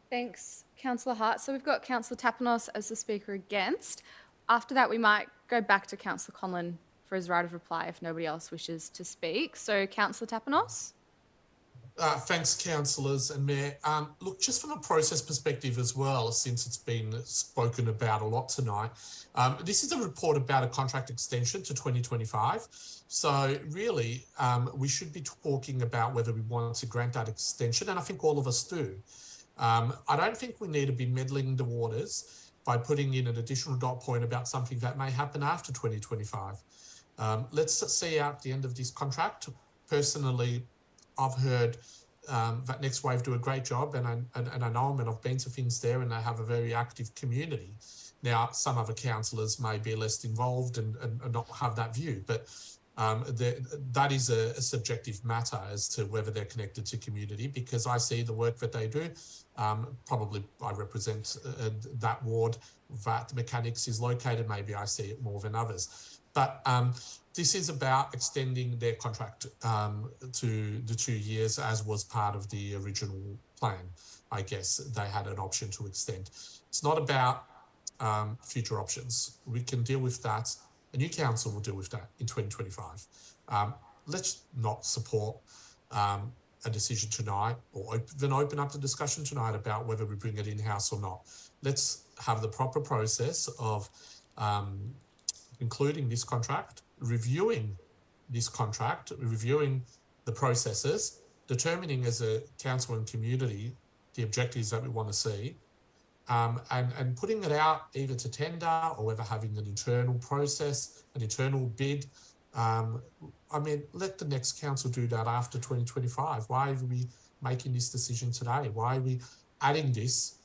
Thanks, Councillor Hart. So we've got Councillor Tapanos as the speaker against. After that, we might go back to Councillor Conlon for his right of reply if nobody else wishes to speak. So, Councillor Tapanos? Thanks, councillors and Mayor. Look, just from a process perspective as well, since it's been spoken about a lot tonight, this is a report about a contract extension to 2025. So really, we should be talking about whether we want to grant that extension, and I think all of us do. I don't think we need to be meddling the waters by putting in an additional dot point about something that may happen after 2025. Let's see out the end of this contract. Personally, I've heard that Next Wave do a great job, and I know them, and I've been to things there, and they have a very active community. Now, some other councillors may be less involved and not have that view, but that is a subjective matter as to whether they're connected to community, because I see the work that they do. Probably I represent that ward that Mechanics is located. Maybe I see it more than others. But this is about extending their contract to the 2 years, as was part of the original plan, I guess, they had an option to extend. It's not about future options. We can deal with that. A new council will deal with that in 2025. Let's not support a decision tonight, or even open up the discussion tonight about whether we bring it in-house or not. Let's have the proper process of including this contract, reviewing this contract, reviewing the processes, determining as a council and community the objectives that we want to see, and putting it out either to tender or whether having an internal process, an internal bid. I mean, let the next council do that after 2025. Why are we making this decision today? Why are we adding this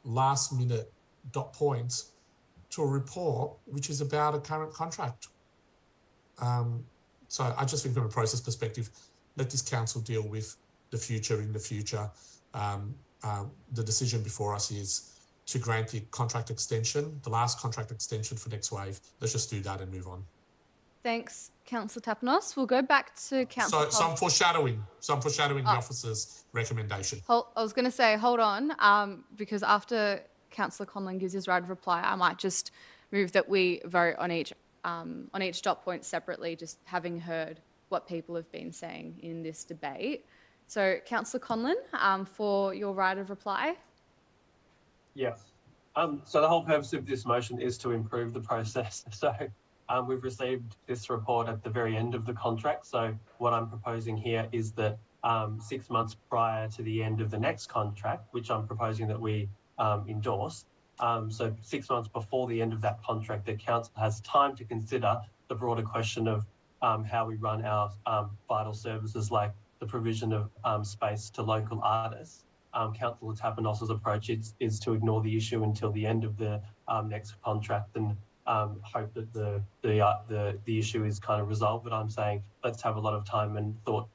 last minute dot point to a report which is about a current contract? So I just think from a process perspective, let this council deal with the future in the future. The decision before us is to grant the contract extension, the last contract extension for Next Wave. Let's just do that and move on. Thanks, Councillor Tapanos. We'll go back to Councillor. So some foreshadowing the officer's recommendation. I was going to say, hold on, because after Councillor Conlon gives his right of reply, I might just move that we vote on each dot point separately, just having heard what people have been saying in this debate. So, Councillor Conlon, for your right of reply. Yes. So the whole purpose of this motion is to improve the process. So we've received this report at the very end of the contract. So what I'm proposing here is that 6 months prior to the end of the next contract, which I'm proposing that we endorse, so 6 months before the end of that contract, the council has time to consider the broader question of how we run our vital services, like the provision of space to local artists. Councillor Tapanos's approach is to ignore the issue until the end of the next contract and hope that the issue is kind of resolved. But I'm saying let's have a lot of time and thought,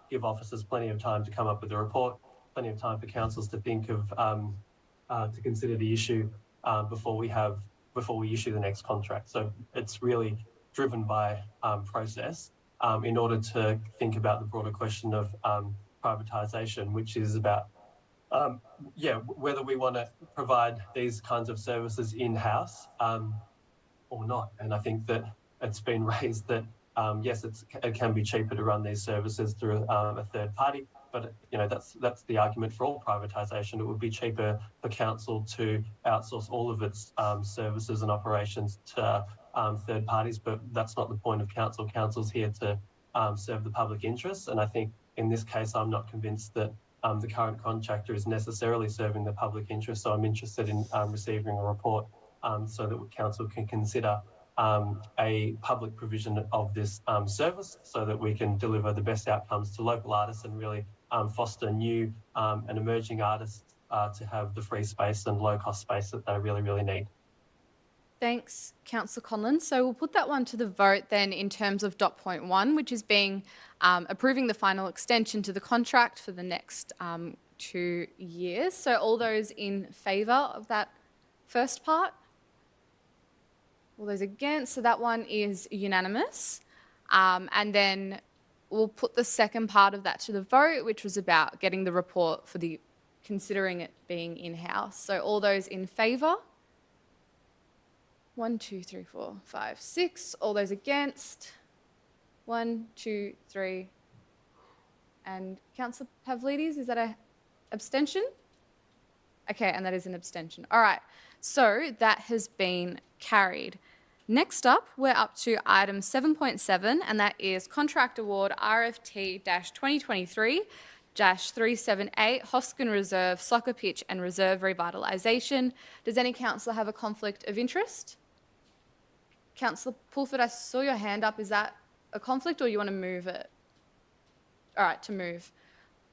give officers plenty of time to come up with a report, plenty of time for councils to think of to consider the issue before we issue the next contract. So it's really driven by process in order to think about the broader question of privatisation, which is about whether we want to provide these kinds of services in-house or not. And I think that it's been raised that yes, it can be cheaper to run these services through a third party, but that's the argument for all privatisation. It would be cheaper for council to outsource all of its services and operations to third parties, but that's not the point of council. Council's here to serve the public interest, and I think in this case I'm not convinced that the current contractor is necessarily serving the public interest. So I'm interested in receiving a report so that council can consider a public provision of this service so that we can deliver the best outcomes to local artists and really foster new and emerging artists to have the free space and low cost space that they really, really need. Thanks, Councillor Conlon. So we'll put that one to the vote then in terms of dot point 1, which is being approving the final extension to the contract for the next 2 years. So all those in favour of that first part? All those against? So that one is unanimous. And then we'll put the second part of that to the vote, which was about getting the report for considering it being in-house. So all those in favour? 1, 2, 3, 4, 5, 6. All those against? 1, 2, 3. And Councillor Pavlidis, is that an abstention? Okay, and that is an abstention. All right, so that has been carried. Next up, we're up to item 7.7, and that is Contract Award RFT-2023-378 Hoskin Reserve Soccer Pitch and Reserve Revitalisation. Does any councillor have a conflict of interest? Councillor Pulford, I saw your hand up. Is that a conflict or you want to move it? All right, to move.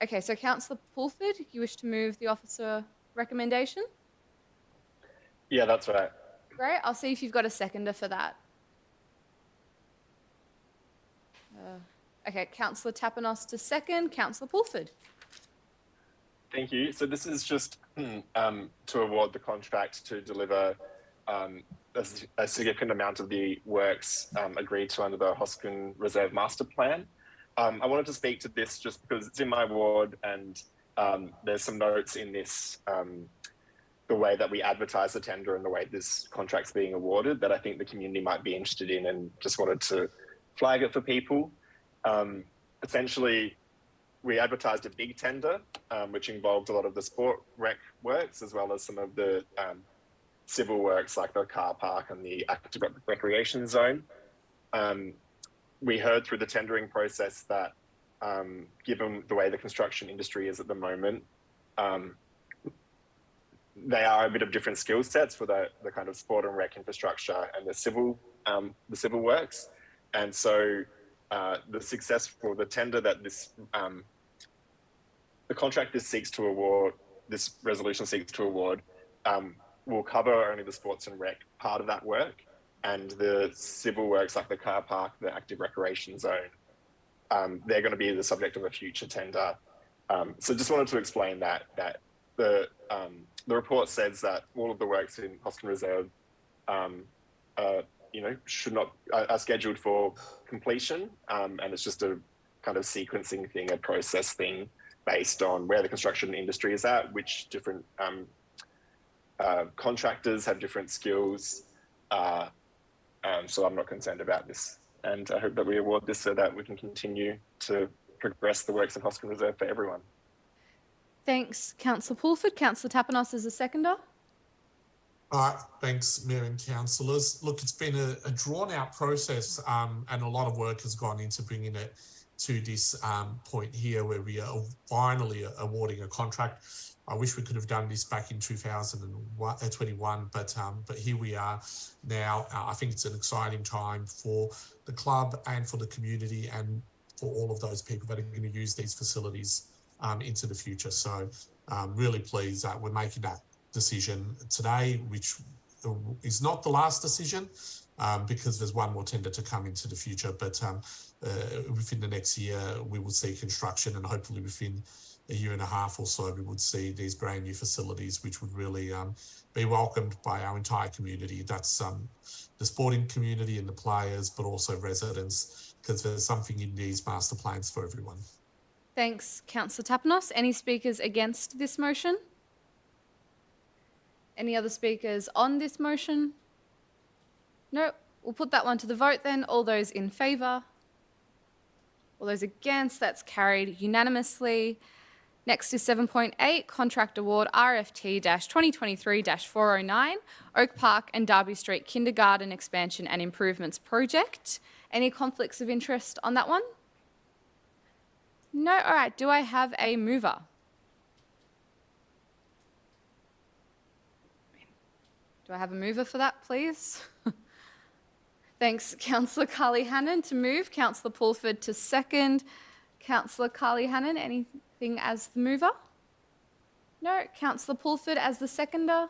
Okay, so Councillor Pulford, you wish to move the officer recommendation? Yeah, that's right. Great, I'll see if you've got a seconder for that. Okay, Councillor Tapanos to second. Councillor Pulford. Thank you. So this is just to award the contract to deliver a significant amount of the works agreed to under the Hoskin Reserve Master Plan. I wanted to speak to this just because it's in my ward and there's some notes in this, the way that we advertise the tender and the way this contract's being awarded that I think the community might be interested in, and just wanted to flag it for people. Essentially, we advertised a big tender, which involved a lot of the sport rec works, as well as some of the civil works like the car park and the active recreation zone. We heard through the tendering process that given the way the construction industry is at the moment, they are a bit of different skill sets for the kind of sport and rec infrastructure and the civil works. And so the successful, the tender that the contract this resolution seeks to award, will cover only the sports and rec part of that work, and the civil works like the car park, the active recreation zone, they're going to be the subject of a future tender. So just wanted to explain that the report says that all of the works in Hoskin Reserve, are scheduled for completion, and it's just a kind of sequencing thing, a process thing, based on where the construction industry is at, which different contractors have different skills. So I'm not concerned about this, and I hope that we award this so that we can continue to progress the works in Hoskin Reserve for everyone. Thanks, Councillor Pulford. Councillor Tapanos is the seconder. Thanks, Mayor and councillors. Look, it's been a drawn-out process, and a lot of work has gone into bringing it to this point here where we are finally awarding a contract. I wish we could have done this back in 2021, but here we are now. I think it's an exciting time for the club and for the community and for all of those people that are going to use these facilities into the future. So really pleased that we're making that decision today, which is not the last decision, because there's one more tender to come into the future. But within the next year, we will see construction, and hopefully within a year and a half or so, we would see these brand new facilities, which would really be welcomed by our entire community. That's the sporting community and the players, but also residents, because there's something in these master plans for everyone. Thanks, Councillor Tapanos. Any speakers against this motion? Any other speakers on this motion? No, we'll put that one to the vote then. All those in favour? All those against? That's carried unanimously. Next is 7.8, Contract Award RFT-2023-409, Oak Park and Derby Street Kindergarten Expansion and Improvements Project. Any conflicts of interest on that one? No? All right. Do I have a mover? Do I have a mover for that, please? Thanks, Councillor Carly Hannon to move, Councillor Pulford to second. Councillor Carly Hannon, anything as the mover? No. Councillor Pulford as the seconder?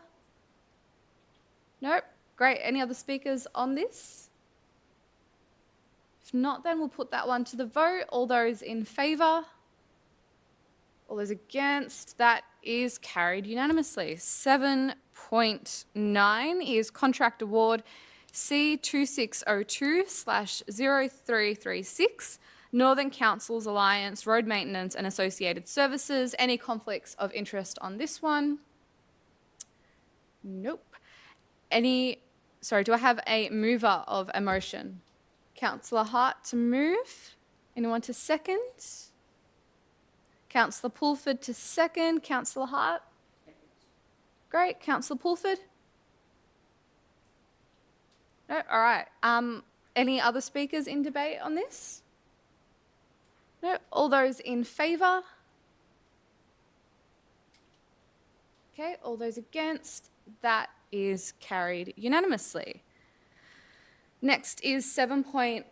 No. Great. Any other speakers on this? If not, then we'll put that one to the vote. All those in favour? All those against? That is carried unanimously. 7.9 is Contract Award C2602/0336, Northern Councils Alliance Road Maintenance and Associated Services. Any conflicts of interest on this one? Nope. Do I have a mover of a motion? Councillor Hart to move. Anyone to second? Councillor Pulford to second. Councillor Hart? Great. Councillor Pulford? No? All right. Any other speakers in debate on this? No? All those in favour? Okay. All those against? That is carried unanimously. Next is 7.10,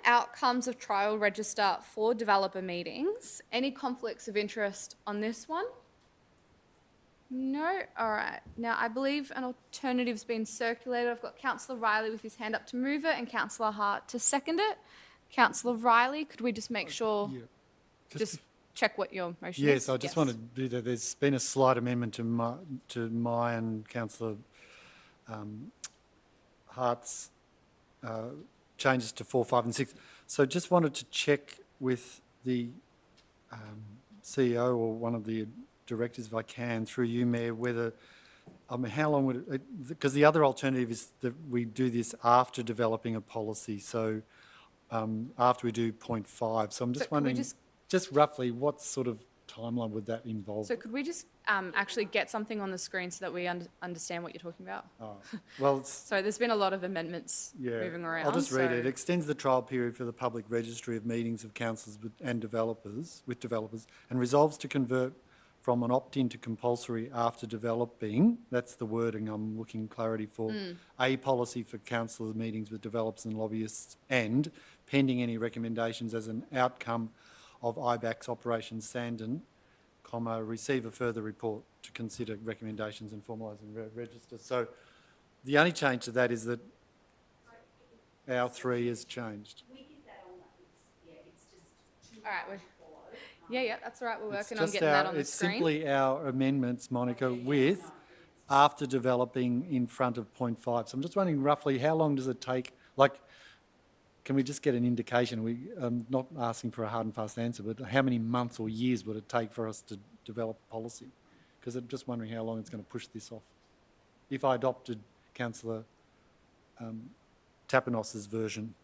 Outcomes of Trial Register for Developer Meetings. Any conflicts of interest on this one? No? All right. Now, I believe an alternative's been circulated. I've got Councillor Riley with his hand up to move it and Councillor Hart to second it. Councillor Riley, could we just make sure, just check what your motion is? Yes, I just want to do that. There's been a slight amendment to my and Councillor Hart's changes to 4, 5 and 6. So just wanted to check with the CEO or one of the directors, if I can, through you, Mayor, whether, how long would it, because the other alternative is that we do this after developing a policy, so after we do 0.5. So I'm just wondering, just roughly, what sort of timeline would that involve? So could we just actually get something on the screen so that we understand what you're talking about? Oh, well, so there's been a lot of amendments moving around. I'll just read it. It extends the trial period for the public registry of meetings of councillors and developers, and resolves to convert from an opt-in to compulsory after developing, that's the wording I'm looking clarity for, a policy for councillors' meetings with developers and lobbyists, and pending any recommendations as an outcome of IBAC's Operation Sandon, receive a further report to consider recommendations and formalising registers. So the only change to that is that our 3 has changed. All right. Yeah, that's all right. We're working on getting that on the screen. It's simply our amendments, Monica, with after developing in front of 0.5. So I'm just wondering roughly how long does it take? Like, can we just get an indication? I'm not asking for a hard and fast answer, but how many months or years would it take for us to develop policy? Because I'm just wondering how long it's going to push this off. If I adopted Councillor Tapanos's version.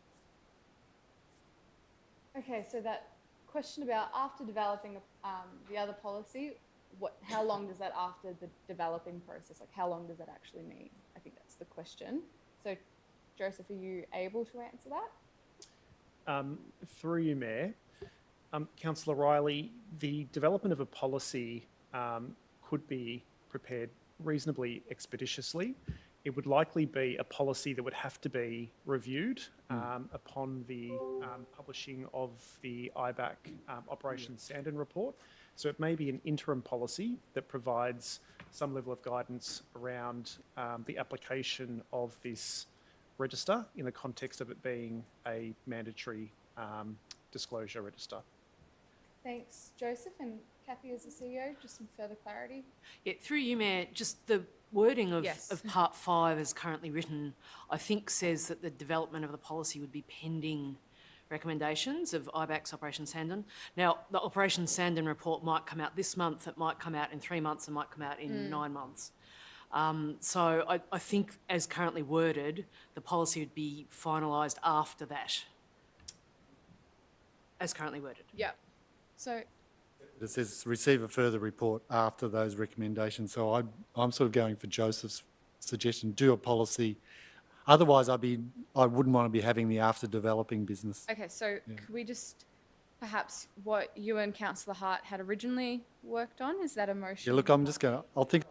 Okay, so that question about after developing the other policy, how long does that after the developing process, like how long does that actually mean? I think that's the question. So, Joseph, are you able to answer that? Through you, Mayor. Councillor Riley, the development of a policy could be prepared reasonably expeditiously. It would likely be a policy that would have to be reviewed upon the publishing of the IBAC Operation Sandon report. So it may be an interim policy that provides some level of guidance around the application of this register in the context of it being a mandatory disclosure register. Thanks, Joseph. And Kathy, as the CEO, just some further clarity. Yeah, through you, Mayor, just the wording of Part 5 as currently written, I think says that the development of the policy would be pending recommendations of IBAC's Operation Sandon. Now, the Operation Sandon report might come out this month, it might come out in 3 months, it might come out in 9 months. So I think as currently worded, the policy would be finalised after that, as currently worded. Yeah. So it says receive a further report after those recommendations. So I'm sort of going for Joseph's suggestion, do a policy. Otherwise, I wouldn't want to be having the after developing business. Okay, so could we just perhaps what you and Councillor Hart had originally worked on, is that a motion? Yeah, look, I'm just going to, I'll think.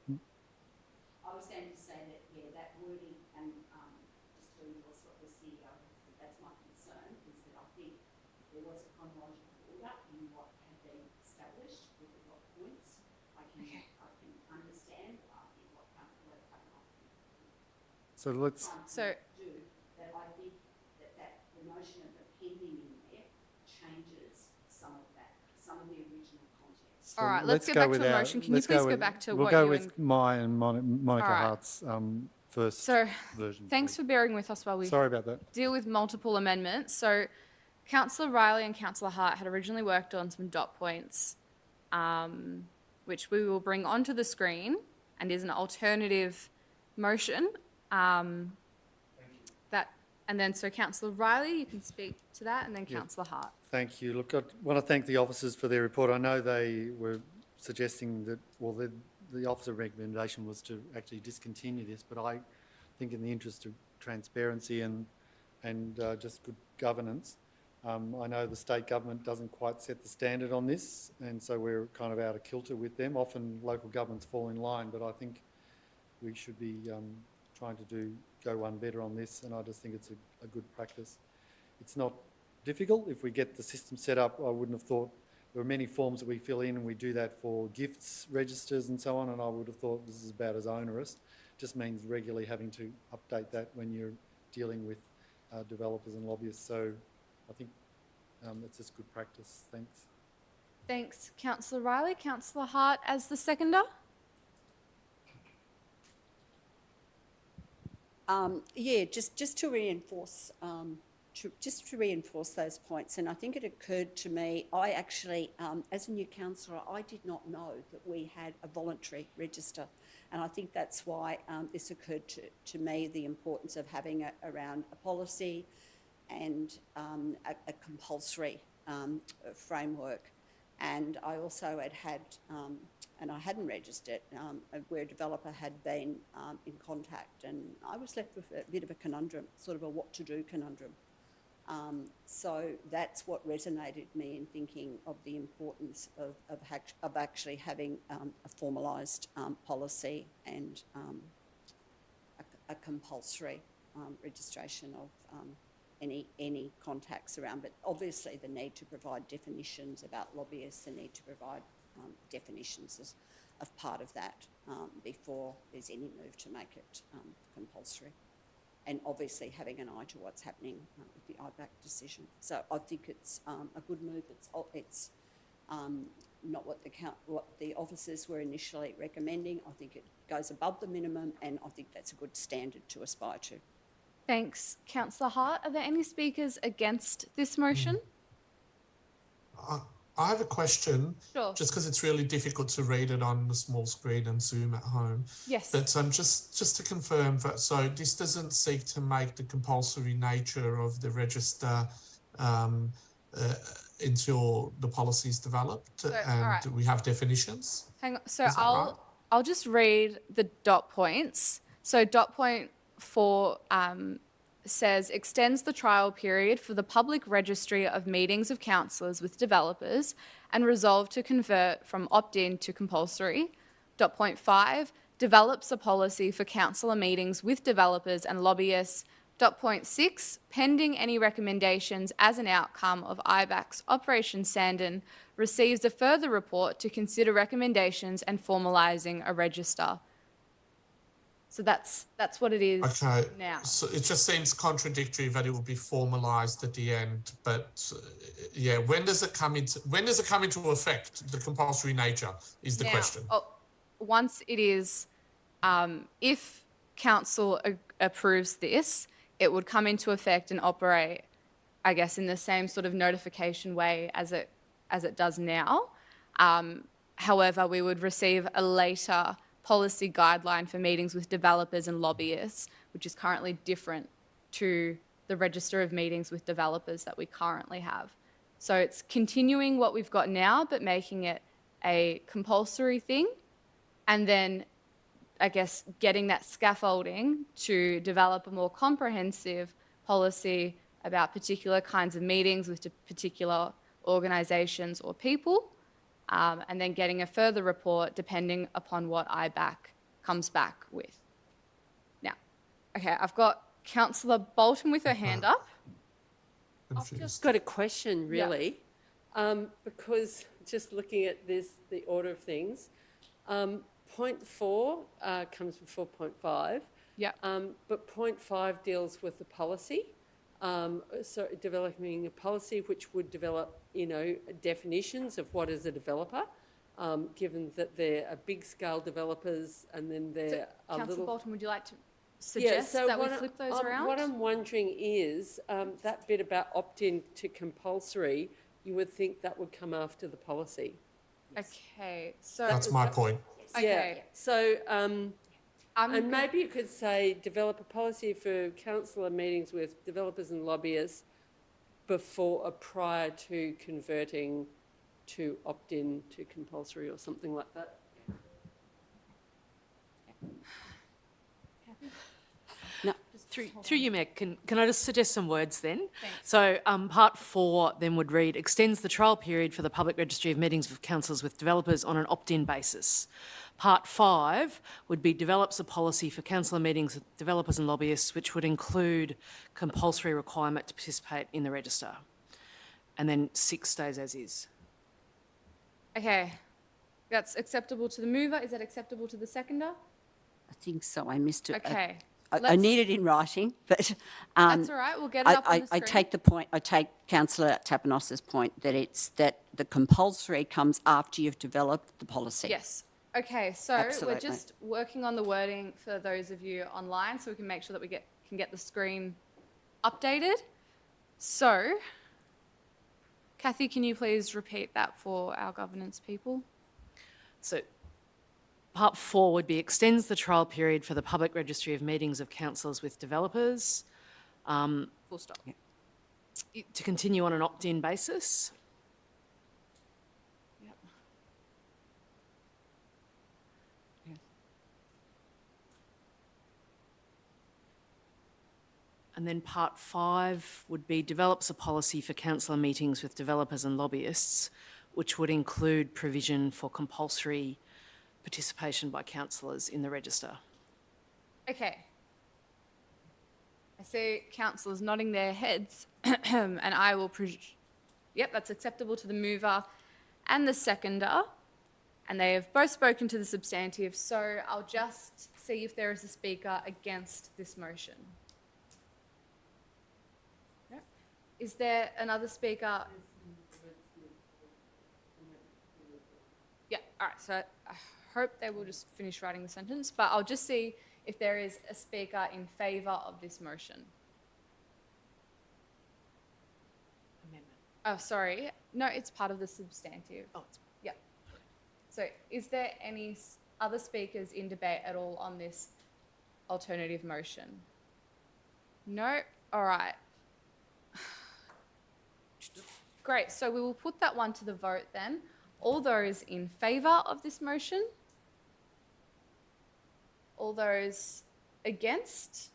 I was going to say that, that wording and just to endorse what the CEO, that's my concern, is that I think there was a chronological order in what had been established with the dot points. I can understand what Councillor Tapanos So let's. do, that I think that the notion of the pending in there changes some of the original context. All right, let's get back to the motion. Can you please go back to what you and... We'll go with Monica Hart's first version. Thanks for bearing with us while we deal with multiple amendments. So Councillor Riley and Councillor Hart had originally worked on some dot points, which we will bring onto the screen and is an alternative motion. And then so Councillor Riley, you can speak to that, and then Councillor Hart. Thank you. Look, I want to thank the officers for their report. I know they were suggesting that, well, the officer recommendation was to actually discontinue this, but I think in the interest of transparency and just good governance, I know the state government doesn't quite set the standard on this, and so we're kind of out of kilter with them. Often local governments fall in line, but I think we should be trying to go one better on this, and I just think it's a good practice. It's not difficult. If we get the system set up, I wouldn't have thought there are many forms that we fill in, and we do that for gifts, registers and so on, and I would have thought this is about as onerous. It just means regularly having to update that when you're dealing with developers and lobbyists. So I think it's just good practice. Thanks. Thanks, Councillor Riley. Councillor Hart as the seconder. Just to reinforce just to reinforce those points, and I think it occurred to me, I actually, as a new councillor, I did not know that we had a voluntary register, and I think that's why this occurred to me, the importance of having around a policy and a compulsory framework. And I also had and I hadn't registered, where a developer had been in contact, and I was left with a bit of a conundrum, sort of a what to do conundrum. So that's what resonated me in thinking of the importance of actually having a formalised policy and a compulsory registration of any contacts around, but obviously the need to provide definitions about lobbyists, the need to provide definitions as part of that before there's any move to make it compulsory. And obviously having an eye to what's happening with the IBAC decision. So I think it's a good move. It's not what the officers were initially recommending. I think it goes above the minimum, and I think that's a good standard to aspire to. Thanks, Councillor Hart. Are there any speakers against this motion? I have a question. Sure. Just because it's really difficult to read it on the small screen and Zoom at home. Yes. But just to confirm that, so this doesn't seek to make the compulsory nature of the register until the policy is developed and we have definitions. Hang on. So I'll just read the dot points. So dot point 4 says extends the trial period for the public registry of meetings of councillors with developers and resolve to convert from opt-in to compulsory. Dot point 5 develops a policy for councillor meetings with developers and lobbyists. Dot point 6 pending any recommendations as an outcome of IBAC's Operation Sandon receives a further report to consider recommendations and formalising a register. So that's what it is now. So it just seems contradictory that it will be formalised at the end, but yeah, when does it come into effect? The compulsory nature is the question. Once it is, if council approves this, it would come into effect and operate, I guess, in the same sort of notification way as it does now. However, we would receive a later policy guideline for meetings with developers and lobbyists, which is currently different to the register of meetings with developers that we currently have. So it's continuing what we've got now, but making it a compulsory thing, and then I guess getting that scaffolding to develop a more comprehensive policy about particular kinds of meetings with particular organisations or people, and then getting a further report depending upon what IBAC comes back with. Now, okay, I've got Councillor Bolton with her hand up. I've just got a question, really, because just looking at this, the order of things, point 4 comes before point 5. Yeah. But point 5 deals with the policy. So developing a policy which would develop, definitions of what is a developer, given that they're big scale developers and then they're Councillor Bolton, would you like to suggest that we flip those around? What I'm wondering is that bit about opt-in to compulsory, you would think that would come after the policy. Okay, so that's my point. Okay, yeah. So and maybe you could say develop a policy for councillor meetings with developers and lobbyists before or prior to converting to opt-in to compulsory or something like that. No. Through you, Mayor, can I just suggest some words then? Thanks. So part 4 then would read, extends the trial period for the public registry of meetings of councillors with developers on an opt-in basis. Part 5 would be develops a policy for councillor meetings with developers and lobbyists, which would include compulsory requirement to participate in the register. And then 6 stays as is. Okay, that's acceptable to the mover. Is that acceptable to the seconder? I think so. I missed it. Okay. I need it in writing, but that's all right. We'll get it up on the screen. I take the point. I take Councillor Tapanos's point that the compulsory comes after you've developed the policy. Yes. Okay. So Absolutely. we're just working on the wording for those of you online, so we can make sure that we can get the screen updated. So, Kathy, can you please repeat that for our governance people? So part 4 would be extends the trial period for the public registry of meetings of councillors with developers. Full stop. To continue on an opt-in basis. Yep. And then part 5 would be develops a policy for councillor meetings with developers and lobbyists, which would include provision for compulsory participation by councillors in the register. Okay. I see councillors nodding their heads, and I will yep, that's acceptable to the mover and the seconder, and they have both spoken to the substantive, so I'll just see if there is a speaker against this motion. Yep. Is there another speaker? Yeah, all right, so I hope they will just finish writing the sentence, but I'll just see if there is a speaker in favour of this motion. Amendment. Oh, sorry. No, it's part of the substantive. Oh, it's... Yeah. So is there any other speakers in debate at all on this alternative motion? No? All right. Great. So we will put that one to the vote then. All those in favour of this motion? All those against?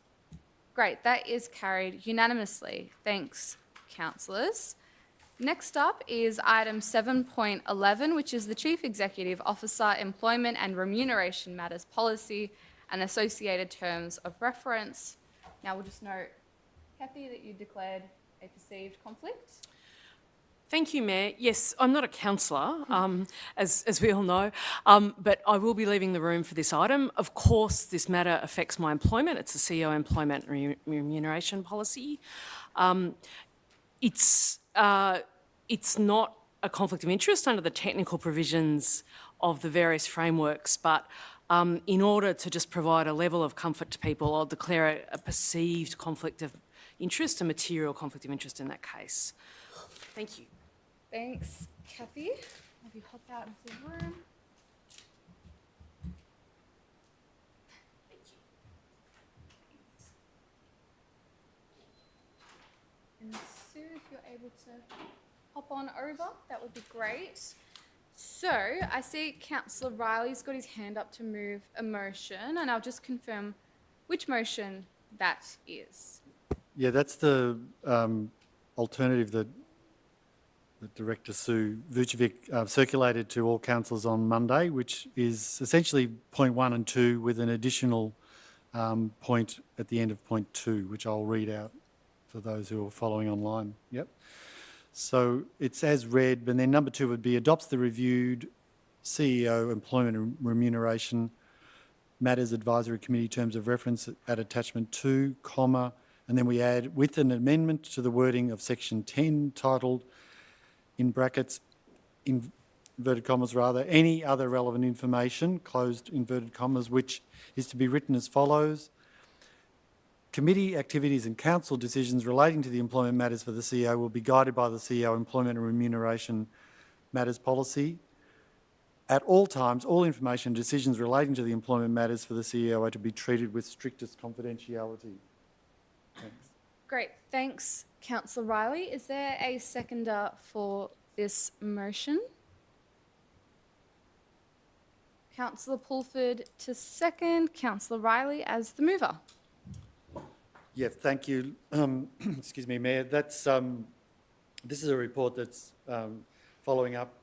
Great, that is carried unanimously. Thanks, councillors. Next up is item 7.11, which is the Chief Executive Officer Employment and Remuneration Matters Policy and associated terms of reference. Now we'll just note, Kathy, that you declared a perceived conflict. Thank you, Mayor. Yes, I'm not a councillor, as we all know, but I will be leaving the room for this item. Of course, this matter affects my employment. It's the CEO Employment and Remuneration Policy. It's not a conflict of interest under the technical provisions of the various frameworks, but in order to just provide a level of comfort to people, I'll declare a perceived conflict of interest, a material conflict of interest in that case. Thank you. Thanks, Kathy. Have you hop out into the room? Thank you. And Sue, if you're able to hop on over, that would be great. So I see Councillor Riley's got his hand up to move a motion, and I'll just confirm which motion that is. Yeah, that's the alternative that Director Sue Vucevic circulated to all councillors on Monday, which is essentially point 1 and 2 with an additional point at the end of point 2, which I'll read out for those who are following online. Yep. So it's as read, but then number 2 would be adopts the reviewed CEO Employment and Remuneration Matters Advisory Committee terms of reference at attachment 2, comma, and then we add with an amendment to the wording of section 10 titled in brackets, inverted commas rather, any other relevant information, closed inverted commas, which is to be written as follows. Committee activities and council decisions relating to the employment matters for the CEO will be guided by the CEO Employment and Remuneration Matters Policy. At all times, all information and decisions relating to the employment matters for the CEO are to be treated with strictest confidentiality. Thanks. Great, thanks, Councillor Riley. Is there a seconder for this motion? Councillor Pulford to second, Councillor Riley as the mover. Yeah, thank you. Excuse me, Mayor. That's this is a report that's following up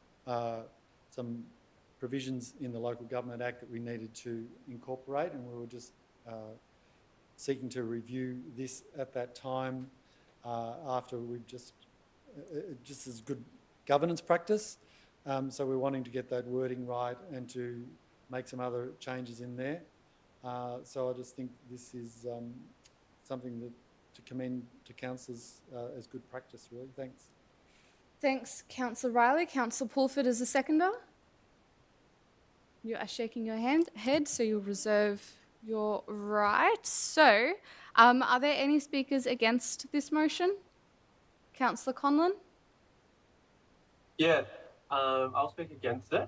some provisions in the Local Government Act that we needed to incorporate, and we were just seeking to review this at that time after we've just as good governance practice. So we're wanting to get that wording right and to make some other changes in there. So I just think this is something that to commend to councillors as good practice, really. Thanks. Thanks, Councillor Riley. Councillor Pulford as a seconder. You are shaking your head, so you'll reserve your right. So, are there any speakers against this motion? Councillor Conlon? Yeah, I'll speak against it.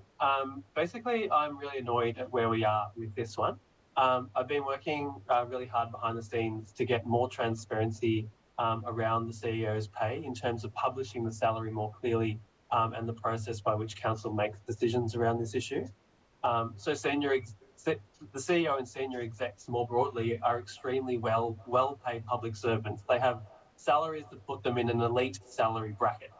Basically, I'm really annoyed at where we are with this one. I've been working really hard behind the scenes to get more transparency around the CEO's pay in terms of publishing the salary more clearly and the process by which council makes decisions around this issue. So the CEO and senior execs more broadly are extremely well-paid public servants. They have salaries that put them in an elite salary bracket.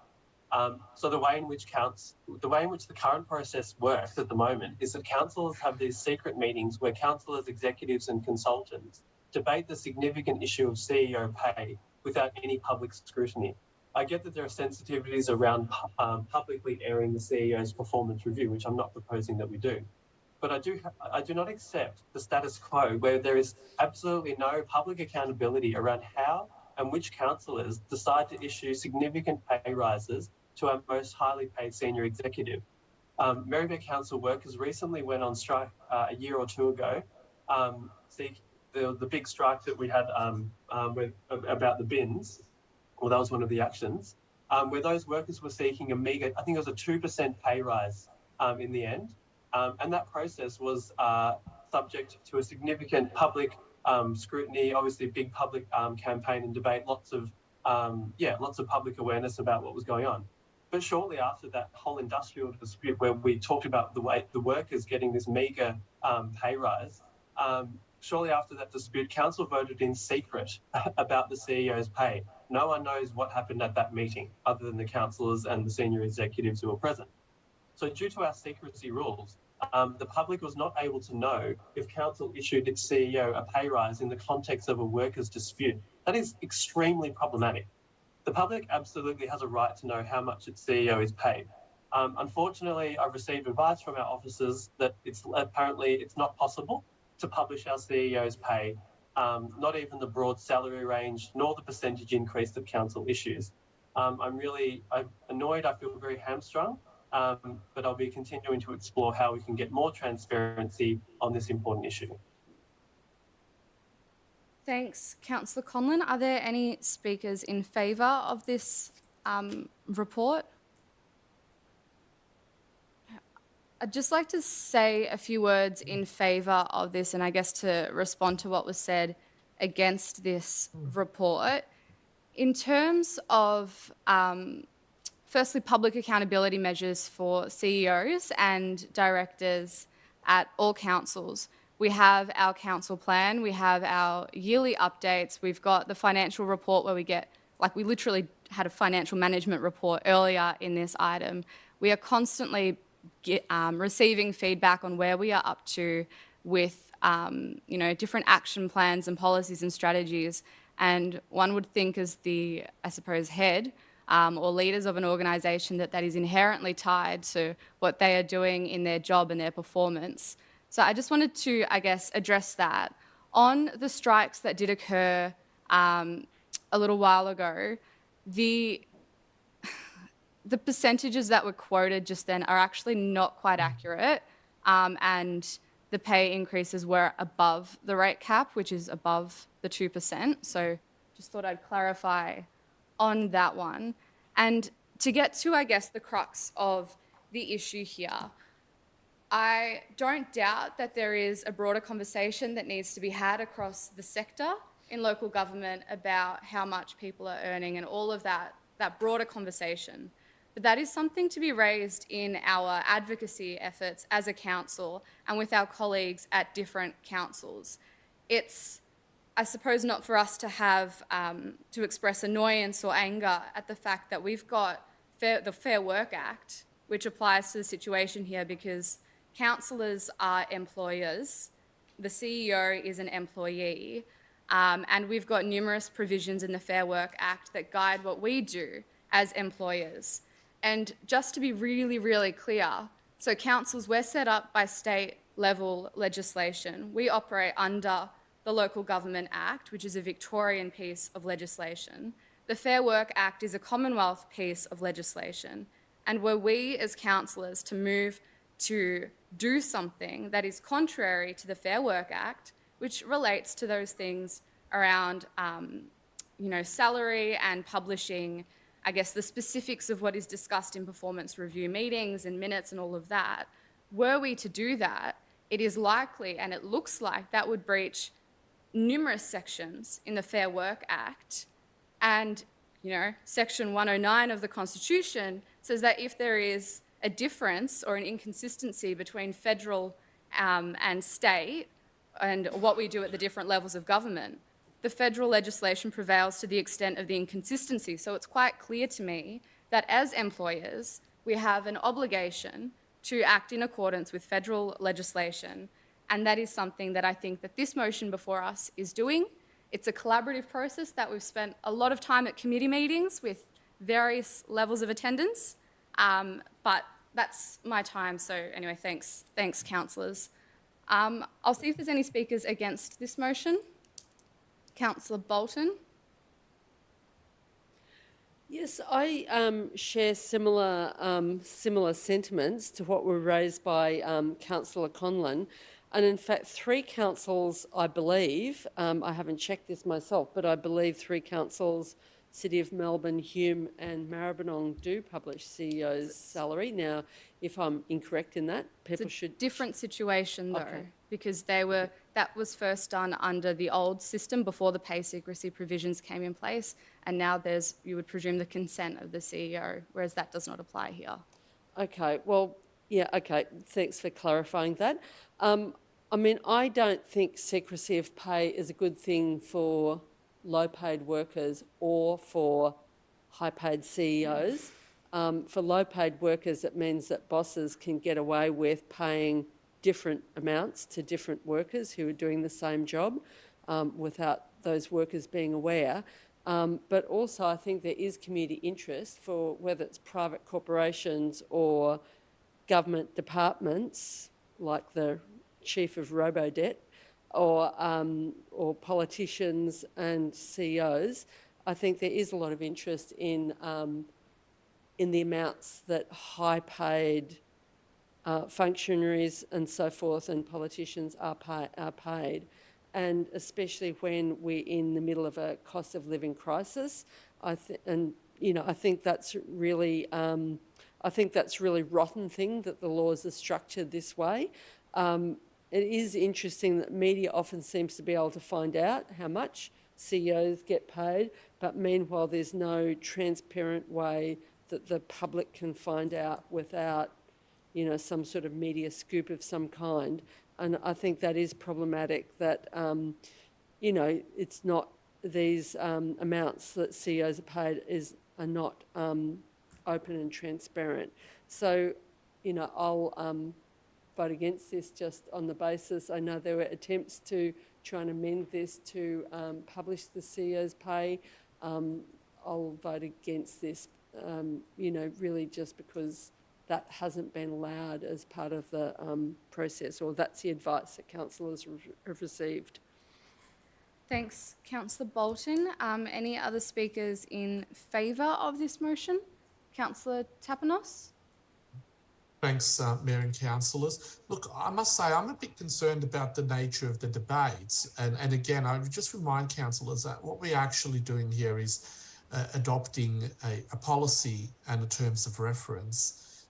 So the way in which the current process works at the moment is that councillors have these secret meetings where councillors, executives and consultants debate the significant issue of CEO pay without any public scrutiny. I get that there are sensitivities around publicly airing the CEO's performance review, which I'm not proposing that we do. But I do not accept the status quo where there is absolutely no public accountability around how and which councillors decide to issue significant pay rises to our most highly paid senior executive. Merri-bek Council workers recently went on strike a year or two ago, the big strike that we had about the bins. Well, that was one of the actions, where those workers were seeking a meagre, I think it was a 2% pay rise in the end. And that process was subject to a significant public scrutiny, obviously a big public campaign and debate, lots of public awareness about what was going on. But shortly after that whole industrial dispute where we talked about the workers getting this meagre pay rise, shortly after that dispute, council voted in secret about the CEO's pay. No one knows what happened at that meeting other than the councillors and the senior executives who were present. So due to our secrecy rules, the public was not able to know if council issued its CEO a pay rise in the context of a workers' dispute. That is extremely problematic. The public absolutely has a right to know how much its CEO is paid. Unfortunately, I've received advice from our officers that it's not possible to publish our CEO's pay, not even the broad salary range, nor the percentage increase that council issues. I'm annoyed, I feel very hamstrung, but I'll be continuing to explore how we can get more transparency on this important issue. Thanks, Councillor Conlon. Are there any speakers in favour of this report? I'd just like to say a few words in favour of this, and I guess to respond to what was said against this report. In terms of firstly, public accountability measures for CEOs and directors at all councils. We have our council plan, we have our yearly updates, we've got the financial report where we literally had a financial management report earlier in this item. We are constantly receiving feedback on where we are up to with different action plans and policies and strategies. And one would think as the, I suppose, head or leaders of an organisation that is inherently tied to what they are doing in their job and their performance. So I just wanted to, I guess, address that. On the strikes that did occur a little while ago, the percentages that were quoted just then are actually not quite accurate, and the pay increases were above the rate cap, which is above the 2%. So just thought I'd clarify on that one. And to get to, I guess, the crux of the issue here, I don't doubt that there is a broader conversation that needs to be had across the sector in local government about how much people are earning and all of that broader conversation. But that is something to be raised in our advocacy efforts as a council and with our colleagues at different councils. It's, I suppose, not for us to have to express annoyance or anger at the fact that we've got the Fair Work Act, which applies to the situation here because councillors are employers, the CEO is an employee, and we've got numerous provisions in the Fair Work Act that guide what we do as employers. And just to be really, really clear, so councils, we're set up by state level legislation. We operate under the Local Government Act, which is a Victorian piece of legislation. The Fair Work Act is a Commonwealth piece of legislation. And were we as councillors to move to do something that is contrary to the Fair Work Act, which relates to those things around, salary and publishing I guess, the specifics of what is discussed in performance review meetings and minutes and all of that, were we to do that, it is likely and it looks like that would breach numerous sections in the Fair Work Act. And, Section 109 of the Constitution says that if there is a difference or an inconsistency between federal and state and what we do at the different levels of government, the federal legislation prevails to the extent of the inconsistency. So it's quite clear to me that as employers, we have an obligation to act in accordance with federal legislation, and that is something that I think that this motion before us is doing. It's a collaborative process that we've spent a lot of time at committee meetings with various levels of attendance, but that's my time. So anyway, thanks councillors. I'll see if there's any speakers against this motion. Councillor Bolton. Yes, I share similar sentiments to what were raised by Councillor Conlon. And in fact, 3 councils, I believe, I haven't checked this myself, but I believe 3 councils, City of Melbourne, Hume and Maribyrnong, do publish CEO's salary. Now, if I'm incorrect in that, people should... Different situation though, because that was first done under the old system before the pay secrecy provisions came in place, and now there's, you would presume, the consent of the CEO, whereas that does not apply here. Okay, well, yeah, okay, thanks for clarifying that. I mean, I don't think secrecy of pay is a good thing for low-paid workers or for high-paid CEOs. For low-paid workers, it means that bosses can get away with paying different amounts to different workers who are doing the same job without those workers being aware. But also, I think there is community interest for whether it's private corporations or government departments, like the chief of Robodebt, or politicians and CEOs. I think there is a lot of interest in the amounts that high-paid functionaries and so forth and politicians are paid, and especially when we're in the middle of a cost of living crisis. I think that's really rotten thing that the laws are structured this way. It is interesting that media often seems to be able to find out how much CEOs get paid, but meanwhile there's no transparent way that the public can find out without, some sort of media scoop of some kind. And I think that is problematic that, it's not these amounts that CEOs are paid are not open and transparent. So, I'll vote against this just on the basis. I know there were attempts to try and amend this to publish the CEO's pay. I'll vote against this, really just because that hasn't been allowed as part of the process, or that's the advice that councillors have received. Thanks, Councillor Bolton. Any other speakers in favour of this motion? Councillor Tapanos? Thanks, Mayor and councillors. Look, I must say I'm a bit concerned about the nature of the debates. And again, I would just remind councillors that what we're actually doing here is adopting a policy and a terms of reference.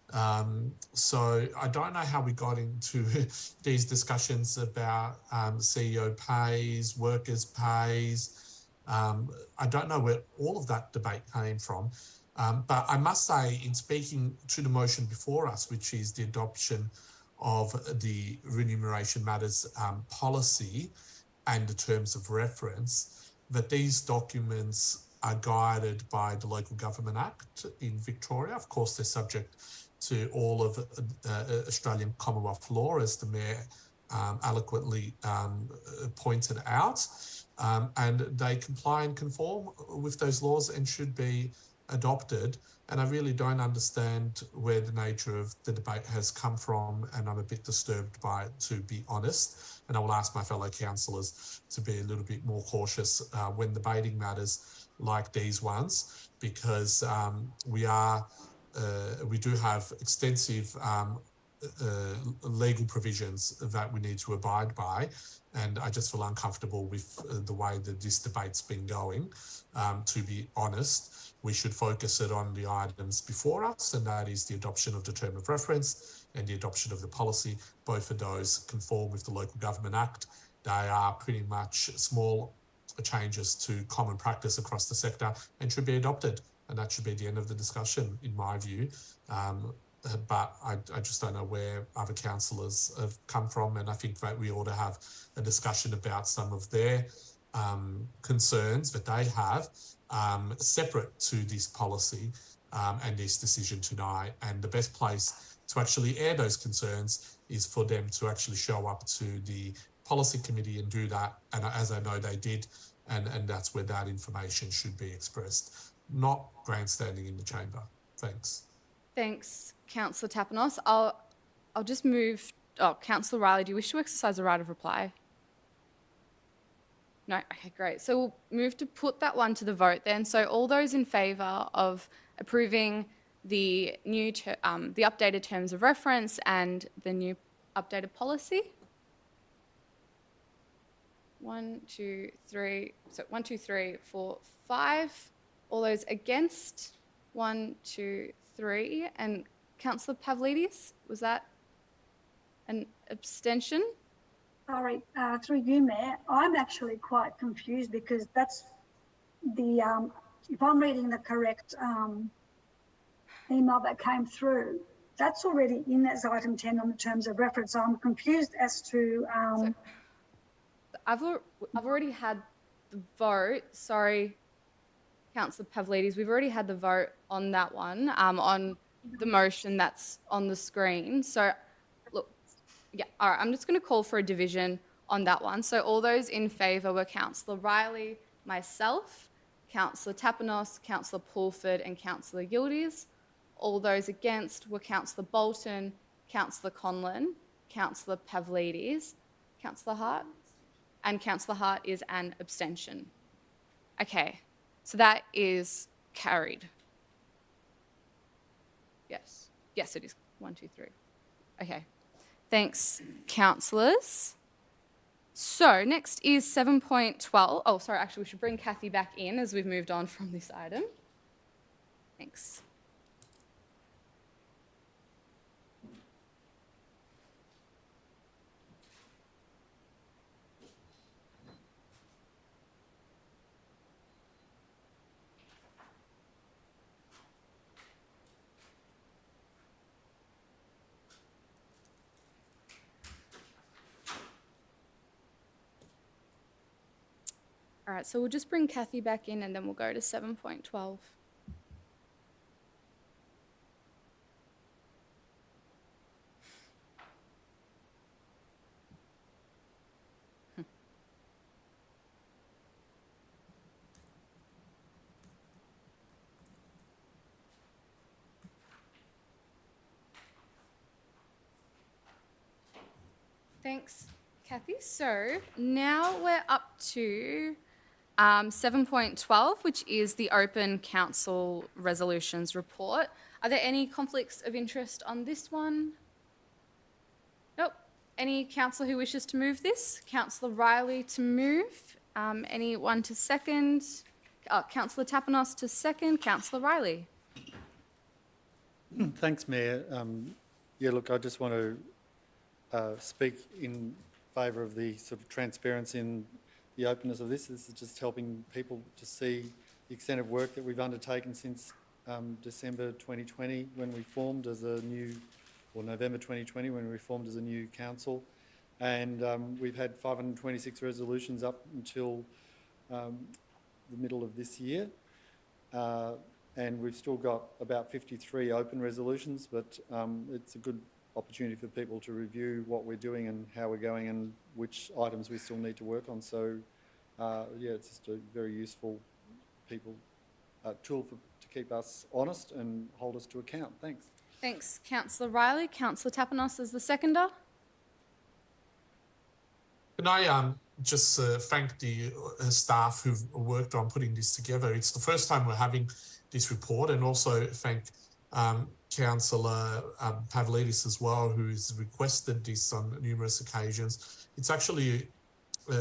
So I don't know how we got into these discussions about CEO pays, workers' pays. I don't know where all of that debate came from. But I must say, in speaking to the motion before us, which is the adoption of the remuneration matters policy and the terms of reference, that these documents are guided by the Local Government Act in Victoria. Of course, they're subject to all of Australian Commonwealth law, as the Mayor eloquently pointed out, and they comply and conform with those laws and should be adopted. And I really don't understand where the nature of the debate has come from, and I'm a bit disturbed by it, to be honest. And I will ask my fellow councillors to be a little bit more cautious when debating matters like these ones, because we do have extensive legal provisions that we need to abide by. And I just feel uncomfortable with the way that this debate's been going. To be honest, we should focus it on the items before us, and that is the adoption of the term of reference and the adoption of the policy. Both of those conform with the Local Government Act. They are pretty much small changes to common practice across the sector and should be adopted. And that should be the end of the discussion, in my view. But I just don't know where other councillors have come from, and I think that we ought to have a discussion about some of their concerns that they have separate to this policy and this decision tonight. And the best place to actually air those concerns is for them to actually show up to the policy committee and do that, and as I know they did, and that's where that information should be expressed, not grandstanding in the chamber. Thanks. Thanks, Councillor Tapanos. I'll just move. Oh, Councillor Riley, do you wish to exercise a right of reply? No? Okay, great. So we'll move to put that one to the vote then. So all those in favour of approving the new, the updated terms of reference and the new updated policy? 1, 2, 3. So 1, 2, 3, 4, 5. All those against? 1, 2, 3. And Councillor Pavlidis, was that an abstention? Sorry, through you, Mayor, I'm actually quite confused because that's the, if I'm reading the correct email that came through, that's already in as item 10 on the terms of reference. So I'm confused as to... So I've already had the vote. Sorry, Councillor Pavlidis, we've already had the vote on that one, on the motion that's on the screen. So, look, yeah, all right, I'm just going to call for a division on that one. So all those in favour were Councillor Riley, myself, Councillor Tapanos, Councillor Pulford and Councillor Yildiz. All those against were Councillor Bolton, Councillor Conlon, Councillor Pavlidis, Councillor Hart, and Councillor Hart is an abstention. Okay, so that is carried. Yes, yes it is. 1, 2, 3. Okay, thanks, councillors. So next is 7.12. Oh, sorry, actually we should bring Kathy back in as we've moved on from this item. Thanks. All right, so we'll just bring Kathy back in and then we'll go to 7.12. Thanks, Kathy. So now we're up to 7.12, which is the Open Council Resolutions Report. Are there any conflicts of interest on this one? Nope. Any councillor who wishes to move this? Councillor Riley to move. Anyone to second? Councillor Tapanos to second. Councillor Riley. Thanks, Mayor. Yeah, look, I just want to speak in favour of the sort of transparency and the openness of this. This is just helping people to see the extent of work that we've undertaken since December 2020 when we formed as a new, or November 2020 when we formed as a new council. And we've had 526 resolutions up until the middle of this year. And we've still got about 53 open resolutions, but it's a good opportunity for people to review what we're doing and how we're going and which items we still need to work on. So, yeah, it's just a very useful tool to keep us honest and hold us to account. Thanks. Thanks, Councillor Riley. Councillor Tapanos is the seconder. Can I just thank the staff who've worked on putting this together. It's the first time we're having this report, and also thank Councillor Pavlidis as well, who's requested this on numerous occasions. It's actually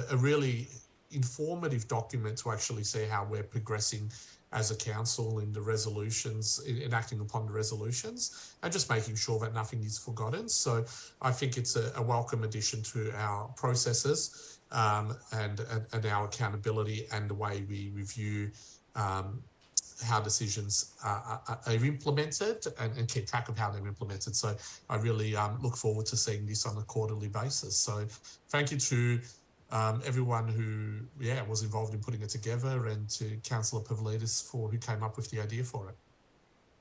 a really informative document to actually see how we're progressing as a council in the resolutions, in acting upon the resolutions, and just making sure that nothing is forgotten. So I think it's a welcome addition to our processes and our accountability and the way we review how decisions are implemented and keep track of how they're implemented. So I really look forward to seeing this on a quarterly basis. So thank you to everyone who was involved in putting it together, and to Councillor Pavlidis who came up with the idea for it.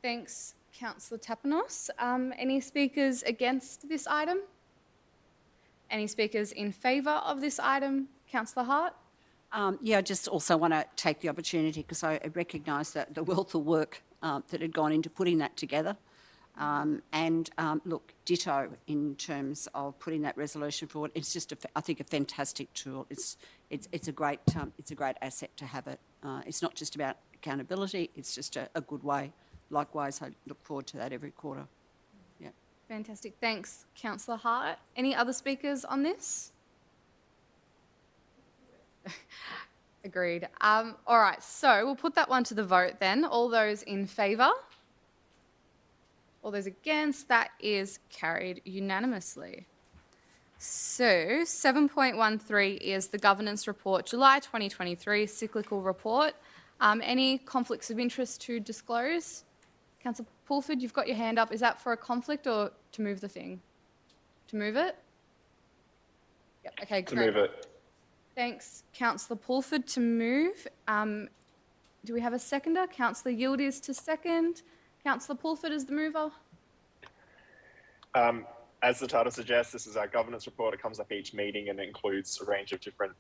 Thanks, Councillor Tapanos. Any speakers against this item? Any speakers in favour of this item? Councillor Hart? Yeah, I just also want to take the opportunity because I recognise that the wealth of work that had gone into putting that together. Look, ditto in terms of putting that resolution forward. It's just, I think, a fantastic tool. It's a great asset to have it. It's not just about accountability. It's just a good way. Likewise, I look forward to that every quarter. Yeah. Fantastic. Thanks, Councillor Hart. Any other speakers on this? Agreed. All right, so we'll put that one to the vote then. All those in favour? All those against? That is carried unanimously. So 7.13 is the Governance Report, July 2023, Cyclical Report. Any conflicts of interest to disclose? Councillor Pulford, you've got your hand up. Is that for a conflict or to move the thing? To move it? Yep, okay, great. To move it. Thanks, Councillor Pulford, to move. Do we have a seconder? Councillor Yildiz to second. Councillor Pulford is the mover. As the title suggests, this is our governance report. It comes up each meeting and it includes a range of different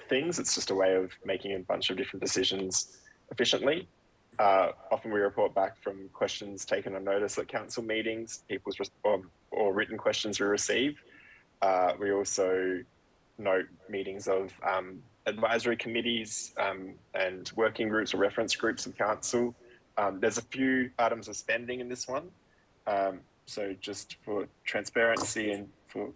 things. It's just a way of making a bunch of different decisions efficiently. Often we report back from questions taken on notice at council meetings, or written questions we receive. We also note meetings of advisory committees and working groups or reference groups of council. There's a few items of spending in this one. So just for transparency and for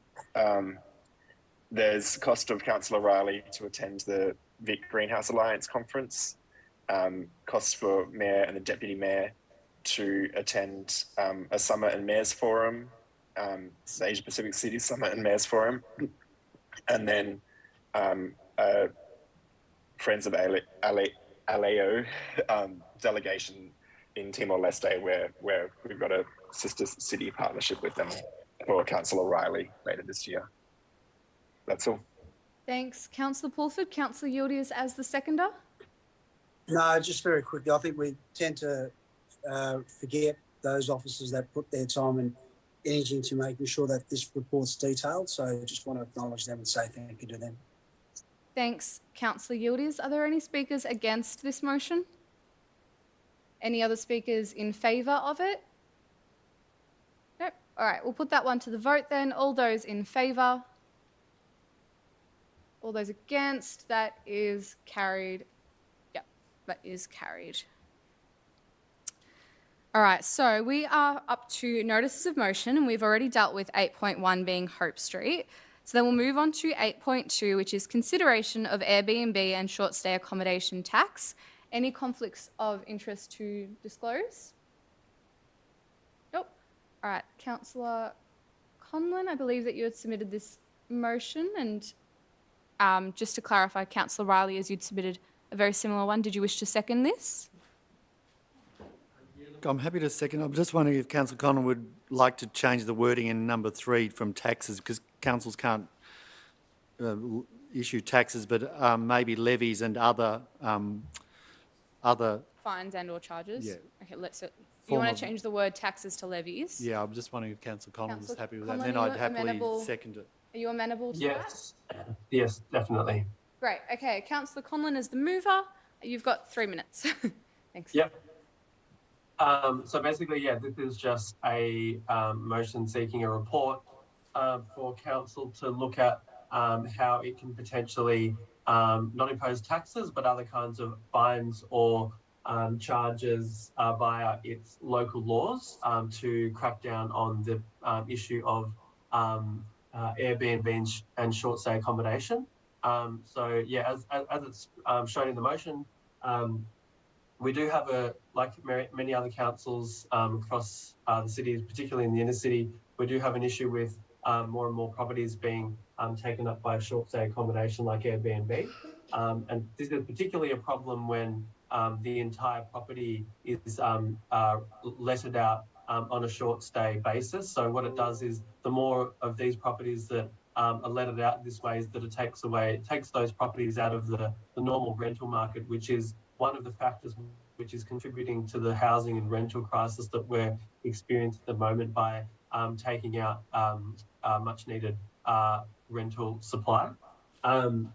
there's cost of Councillor Riley to attend the Vic Greenhouse Alliance conference, costs for Mayor and the Deputy Mayor to attend a Summit and Mayors Forum, the Asia Pacific Cities Summit and Mayors Forum, and then Friends of Aleo delegation in Timor-Leste, where we've got a sister city partnership with them for Councillor Riley later this year. That's all. Thanks, Councillor Pulford. Councillor Yildiz as the seconder. No, just very quickly, I think we tend to forget those officers that put their time and energy into making sure that this report's detailed. So I just want to acknowledge them and say thank you to them. Thanks, Councillor Yildiz. Are there any speakers against this motion? Any other speakers in favour of it? Nope. All right, we'll put that one to the vote then. All those in favour? All those against? That is carried. Yep, that is carried. All right, so we are up to notices of motion, and we've already dealt with 8.1 being Hope Street. So then we'll move on to 8.2, which is consideration of Airbnb and short stay accommodation tax. Any conflicts of interest to disclose? Nope. All right, Councillor Conlon, I believe that you had submitted this motion, and just to clarify, Councillor Riley, as you'd submitted a very similar one, did you wish to second this? I'm happy to second. I'm just wondering if Councillor Conlon would like to change the wording in number 3 from taxes, because councils can't issue taxes, but maybe levies and other Fines and or charges? Yeah. Okay, let's. You want to change the word taxes to levies? Yeah, I'm just wondering if Councillor Conlon was happy with that. Conlon, Then are you I'd happily amenable- second it. Are you amenable to that? Yes, definitely. Great. Okay, Councillor Conlon is the mover. You've got 3 minutes. Thanks. Yep. So basically, yeah, this is just a motion seeking a report for council to look at how it can potentially not impose taxes, but other kinds of fines or charges via its local laws to crack down on the issue of Airbnb and short stay accommodation. So yeah, as it's shown in the motion, we do have like many other councils across the city, particularly in the inner city, we do have an issue with more and more properties being taken up by short stay accommodation like Airbnb. And this is particularly a problem when the entire property is letted out on a short stay basis. So what it does is the more of these properties that are letted out this way is that it takes those properties out of the normal rental market, which is one of the factors which is contributing to the housing and rental crisis that we're experiencing at the moment by taking out much needed rental supply.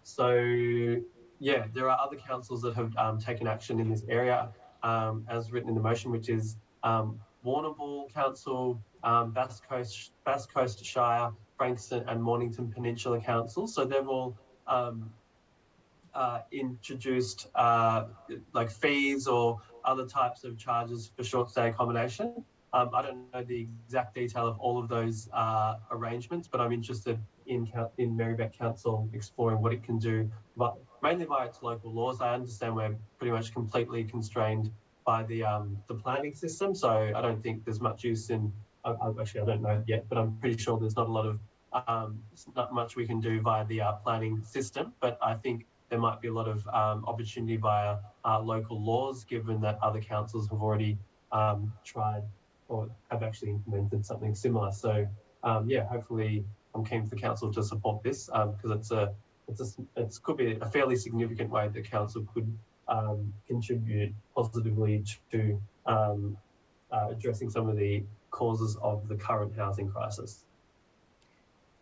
So yeah, there are other councils that have taken action in this area as written in the motion, which is Warrnambool Council, Bass Coast Shire, Frankston and Mornington Peninsula Council. So they've all introduced like fees or other types of charges for short stay accommodation. I don't know the exact detail of all of those arrangements, but I'm interested in Merri-bek Council exploring what it can do, but mainly by its local laws. I understand we're pretty much completely constrained by the planning system, so I don't think there's much use in. Actually, I don't know yet, but I'm pretty sure there's not a lot of not much we can do via the planning system. But I think there might be a lot of opportunity via local laws, given that other councils have already tried or have actually implemented something similar. So yeah, hopefully I'm keen for council to support this because it could be a fairly significant way that council could contribute positively to addressing some of the causes of the current housing crisis.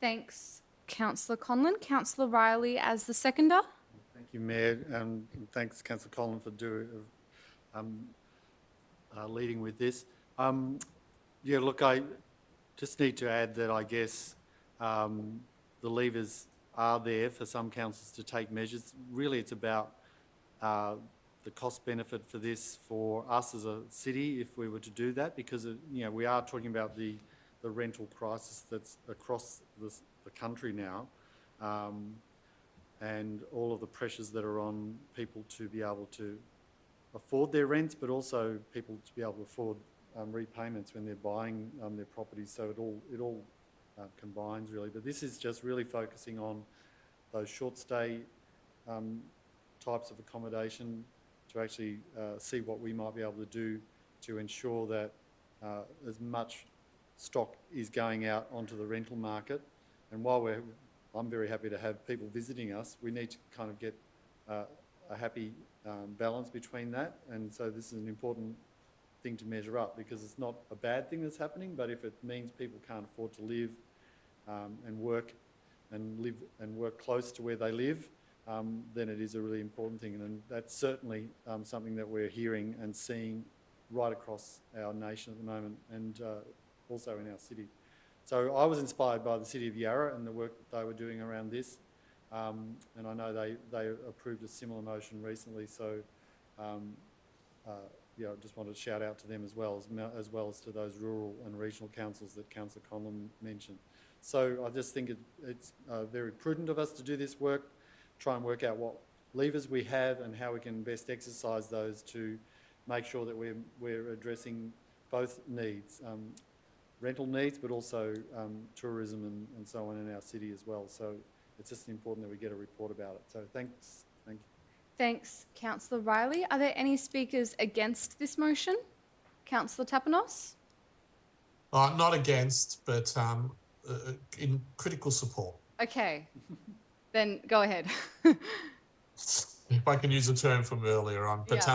Thanks, Councillor Conlon. Councillor Riley as the seconder. Thank you, Mayor, and thanks, Councillor Conlon, for leading with this. Yeah, look, I just need to add that I guess the levers are there for some councils to take measures. Really, it's about the cost benefit for this for us as a city if we were to do that, because you know, we are talking about the rental crisis that's across the country now, and all of the pressures that are on people to be able to afford their rents, but also people to be able to afford repayments when they're buying their properties. So it all combines really. But this is just really focusing on those short stay types of accommodation to actually see what we might be able to do to ensure that as much stock is going out onto the rental market. And while I'm very happy to have people visiting us, we need to kind of get a happy balance between that. And so this is an important thing to measure up, because it's not a bad thing that's happening, but if it means people can't afford to live and work close to where they live, then it is a really important thing. And that's certainly something that we're hearing and seeing right across our nation at the moment, and also in our city. So I was inspired by the City of Yarra and the work that they were doing around this, and I know they approved a similar motion recently. So yeah, I just wanted to shout out to them as well as to those rural and regional councils that Councillor Conlon mentioned. So I just think it's very prudent of us to do this work, try and work out what levers we have and how we can best exercise those to make sure that we're addressing both needs, rental needs, but also tourism and so on in our city as well. So it's just important that we get a report about it. So thanks. Thank you. Thanks, Councillor Riley. Are there any speakers against this motion? Councillor Tapanos? Not against, but in critical support. Okay, then go ahead. If I can use a term from earlier on. But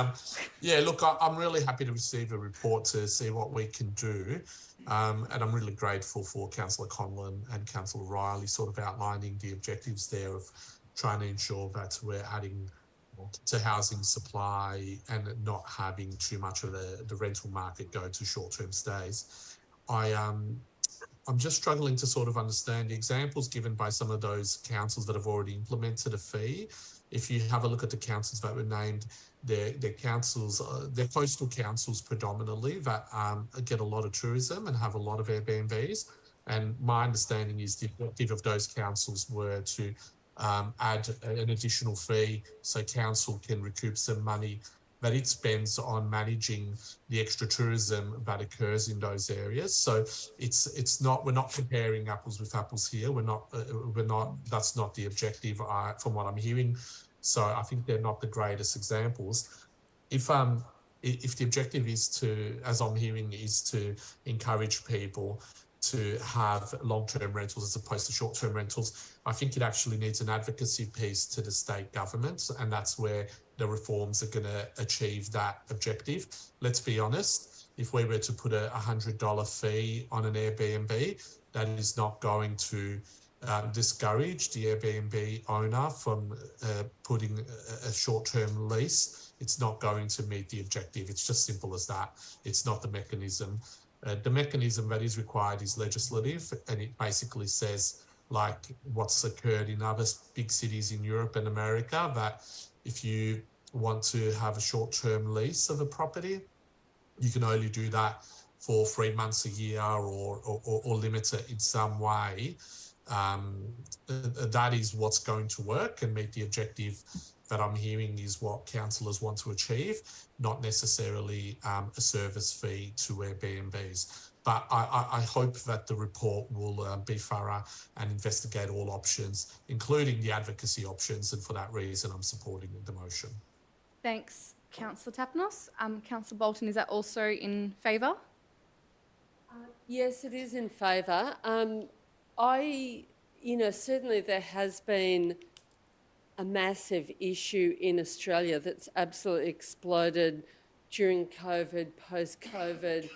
yeah, look, I'm really happy to receive a report to see what we can do. And I'm really grateful for Councillor Conlon and Councillor Riley sort of outlining the objectives there of trying to ensure that we're adding to housing supply and not having too much of the rental market go to short-term stays. I'm just struggling to sort of understand the examples given by some of those councils that have already implemented a fee. If you have a look at the councils that were named, their councils, their coastal councils predominantly that get a lot of tourism and have a lot of Airbnbs. And my understanding is the objective of those councils were to add an additional fee so council can recoup some money that it spends on managing the extra tourism that occurs in those areas. So it's not, we're not comparing apples with apples here. That's not the objective from what I'm hearing. So I think they're not the greatest examples. If the objective is to, as I'm hearing, is to encourage people to have long-term rentals as opposed to short-term rentals, I think it actually needs an advocacy piece to the state government, and that's where the reforms are going to achieve that objective. Let's be honest, if we were to put a $100 fee on an Airbnb, that is not going to discourage the Airbnb owner from putting a short-term lease. It's not going to meet the objective. It's just simple as that. It's not the mechanism. The mechanism that is required is legislative, and it basically says, like what's occurred in other big cities in Europe and America, that if you want to have a short-term lease of a property, you can only do that for 3 months a year or limit it in some way. That is what's going to work and meet the objective that I'm hearing is what councillors want to achieve, not necessarily a service fee to Airbnbs. But I hope that the report will be thorough and investigate all options, including the advocacy options, and for that reason I'm supporting the motion. Thanks, Councillor Tapanos. Councillor Bolton, is that also in favour? Yes, it is in favour. Certainly there has been a massive issue in Australia that's absolutely exploded during COVID, post-COVID,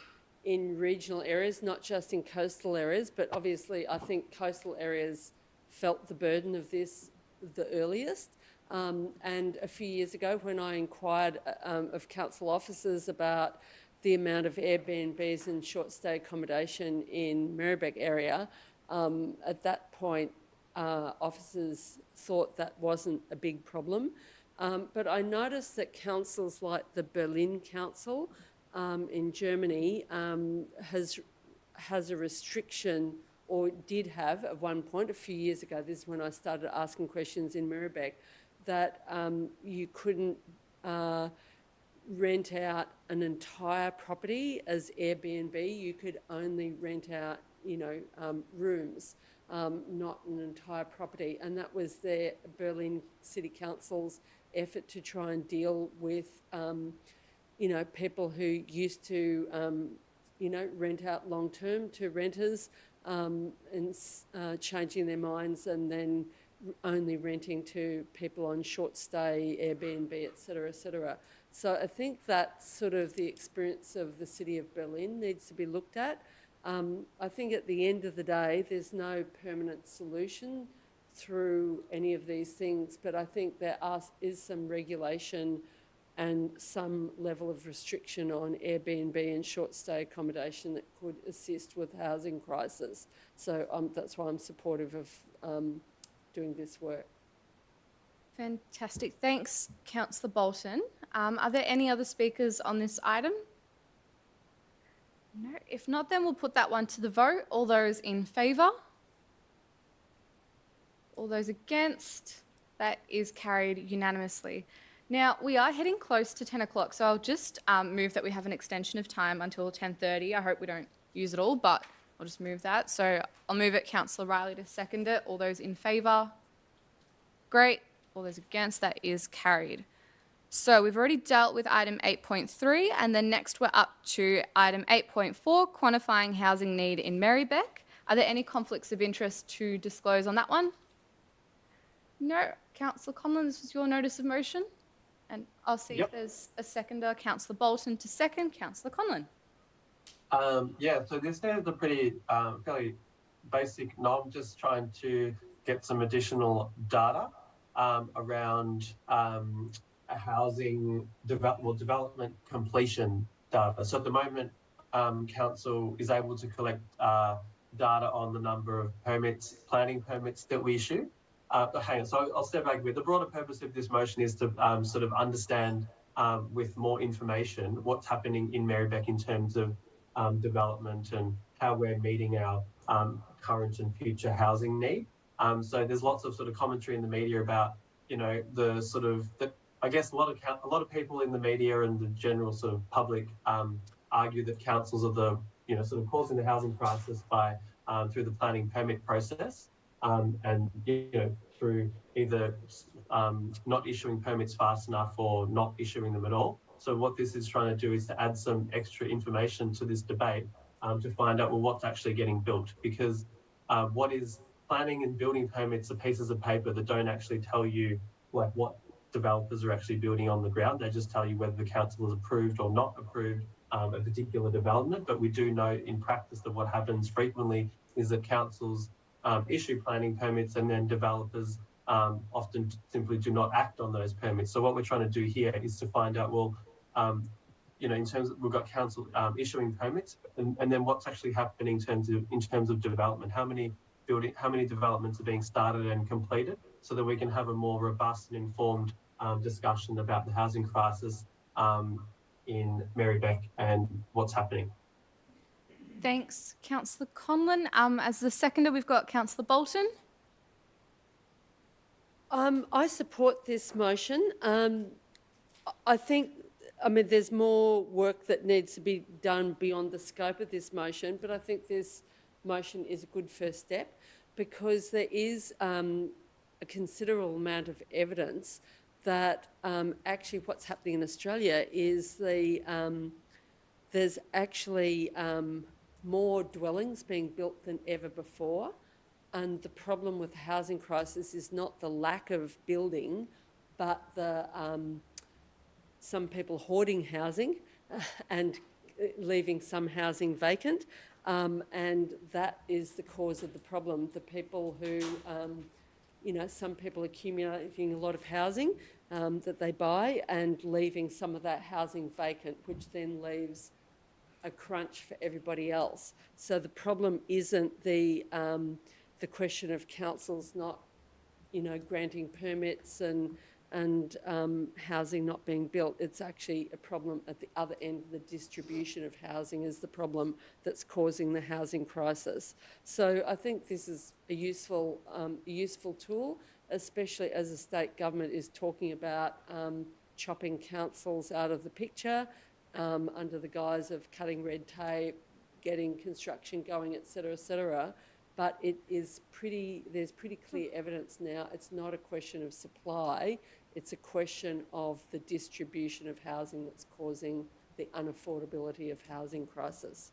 in regional areas, not just in coastal areas, but obviously I think coastal areas felt the burden of this the earliest. And a few years ago when I inquired of council officers about the amount of Airbnbs and short stay accommodation in Merri-bek area, at that point officers thought that wasn't a big problem. But I noticed that councils like the Berlin Council in Germany has a restriction, or did have at one point a few years ago, this is when I started asking questions in Merri-bek, that you couldn't rent out an entire property as Airbnb. You could only rent out, rooms, not an entire property. And that was their Berlin City Council's effort to try and deal with, people who used to, rent out long-term to renters and changing their minds and then only renting to people on short stay, Airbnb, et cetera, So I think that sort of the experience of the City of Berlin needs to be looked at. I think at the end of the day, there's no permanent solution through any of these things, but I think there is some regulation and some level of restriction on Airbnb and short stay accommodation that could assist with housing crisis. So that's why I'm supportive of doing this work. Fantastic. Thanks, Councillor Bolton. Are there any other speakers on this item? No. If not, then we'll put that one to the vote. All those in favour? All those against? That is carried unanimously. Now, we are heading close to 10 o'clock, so I'll just move that we have an extension of time until 10:30. I hope we don't use it all, but I'll just move that. So I'll move it, Councillor Riley to second it. All those in favour? Great. All those against? That is carried. So we've already dealt with item 8.3, and then next we're up to item 8.4, quantifying housing need in Merri-bek. Are there any conflicts of interest to disclose on that one? No. Councillor Conlon, this was your notice of motion? And I'll see if there's a seconder. Councillor Bolton to second. Councillor Conlon. So this is a pretty fairly basic nom, just trying to get some additional data around housing development completion data. So at the moment, council is able to collect data on the number of planning permits that we issue. Hang on, so I'll step back a bit. The broader purpose of this motion is to sort of understand with more information what's happening in Merri-bek in terms of development and how we're meeting our current and future housing need. So there's lots of sort of commentary in the media about, you know, the sort of, I guess a lot of people in the media and the general sort of public argue that councils are the, you know, sort of causing the housing crisis by through the planning permit process and, you know, through either not issuing permits fast enough or not issuing them at all. So what this is trying to do is to add some extra information to this debate to find out, well, what's actually getting built, because what is planning and building permits are pieces of paper that don't actually tell you like what developers are actually building on the ground. They just tell you whether the council has approved or not approved a particular development. But we do know in practice that what happens frequently is that councils issue planning permits and then developers often simply do not act on those permits. So what we're trying to do here is to find out, well, you know, in terms of, we've got council issuing permits, and then what's actually happening in terms of development. How many developments are being started and completed, so that we can have a more robust and informed discussion about the housing crisis in Merri-bek and what's happening. Thanks, Councillor Conlon. As the seconder, we've got Councillor Bolton. I support this motion. I think, I mean, there's more work that needs to be done beyond the scope of this motion, but I think this motion is a good first step, because there is a considerable amount of evidence that actually what's happening in Australia is there's actually more dwellings being built than ever before. And the problem with the housing crisis is not the lack of building, but the some people hoarding housing and leaving some housing vacant. And that is the cause of the problem. The people who, you know, some people accumulating a lot of housing that they buy and leaving some of that housing vacant, which then leaves a crunch for everybody else. So the problem isn't the question of councils not, you know, granting permits and housing not being built. It's actually a problem at the other end. The distribution of housing is the problem that's causing the housing crisis. So I think this is a useful tool, especially as the state government is talking about chopping councils out of the picture under the guise of cutting red tape, getting construction going, et cetera, but it is there's pretty clear evidence now. It's not a question of supply, it's a question of the distribution of housing that's causing the unaffordability of housing crisis.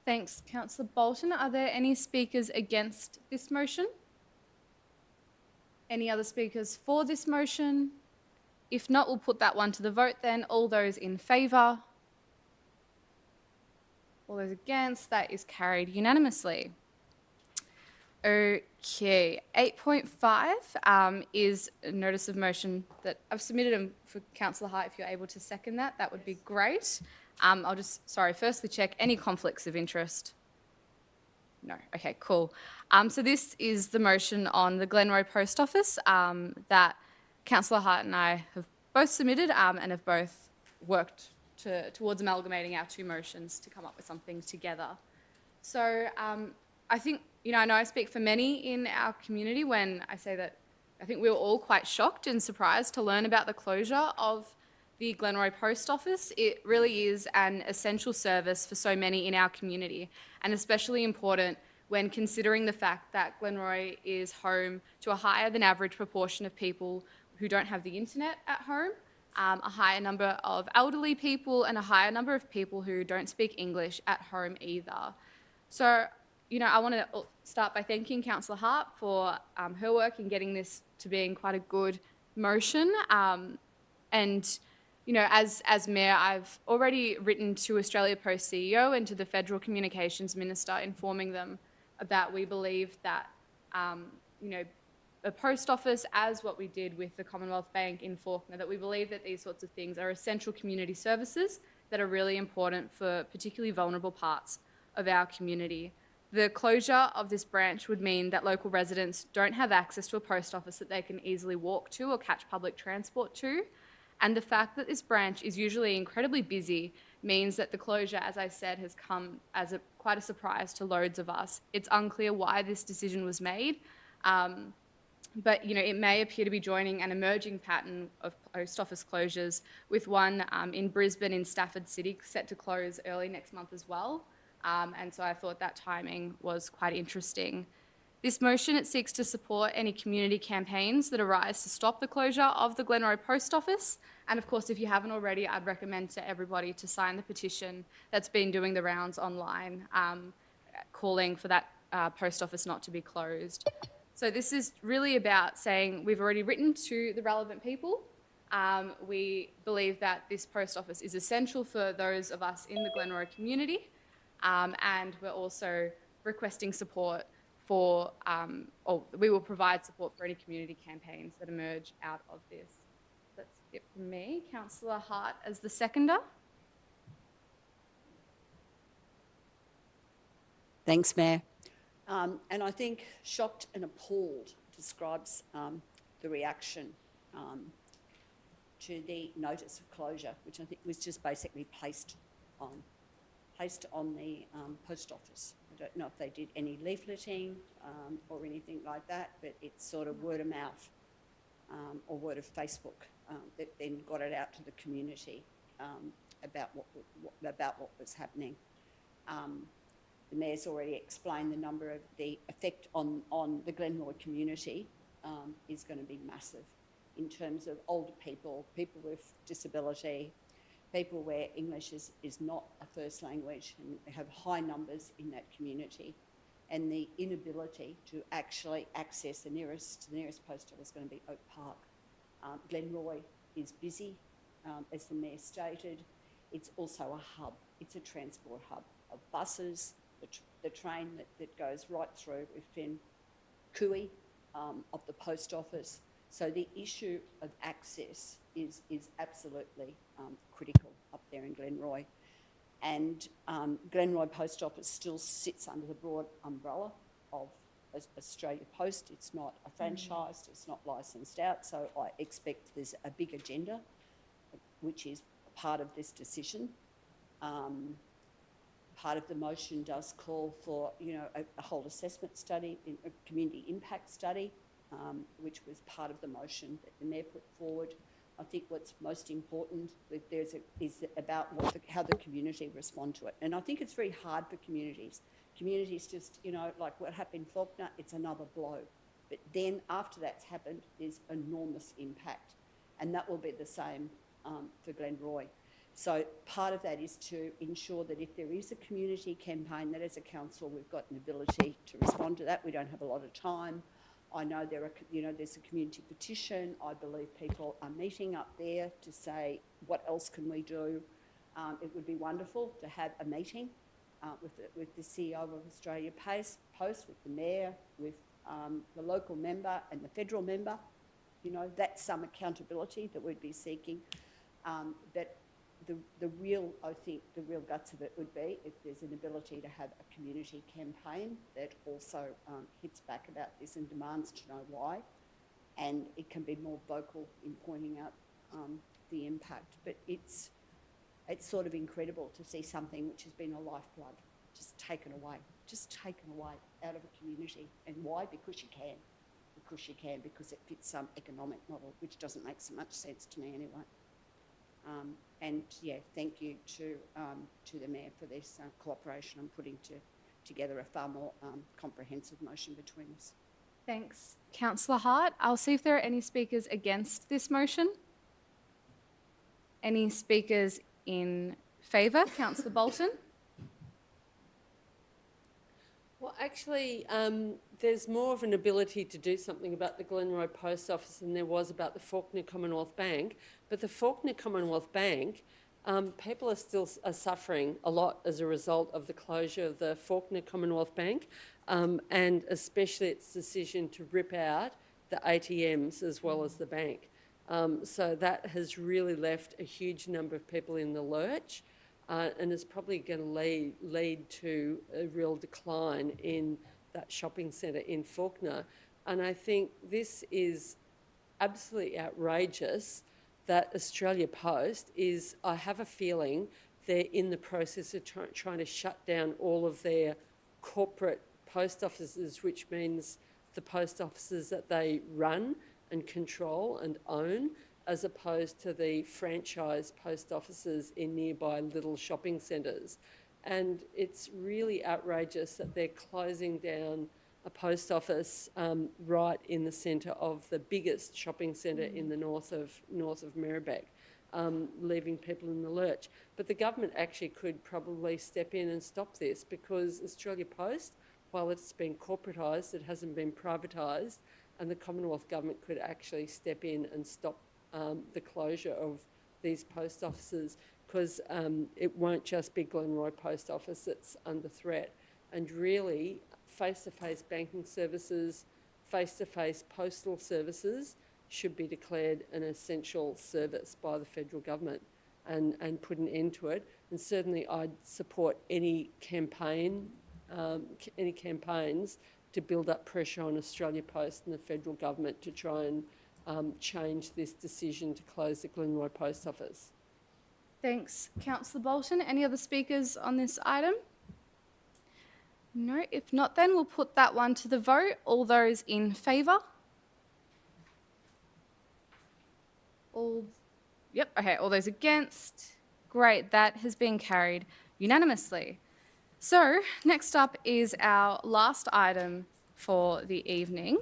Thanks, Councillor Bolton. Are there any speakers against this motion? Any other speakers for this motion? If not, we'll put that one to the vote then. All those in favour? All those against? That is carried unanimously. Okay, 8.5 is a notice of motion that I've submitted for Councillor Hart. If you're able to second that, that would be great. I'll just, firstly check any conflicts of interest. No, okay, cool. So this is the motion on the Glenroy Post Office that Councillor Hart and I have both submitted and have both worked towards amalgamating our two motions to come up with something together. So I think, you know, I know I speak for many in our community when I say that I think we were all quite shocked and surprised to learn about the closure of the Glenroy Post Office. It really is an essential service for so many in our community, and especially important when considering the fact that Glenroy is home to a higher than average proportion of people who don't have the internet at home, a higher number of elderly people, and a higher number of people who don't speak English at home either. So, you know, I want to start by thanking Councillor Hart for her work in getting this to being quite a good motion. And, you know, as Mayor, I've already written to Australia Post CEO and to the Federal Communications Minister, informing them that we believe that, you know, a post office, as what we did with the Commonwealth Bank in Fawkner, that we believe that these sorts of things are essential community services that are really important for particularly vulnerable parts of our community. The closure of this branch would mean that local residents don't have access to a post office that they can easily walk to or catch public transport to. And the fact that this branch is usually incredibly busy means that the closure, as I said, has come as quite a surprise to loads of us. It's unclear why this decision was made, but it may appear to be joining an emerging pattern of post office closures, with one in Brisbane in Stafford City set to close early next month as well. And so I thought that timing was quite interesting. This motion, it seeks to support any community campaigns that arise to stop the closure of the Glenroy Post Office. And of course, if you haven't already, I'd recommend to everybody to sign the petition that's been doing the rounds online, calling for that post office not to be closed. So this is really about saying we've already written to the relevant people. We believe that this post office is essential for those of us in the Glenroy community, and we're also requesting support for, or we will provide support for any community campaigns that emerge out of this. That's it from me. Councillor Hart as the seconder. Thanks, Mayor. And I think shocked and appalled describes the reaction to the notice of closure, which I think was just basically placed on the post office. I don't know if they did any leafleting or anything like that, but it's sort of word of mouth or word of Facebook that then got it out to the community about what was happening. The Mayor's already explained the effect on the Glenroy community is going to be massive in terms of older people, people with disability, people where English is not a first language, and we have high numbers in that community, and the inability to actually access the nearest post office is going to be Oak Park. Glenroy is busy, as the Mayor stated. It's also a hub. It's a transport hub of buses, the train that goes right through within Cooey of the post office. So the issue of access is absolutely critical up there in Glenroy. And Glenroy Post Office still sits under the broad umbrella of Australia Post. It's not a franchised, it's not licensed out, so I expect there's a big agenda, which is part of this decision. Part of the motion does call for, a whole assessment study, a community impact study, which was part of the motion that the Mayor put forward. I think what's most important is about how the community respond to it. And I think it's very hard for communities. Communities just, like what happened in Faulkner, it's another blow. But then after that's happened, there's enormous impact. And that will be the same for Glenroy. So part of that is to ensure that if there is a community campaign, that as a council we've got an ability to respond to that. We don't have a lot of time. I know there's a community petition. I believe people are meeting up there to say, what else can we do? It would be wonderful to have a meeting with the CEO of Australia Post, with the Mayor, with the local member and the federal member. That's some accountability that we'd be seeking. But the real guts of it would be if there's an ability to have a community campaign that also hits back about this and demands to know why, and it can be more vocal in pointing out the impact. But it's sort of incredible to see something which has been a lifeblood just taken away out of a community. And why? Because you can. Because it fits some economic model, which doesn't make so much sense to me anyway. And yeah, thank you to the Mayor for this cooperation and putting together a far more comprehensive motion between us. Thanks, Councillor Hart. I'll see if there are any speakers against this motion. Any speakers in favour? Councillor Bolton. Well, actually, there's more of an ability to do something about the Glenroy Post Office than there was about the Faulkner Commonwealth Bank. But the Faulkner Commonwealth Bank, people are still suffering a lot as a result of the closure of the Faulkner Commonwealth Bank, and especially its decision to rip out the ATMs as well as the bank. So that has really left a huge number of people in the lurch. And is probably going to lead to a real decline in that shopping centre in Faulkner. And I think this is absolutely outrageous that Australia Post is, I have a feeling, they're in the process of trying to shut down all of their corporate post offices, which means the post offices that they run and control and own, as opposed to the franchise post offices in nearby little shopping centres. And it's really outrageous that they're closing down a post office right in the centre of the biggest shopping centre in the north of Merri-bek, leaving people in the lurch. But the government actually could probably step in and stop this, because Australia Post, while it's been corporatised, it hasn't been privatised, and the Commonwealth Government could actually step in and stop the closure of these post offices, because it won't just be Glenroy Post Office that's under threat. And really, face-to-face banking services, face-to-face postal services should be declared an essential service by the federal government and put an end to it. And certainly I'd support any campaigns to build up pressure on Australia Post and the federal government to try and change this decision to close the Glenroy Post Office. Thanks, Councillor Bolton. Any other speakers on this item? No, if not, then we'll put that one to the vote. All those in favour? Okay, all those against? Great, that has been carried unanimously. So, next up is our last item for the evening,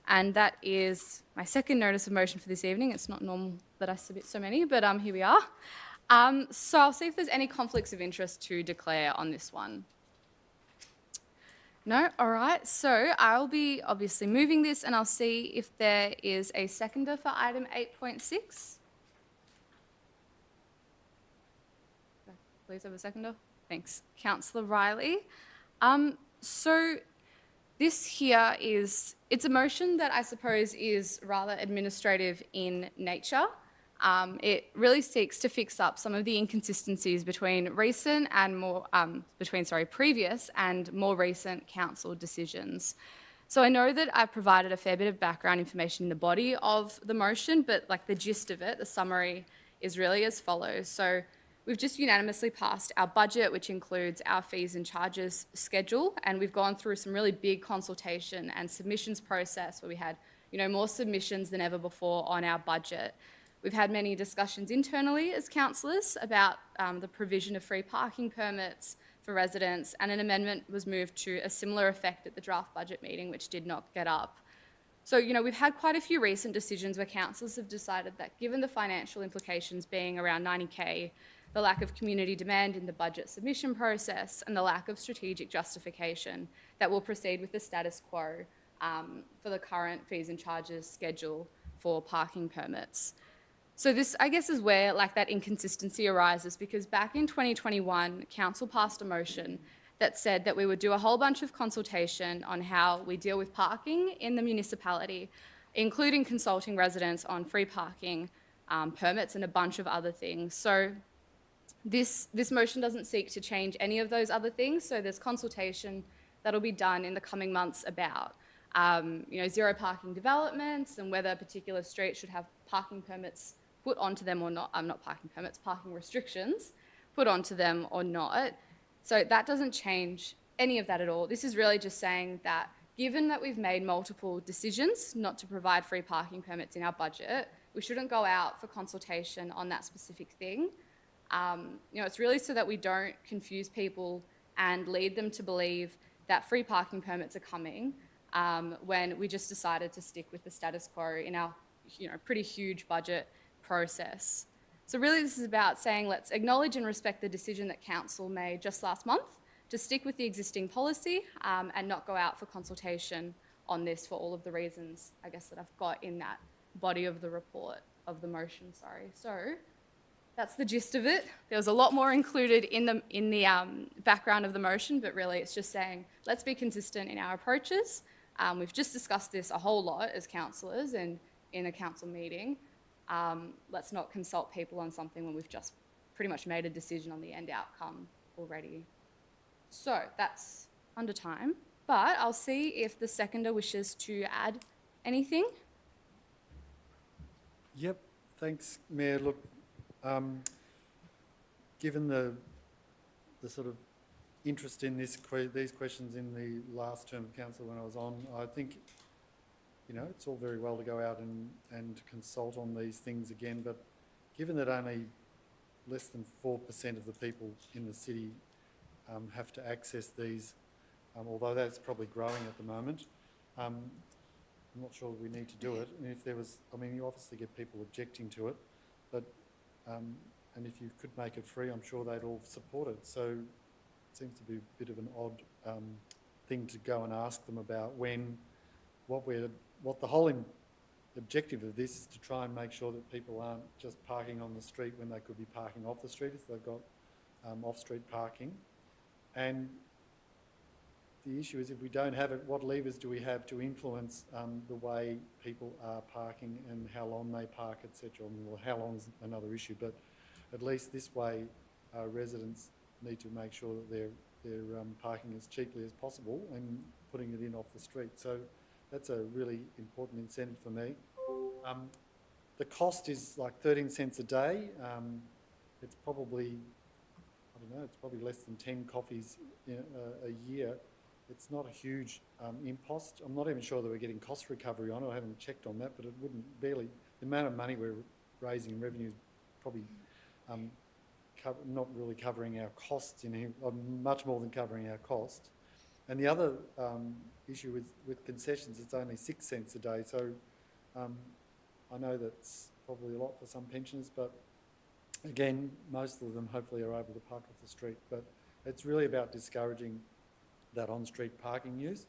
and that is my second notice of motion for this evening. It's not normal that I submit so many, but here we are. So I'll see if there's any conflicts of interest to declare on this one. No? All right. So I'll be obviously moving this, and I'll see if there is a seconder for item 8.6. Please have a seconder. Thanks. Councillor Riley. So this here it's a motion that I suppose is rather administrative in nature. It really seeks to fix up some of the inconsistencies between recent and more, previous and more recent council decisions. So I know that I've provided a fair bit of background information in the body of the motion, but like the gist of it, the summary is really as follows. So we've just unanimously passed our budget, which includes our fees and charges schedule, and we've gone through some really big consultation and submissions process where we had, more submissions than ever before on our budget. We've had many discussions internally as councillors about the provision of free parking permits for residents, and an amendment was moved to a similar effect at the draft budget meeting, which did not get up. So, we've had quite a few recent decisions where councillors have decided that given the financial implications being around 90K, the lack of community demand in the budget submission process, and the lack of strategic justification, that we'll proceed with the status quo for the current fees and charges schedule for parking permits. So this, I guess, is where that inconsistency arises, because back in 2021, council passed a motion that said that we would do a whole bunch of consultation on how we deal with parking in the municipality, including consulting residents on free parking permits and a bunch of other things. So this motion doesn't seek to change any of those other things. So there's consultation that'll be done in the coming months about zero parking developments and whether a particular street should have parking permits put onto them or not. Not parking permits, parking restrictions put onto them or not. So that doesn't change any of that at all. This is really just saying that given that we've made multiple decisions not to provide free parking permits in our budget, we shouldn't go out for consultation on that specific thing. It's really so that we don't confuse people and lead them to believe that free parking permits are coming when we just decided to stick with the status quo in our pretty huge budget process. So really this is about saying let's acknowledge and respect the decision that council made just last month to stick with the existing policy and not go out for consultation on this for all of the reasons, I guess, that I've got in that body of the report, of the motion, sorry. So that's the gist of it. There was a lot more included in the background of the motion, but really it's just saying let's be consistent in our approaches. We've just discussed this a whole lot as councillors and in a council meeting. Let's not consult people on something when we've just pretty much made a decision on the end outcome already. So that's under time, but I'll see if the seconder wishes to add anything. Yep, Thanks, Mayor. Look, given the sort of interest in these questions in the last term of council when I was on, I think, you know, it's all very well to go out and consult on these things again, but given that only less than 4% of the people in the city have to access these, although that's probably growing at the moment, I'm not sure we need to do it. And if there was, I mean, you obviously get people objecting to it, but, and if you could make it free, I'm sure they'd all support it. So it seems to be a bit of an odd thing to go and ask them about when, what the whole objective of this is to try and make sure that people aren't just parking on the street when they could be parking off the street if they've got off-street parking. And the issue is, if we don't have it, what levers do we have to influence the way people are parking and how long they park, etc. Well, how long is another issue, but at least this way residents need to make sure that they're parking as cheaply as possible and putting it in off the street. So that's a really important incentive for me. The cost is like 13 cents a day. It's probably, I don't know, it's probably less than 10 coffees a year. It's not a huge impost. I'm not even sure that we're getting cost recovery on it. I haven't checked on that, but it wouldn't barely, the amount of money we're raising in revenue is probably not really covering our costs, much more than covering our costs. And the other issue with concessions, it's only 6 cents a day. So I know that's probably a lot for some pensioners, but again, most of them hopefully are able to park off the street. But it's really about discouraging that on-street parking use.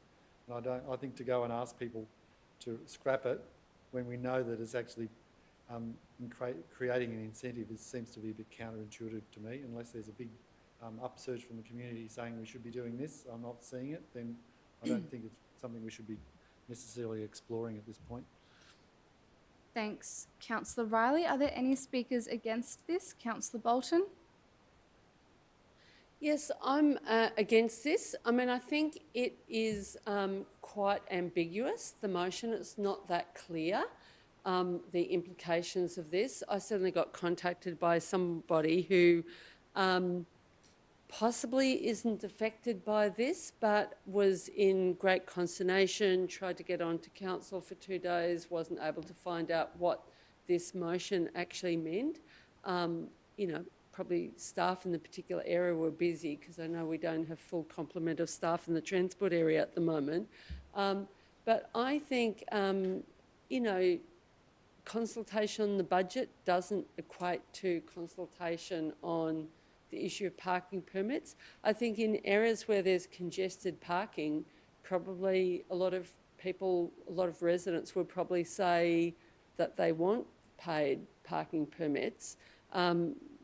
And I think to go and ask people to scrap it when we know that it's actually creating an incentive, it seems to be a bit counterintuitive to me. Unless there's a big upsurge from the community saying we should be doing this, I'm not seeing it, then I don't think it's something we should be necessarily exploring at this point. Thanks, Councillor Riley. Are there any speakers against this? Councillor Bolton? Yes, I'm against this. I mean, I think it is quite ambiguous, the motion. It's not that clear, the implications of this. I certainly got contacted by somebody who possibly isn't affected by this, but was in great consternation, tried to get onto council for 2 days, wasn't able to find out what this motion actually meant. You know, probably staff in the particular area were busy, because I know we don't have full complement of staff in the transport area at the moment. But I think, you know, consultation on the budget doesn't equate to consultation on the issue of parking permits. I think in areas where there's congested parking, probably a lot of people, a lot of residents would probably say that they want paid parking permits.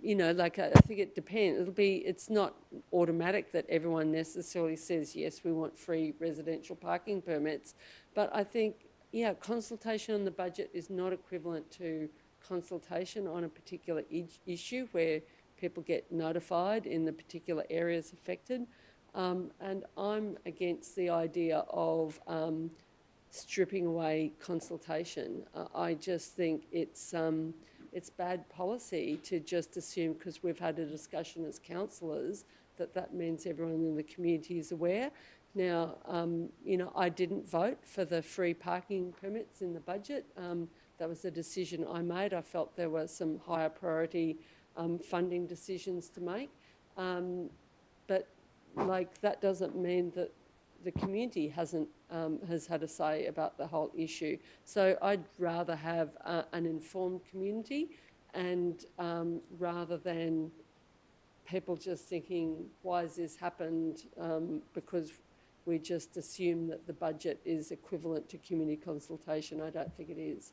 You know, like I think it depends. It's not automatic that everyone necessarily says, yes, we want free residential parking permits. But I think, yeah, consultation on the budget is not equivalent to consultation on a particular issue where people get notified in the particular areas affected. And I'm against the idea of stripping away consultation. I just think it's bad policy to just assume, because we've had a discussion as councillors, that means everyone in the community is aware. Now, you know, I didn't vote for the free parking permits in the budget. That was a decision I made. I felt there was some higher priority funding decisions to make. But like, that doesn't mean that the community has had a say about the whole issue. So I'd rather have an informed community, and rather than people just thinking, why has this happened? Because we just assume that the budget is equivalent to community consultation. I don't think it is.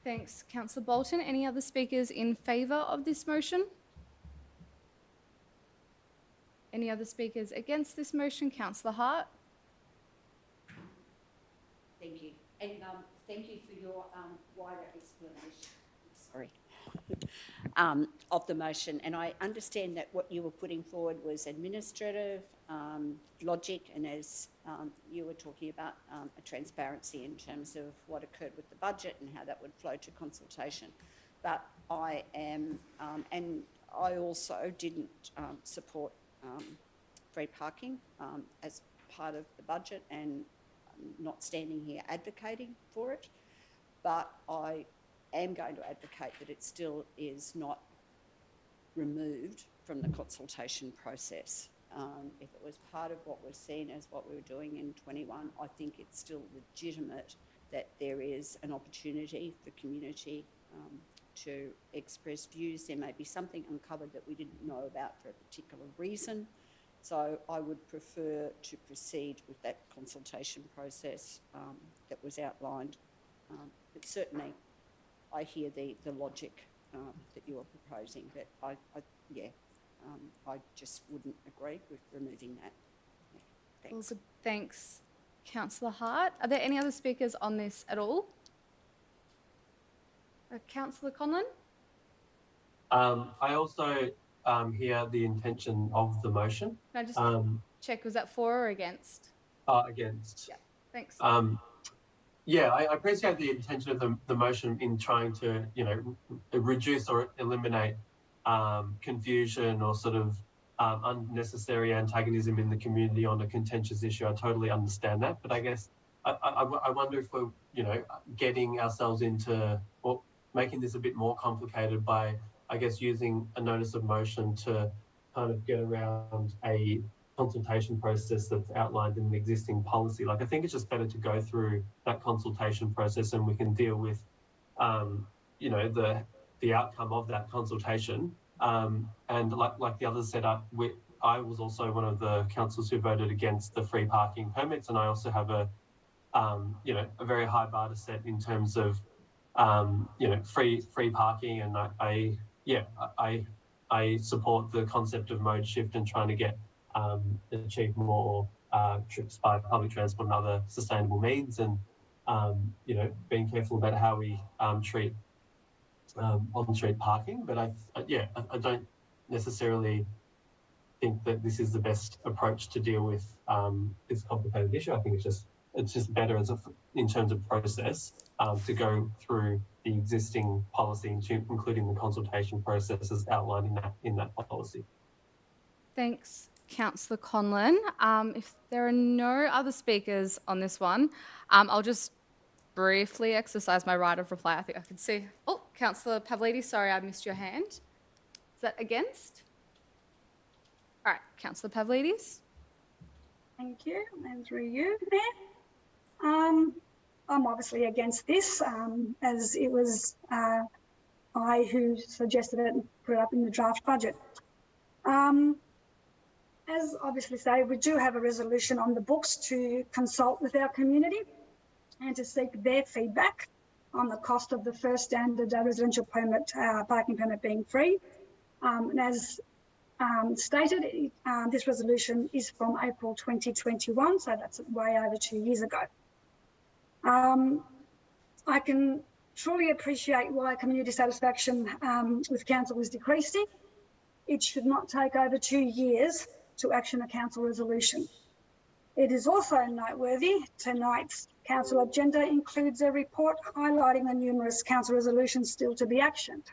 Thanks, Councillor Bolton. Any other speakers in favour of this motion? Any other speakers against this motion? Councillor Hart. Thank you. And thank you for your wider explanation. Sorry. of the motion. And I understand that what you were putting forward was administrative logic, and as you were talking about a transparency in terms of what occurred with the budget and how that would flow to consultation. But I am, and I also didn't support free parking as part of the budget, and I'm not standing here advocating for it, but I am going to advocate that it still is not removed from the consultation process. If it was part of what was seen as what we were doing in 21, I think it's still legitimate that there is an opportunity for community to express views. There may be something uncovered that we didn't know about for a particular reason. So I would prefer to proceed with that consultation process that was outlined. But certainly I hear the logic that you are proposing, but I just wouldn't agree with removing that. Yeah, thanks. Well, thanks, Councillor Hart. Are there any other speakers on this at all? Councillor Conlon? I also hear the intention of the motion. Can I just check, was that for or against? Against. Yeah, thanks. Yeah, I appreciate the intention of the motion in trying to, reduce or eliminate confusion or sort of unnecessary antagonism in the community on a contentious issue. I totally understand that, but I guess I wonder if we're, getting ourselves into or making this a bit more complicated by, I guess, using a notice of motion to kind of get around a consultation process that's outlined in the existing policy. Like, I think it's just better to go through that consultation process and we can deal with, the outcome of that consultation. And like the others said, I was also one of the councillors who voted against the free parking permits, and I also have a very high bar to set in terms of, free parking, and I support the concept of mode shift and trying to achieve more trips by public transport and other sustainable means, and being careful about how we treat on-street parking. But I don't necessarily think that this is the best approach to deal with this complicated issue. I think it's just better in terms of process to go through the existing policy, including the consultation processes outlined in that policy. Thanks, Councillor Conlon. If there are no other speakers on this one, I'll just briefly exercise my right of reply. I think I can see. Oh, Councillor Pavlidis, sorry, I missed your hand. Is that against? All right, Councillor Pavlidis. Thank you, and through you, Mayor. I'm obviously against this, as it was I who suggested it and put it up in the draft budget. As obviously say, we do have a resolution on the books to consult with our community and to seek their feedback on the cost of the first standard residential permit, parking permit being free. And as stated, this resolution is from April 2021, so that's way over 2 years ago. I can truly appreciate why community satisfaction with council is decreasing. It should not take over 2 years to action a council resolution. It is also noteworthy tonight's council agenda includes a report highlighting the numerous council resolutions still to be actioned.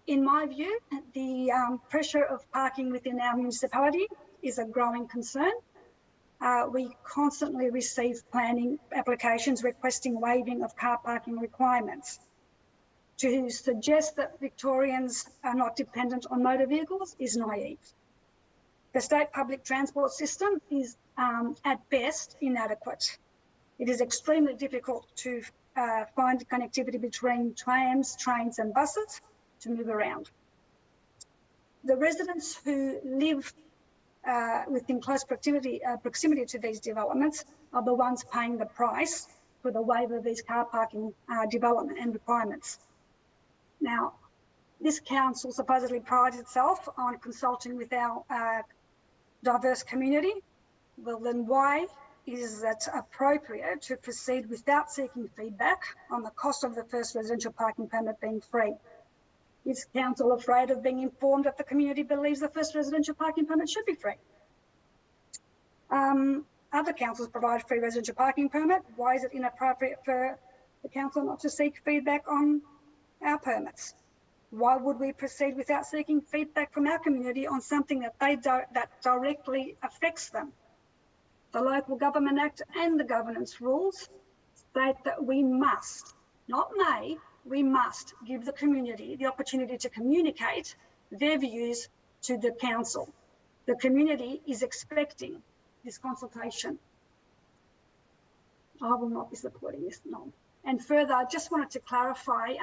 In my view, the pressure of parking within our municipality is a growing concern. We constantly receive planning applications requesting waiving of car parking requirements. To suggest that Victorians are not dependent on motor vehicles is naive. The state public transport system is at best inadequate. It is extremely difficult to find connectivity between trams, trains and buses to move around. The residents who live within close proximity to these developments are the ones paying the price for the waiver of these car parking development and requirements. Now, this council supposedly prides itself on consulting with our diverse community. Well, then why is it appropriate to proceed without seeking feedback on the cost of the first residential parking permit being free? Is council afraid of being informed that the community believes the first residential parking permit should be free? Other councils provide free residential parking permit. Why is it inappropriate for the council not to seek feedback on our permits? Why would we proceed without seeking feedback from our community on something that that directly affects them? The Local Government Act and the governance rules state that we must, not may, we must give the community the opportunity to communicate their views to the council. The community is expecting this consultation. I will not be supporting this, no. And further, I just wanted to clarify,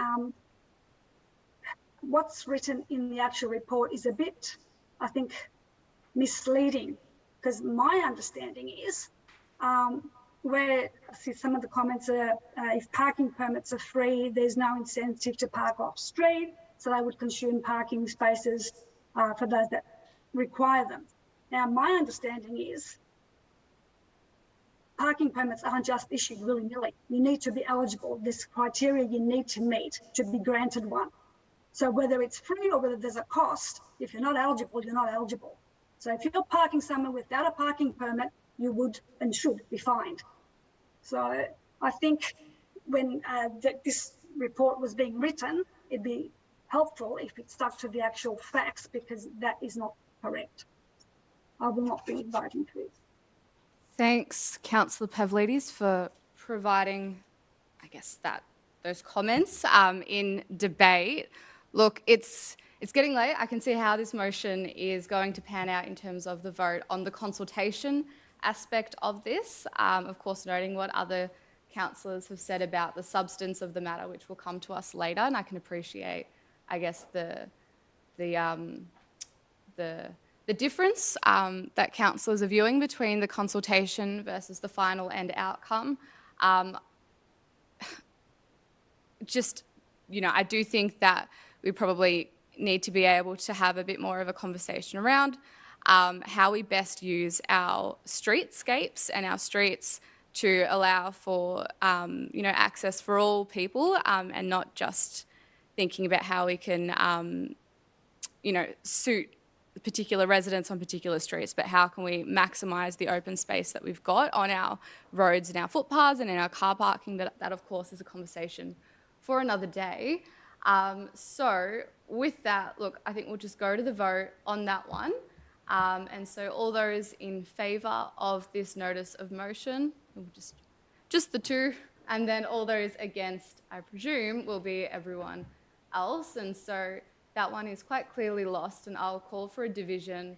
what's written in the actual report is a bit, I think, misleading, because my understanding is where I see some of the comments are if parking permits are free, there's no incentive to park off street, so they would consume parking spaces for those that require them. Now, my understanding is parking permits aren't just issued willy-nilly. You need to be eligible. There's criteria you need to meet to be granted one. So whether it's free or whether there's a cost, if you're not eligible, you're not eligible. So if you're parking somewhere without a parking permit, you would and should be fined. So I think when this report was being written, it'd be helpful if it stuck to the actual facts, because that is not correct. I will not be voting for it. Thanks, Councillor Pavlidis, for providing, I guess, those comments in debate. Look, it's getting late. I can see how this motion is going to pan out in terms of the vote on the consultation aspect of this. Of course, noting what other councillors have said about the substance of the matter, which will come to us later, and I can appreciate, I guess, the difference that councillors are viewing between the consultation versus the final end outcome. I do think that we probably need to be able to have a bit more of a conversation around how we best use our streetscapes and our streets to allow for access for all people, and not just thinking about how we can suit particular residents on particular streets, but how can we maximise the open space that we've got on our roads and our footpaths and in our car parking. But that, of course, is a conversation for another day. So with that, look, I think we'll just go to the vote on that one. And so all those in favour of this notice of motion, just the two, and then all those against, I presume, will be everyone else. And so that one is quite clearly lost, and I'll call for a division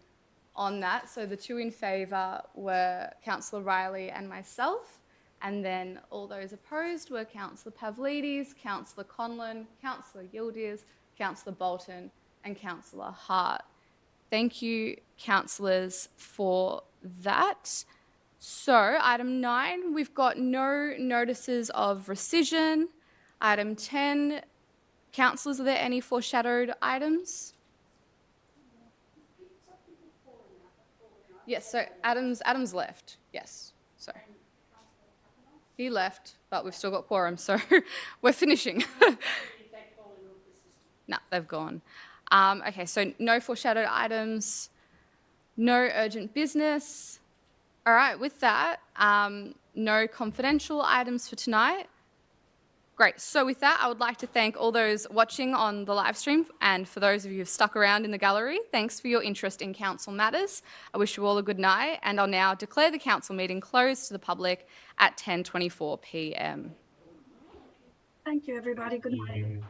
on that. So the two in favour were Councillor Riley and myself, and then all those opposed were Councillor Pavlidis, Councillor Conlon, Councillor Yildiz, Councillor Bolton, and Councillor Hart. Thank you, councillors, for that. So item 9, we've got no notices of rescission. Item 10, councillors, are there any foreshadowed items? Yes, so Adam's left. Yes, so he left, but we've still got quorum, so we're finishing. No, they've gone. Okay, so no foreshadowed items, no urgent business. All right, with that, no confidential items for tonight. Great. So with that, I would like to thank all those watching on the live stream, and for those of you who've stuck around in the gallery, thanks for your interest in council matters. I wish you all a good night, and I'll now declare the council meeting closed to the public at 10:24 p.m. Thank you, everybody. Good night.